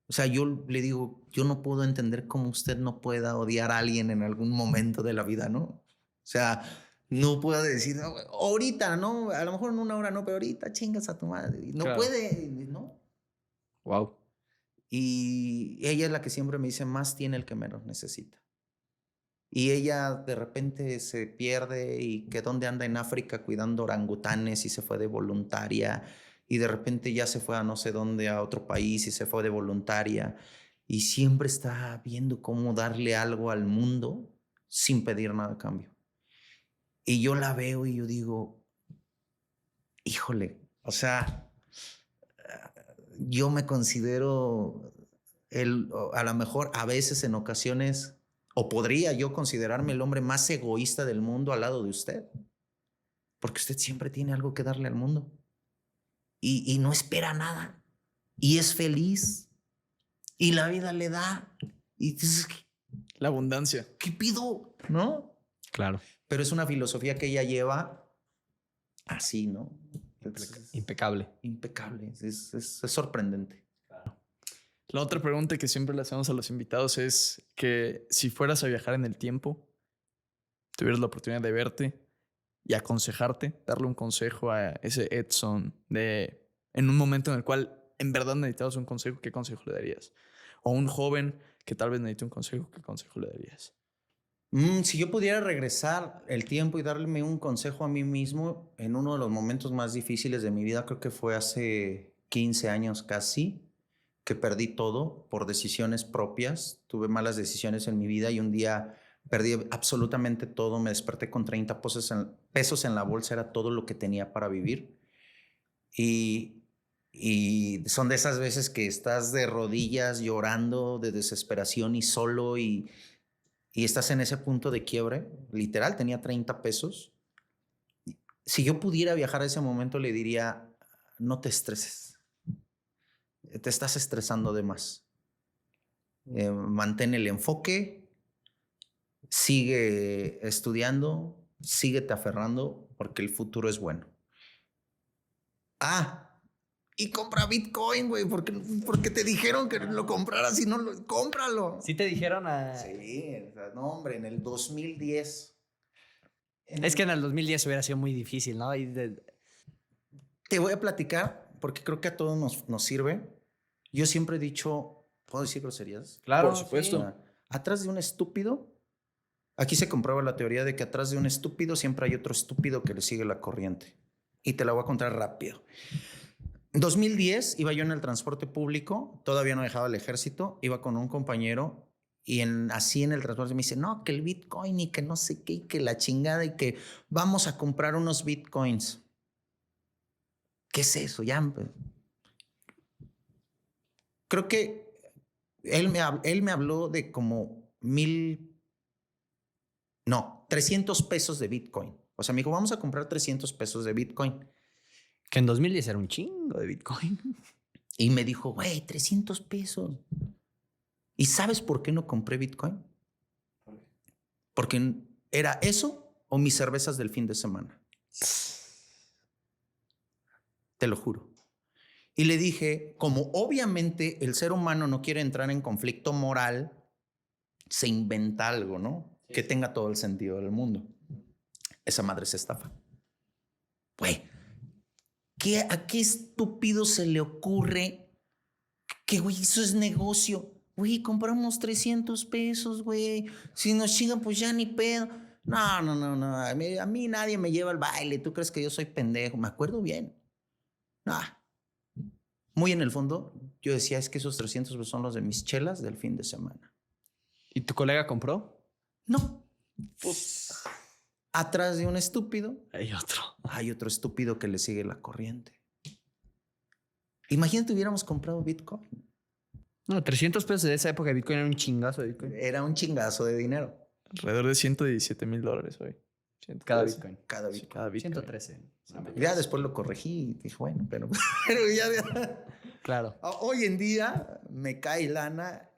O sea, yo le digo, yo no puedo entender cómo usted no pueda odiar a alguien en algún momento de la vida, ¿no? O sea, no puedo decir, no, ahorita, ¿no? A lo mejor en una hora no, pero ahorita chingas a tu madre. No Claro. puede, ¿no? Wow. Y ella es la que siempre me dice, más tiene el que menos necesita. Y ella de repente se pierde y que dónde anda en África cuidando orangutanes y se fue de voluntaria y de repente ya se fue a no sé dónde, a otro país y se fue de voluntaria y siempre está viendo cómo darle algo al mundo sin pedir nada a cambio. Y yo la veo y yo digo, híjole, o sea, yo me considero a lo mejor a veces en ocasiones, o podría yo considerarme el hombre más egoísta del mundo al lado de usted, porque usted siempre tiene algo que darle al mundo y no espera nada y es feliz y la vida le da y dices, La abundancia. ¿qué pido? ¿No? Claro. Pero es una filosofía que ella lleva así, ¿no? Impecable. Impecable, es sorprendente. La otra pregunta que siempre le hacemos a los invitados es que si fueras a viajar en el tiempo, tuvieras la oportunidad de verte y aconsejarte, darle un consejo a ese Edson en un momento en el cual en verdad necesitabas un consejo, ¿qué consejo le darías? O un joven que tal vez necesite un consejo, ¿qué consejo le darías? Si yo pudiera regresar el tiempo y darle un consejo a mí mismo en uno de los momentos más difíciles de mi vida, creo que fue hace 15 años casi, que perdí todo por decisiones propias. Tuve malas decisiones en mi vida y un día perdí absolutamente todo. Me desperté con 30 pesos en la bolsa, era todo lo que tenía para vivir. Y son de esas veces que estás de rodillas llorando de desesperación y solo y estás en ese punto de quiebre. Literal, tenía 30 pesos. Si yo pudiera viajar a ese momento, le diría, no te estreses. Te estás estresando de más. Mantén el enfoque, sigue estudiando, síguete aferrando porque el futuro es bueno. Y compra Bitcoin, güey, porque te dijeron que lo compraras y no cómpralo. ¿Sí te dijeron a...? Sí, no, hombre, en el 2010. Es que en el 2010 hubiera sido muy difícil, ¿no? Te voy a platicar porque creo que a todos nos sirve. Yo siempre he dicho, ¿puedo decir groserías? Claro, por supuesto. Sí. Atrás de un estúpido, aquí se comprueba la teoría de que atrás de un estúpido siempre hay otro estúpido que le sigue la corriente. Y te la voy a contar rápido. En 2010 iba yo en el transporte público, todavía no dejaba el ejército, iba con un compañero y así en el transporte me dice, no, que el Bitcoin y que no sé qué, y que la chingada y que vamos a comprar unos Bitcoins. ¿Qué es eso? Ya. Creo que él me habló de como 300 pesos de Bitcoin. O sea, me dijo, vamos a comprar 300 pesos de Bitcoin. Que en 2010 era un chingo de Bitcoin. Y me dijo, güey, 300 pesos. ¿Y sabes por qué no compré Bitcoin? Porque era eso o mis cervezas del fin de semana. Te lo juro. Y le dije, como obviamente el ser humano no quiere entrar en conflicto moral, se inventa algo, ¿no? Sí, que sí. tenga todo el sentido del mundo. Esa madre es estafa. Güey, ¿a qué estúpido se le ocurre que, güey, eso es negocio? Güey, compramos 300 pesos, güey. Si nos chingan, pues ya ni pedo. No, no, no, no. A mí nadie me lleva al baile. ¿Tú crees que yo soy pendejo? Me acuerdo bien. Ah, muy en el fondo, yo decía, es que esos 300 pesos son los de mis chelas del fin de semana. ¿Y tu colega compró? No. Pues, atrás de un estúpido Hay otro. estúpido que le sigue la corriente. Imagínate hubiéramos comprado Bitcoin. No, 300 pesos de esa época de Bitcoin era un chingazo de Bitcoin. Era un chingazo de dinero. Alrededor de $117,000 hoy. Cada 113. Bitcoin. Cada Sí, Bitcoin. cada Bitcoin. 113. Ya después lo corregí y dije, bueno, pero ya. Claro. Hoy en día me cae lana.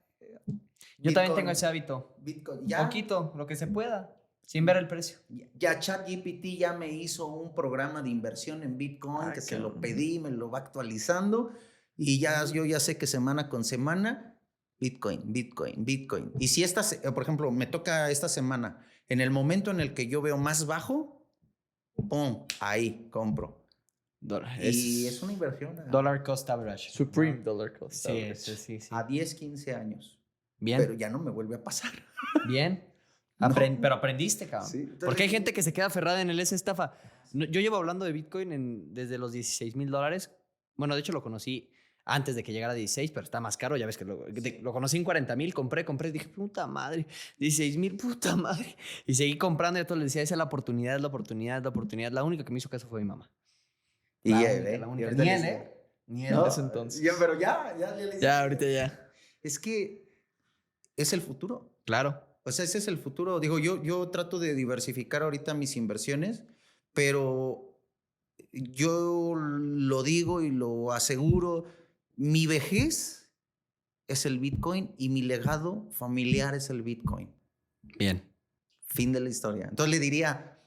Yo también tengo ese hábito. Bitcoin. Ya, Poquito, lo que se pueda, sin ver el precio. ya ChatGPT ya me hizo un programa de inversión en Bitcoin que se lo pedí, me lo va actualizando y ya yo ya sé que semana con semana Bitcoin. Y si por ejemplo, me toca esta semana, en el momento en el que yo veo más bajo, ¡pum! Ahí compro. Y es una inversión Dollar cost average. Supreme Dollar Cost. Sí, Average. sí. a 10, 15 años. Bien. Pero ya no me vuelve a pasar. Bien. No. Pero aprendiste, cabrón. Sí, entonces- Porque hay gente que se queda aferrada en el esa estafa. Yo llevo hablando de Bitcoin desde los $16,000. Bueno, de hecho lo conocí antes de que llegara a 16, pero está más caro. Ya ves que lo conocí en 40,000, compré. Dije, puta madre, 16,000, puta madre. Y seguí comprando y a todos les decía, esa es la oportunidad, es la oportunidad, es la oportunidad. La única que me hizo caso fue mi mamá. Y La ya, única, la y única. ahorita Ni le él, sigue. ¿eh? Ni él. No, ese entonces. pero ya le Ya, sigue. ahorita ya. Es que es el futuro. Claro. O sea, ese es el futuro. Digo, yo trato de diversificar ahorita mis inversiones, pero yo lo digo y lo aseguro, mi vejez es el Bitcoin y mi legado familiar es el Bitcoin. Bien. Fin de la historia. Entonces le diría,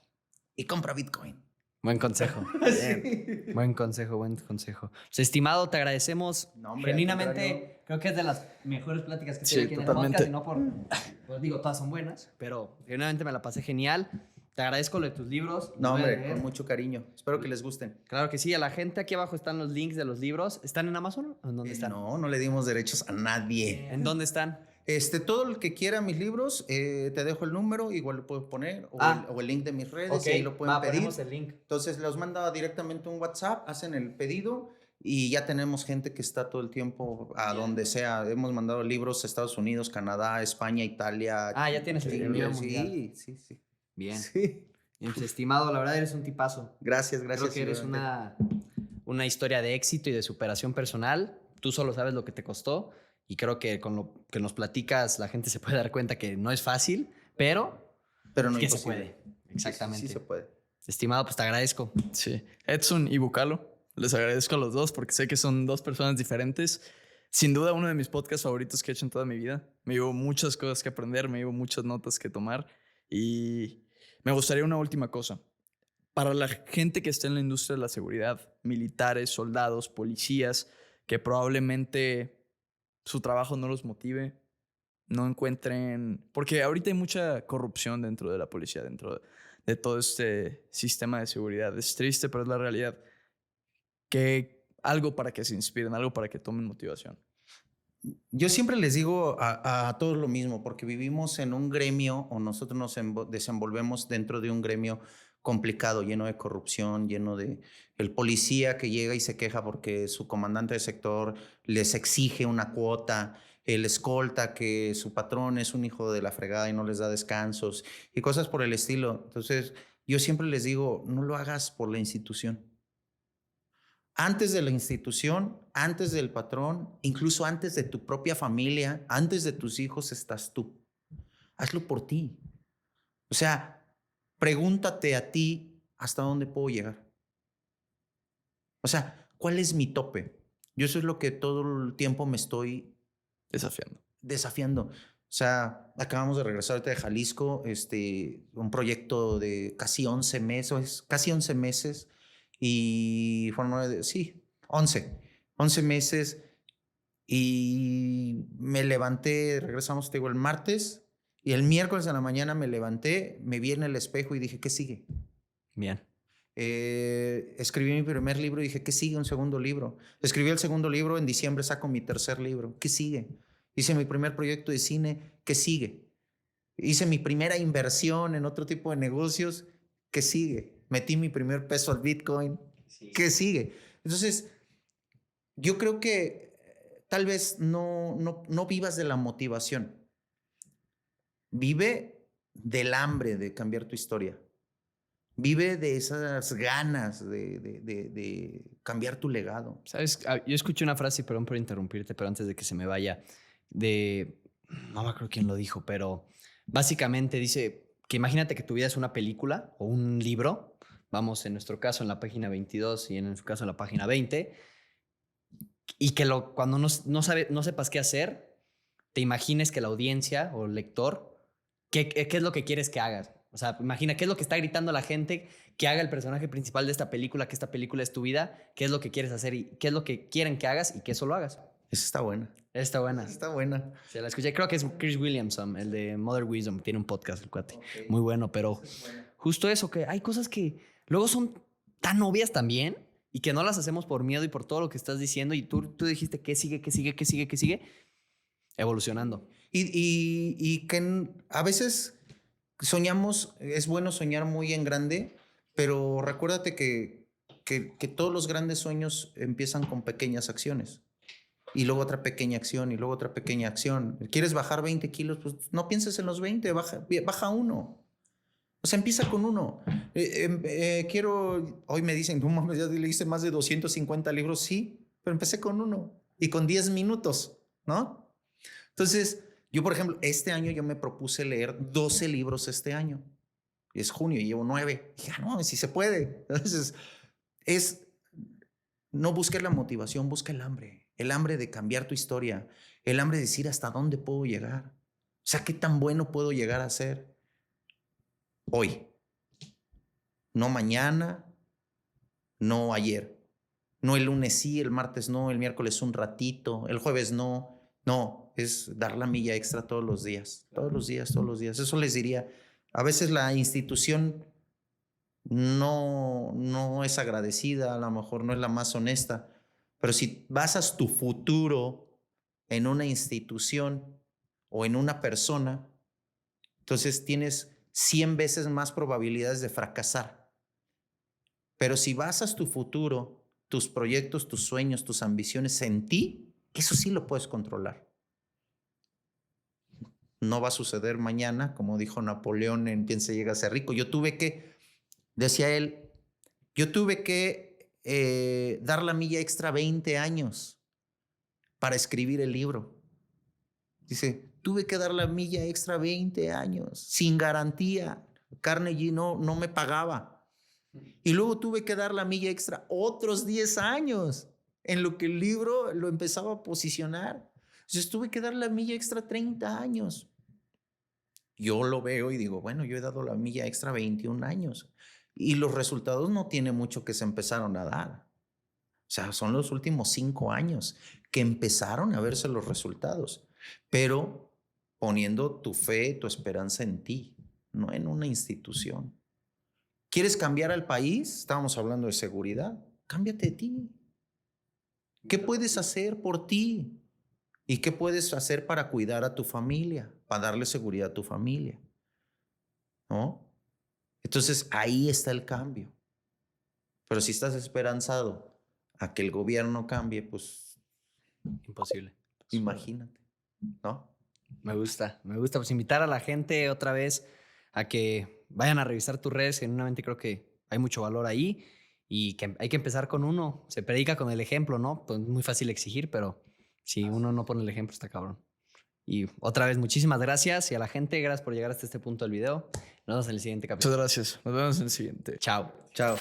y compra Bitcoin. Buen consejo. Bien. Buen consejo. Pues, estimado, te agradecemos. No, hombre, al Genuinamente, contrario. creo que es de las mejores pláticas que Sí, tuve aquí totalmente. en el podcast. Y no pues digo, todas son buenas, pero genuinamente me la pasé genial. Te agradezco lo de tus libros. No, Los voy a hombre, leer. con mucho cariño. Espero que les gusten. Claro que sí, a la gente aquí abajo están los links de los libros. ¿Están en Amazon o en dónde están? No le dimos derechos a nadie. ¿En dónde están? Todo el que quiera mis libros, te dejo el número, igual lo puedo poner, o el link de mis redes, y ahí lo pueden pedir. ponemos el link. Entonces los manda directamente un WhatsApp, hacen el pedido y ya tenemos gente que está todo el tiempo a donde sea. Hemos mandado libros a Estados Unidos, Canadá, España, Italia. Ah, ya tienes el Chile. envío mundial. Sí. Bien. Sí. Bien, pues, estimado, la verdad eres un tipazo. Gracias. Creo que eres una historia de éxito y de superación personal. Tú solo sabes lo que te costó y creo que con lo que nos platicas la gente se puede dar cuenta que no es fácil, pero no que se imposible. puede. Exactamente. Sí se puede. Estimado, pues te agradezco. Sí. Edson y Bucalo, les agradezco a los dos porque sé que son dos personas diferentes. Sin duda, uno de mis podcasts favoritos que he hecho en toda mi vida. Me llevo muchas cosas que aprender, me llevo muchas notas que tomar y me gustaría una última cosa. Para la gente que está en la industria de la seguridad, militares, soldados, policías, que probablemente su trabajo no los motive, no encuentren... Porque ahorita hay mucha corrupción dentro de la policía, dentro de todo este sistema de seguridad. Es triste, pero es la realidad. Que algo para que se inspiren, algo para que tomen motivación. Yo siempre les digo a todos lo mismo, porque vivimos en un gremio o nosotros nos desenvolvemos dentro de un gremio complicado, lleno de corrupción, lleno de el policía que llega y se queja porque su comandante de sector les exige una cuota, el escolta que su patrón es un hijo de la fregada y no les da descansos y cosas por el estilo. Entonces, yo siempre les digo, no lo hagas por la institución. Antes de la institución, antes del patrón, incluso antes de tu propia familia, antes de tus hijos estás tú. Hazlo por ti. O sea, pregúntate a ti hasta dónde puedo llegar. O sea, ¿cuál es mi tope? Yo eso es lo que todo el tiempo me estoy Desafiando. desafiando. O sea, acabamos de regresar ahorita de Jalisco, un proyecto de casi 11 meses y fueron 11 meses y me levanté, regresamos, te digo, el martes y el miércoles a la mañana me levanté, me vi en el espejo y dije, ¿qué sigue? Bien. Escribí mi primer libro y dije, ¿qué sigue? Un segundo libro. Escribí el segundo libro, en diciembre saco mi tercer libro. ¿Qué sigue? Hice mi primer proyecto de cine. ¿Qué sigue? Hice mi primera inversión en otro tipo de negocios. ¿Qué sigue? Metí mi primer peso al Bitcoin. Sí. ¿Qué sigue? Entonces, yo creo que tal vez no vivas de la motivación. Vive del hambre de cambiar tu historia. Vive de esas ganas de cambiar tu legado. ¿Sabes? Yo escuché una frase, perdón por interrumpirte, pero antes de que se me vaya, no me acuerdo quién lo dijo, pero básicamente dice que imagínate que tu vida es una película o un libro, vamos, en nuestro caso en la página 22 y en su caso en la página 20, y que cuando no sepas qué hacer, te imagines que la audiencia o el lector, ¿qué es lo que quieres que hagas? O sea, imagina qué es lo que está gritando la gente que haga el personaje principal de esta película, que esta película es tu vida, qué es lo que quieres hacer y qué es lo que quieren que hagas y que eso lo hagas. Esa está buena. Está buena. Está buena. Se la escuché, creo que es Chris Williamson, el de Mother Wisdom, tiene un podcast, el cuate. Okay. Muy bueno, pero justo eso, que hay cosas que luego son tan obvias también y que no las hacemos por miedo y por todo lo que estás diciendo y tú dijiste, ¿qué sigue, qué sigue, qué sigue, qué sigue? Evolucionando. Y que a veces soñamos, es bueno soñar muy en grande, pero recuérdate que todos los grandes sueños empiezan con pequeñas acciones. Y luego otra pequeña acción, y luego otra pequeña acción. ¿Quieres bajar 20 kilos? Pues no pienses en los 20, baja uno. O sea, empieza con uno. Hoy me dicen, no mames, ya le hice más de 250 libros. Sí, pero empecé con uno y con 10 minutos, ¿no? Entonces, yo, por ejemplo, este año yo me propuse leer 12 libros este año. Es junio y llevo 9. Dije, no, si se puede. Entonces, no busques la motivación, busca el hambre de cambiar tu historia, el hambre de decir hasta dónde puedo llegar. O sea, qué tan bueno puedo llegar a ser hoy. No mañana, no ayer. No el lunes sí, el martes no, el miércoles un ratito, el jueves no. No, es dar la milla extra todos los días, todos los días, todos los días. Eso les diría. A veces la institución no es agradecida, a lo mejor no es la más honesta, pero si basas tu futuro en una institución o en una persona, entonces tienes 100 veces más probabilidades de fracasar. Pero si basas tu futuro, tus proyectos, tus sueños, tus ambiciones en ti, eso sí lo puedes controlar. No va a suceder mañana, como dijo Napoleón en Quién se llega a ser rico. Decía él, yo tuve que dar la milla extra 20 años para escribir el libro. Dice, tuve que dar la milla extra 20 años, sin garantía. Carnegie no me pagaba. Y luego tuve que dar la milla extra otros 10 años en lo que el libro lo empezaba a posicionar. Entonces tuve que dar la milla extra 30 años. Yo lo veo y digo, bueno, yo he dado la milla extra 21 años. Y los resultados no tiene mucho que se empezaron a dar. O sea, son los últimos 5 años que empezaron a verse los resultados. Pero poniendo tu fe, tu esperanza en ti, no en una institución. ¿Quieres cambiar al país? Estábamos hablando de seguridad. Cámbiate de ti. ¿Qué puedes hacer por ti? ¿Y qué puedes hacer para cuidar a tu familia? Para darle seguridad a tu familia. ¿No? Entonces ahí está el cambio. Pero si estás esperanzado a que el gobierno cambie, pues Imposible. imagínate, ¿no? Me gusta pues invitar a la gente otra vez a que vayan a revisar tus redes. Genuinamente creo que hay mucho valor ahí y que hay que empezar con uno. Se predica con el ejemplo, ¿no? Pues es muy fácil exigir, pero si uno no pone el ejemplo está cabrón. Y otra vez muchísimas gracias y a la gente, gracias por llegar hasta este punto del video. Nos vemos en el siguiente capítulo. Muchas gracias. Nos vemos en el siguiente. Chao. Chao.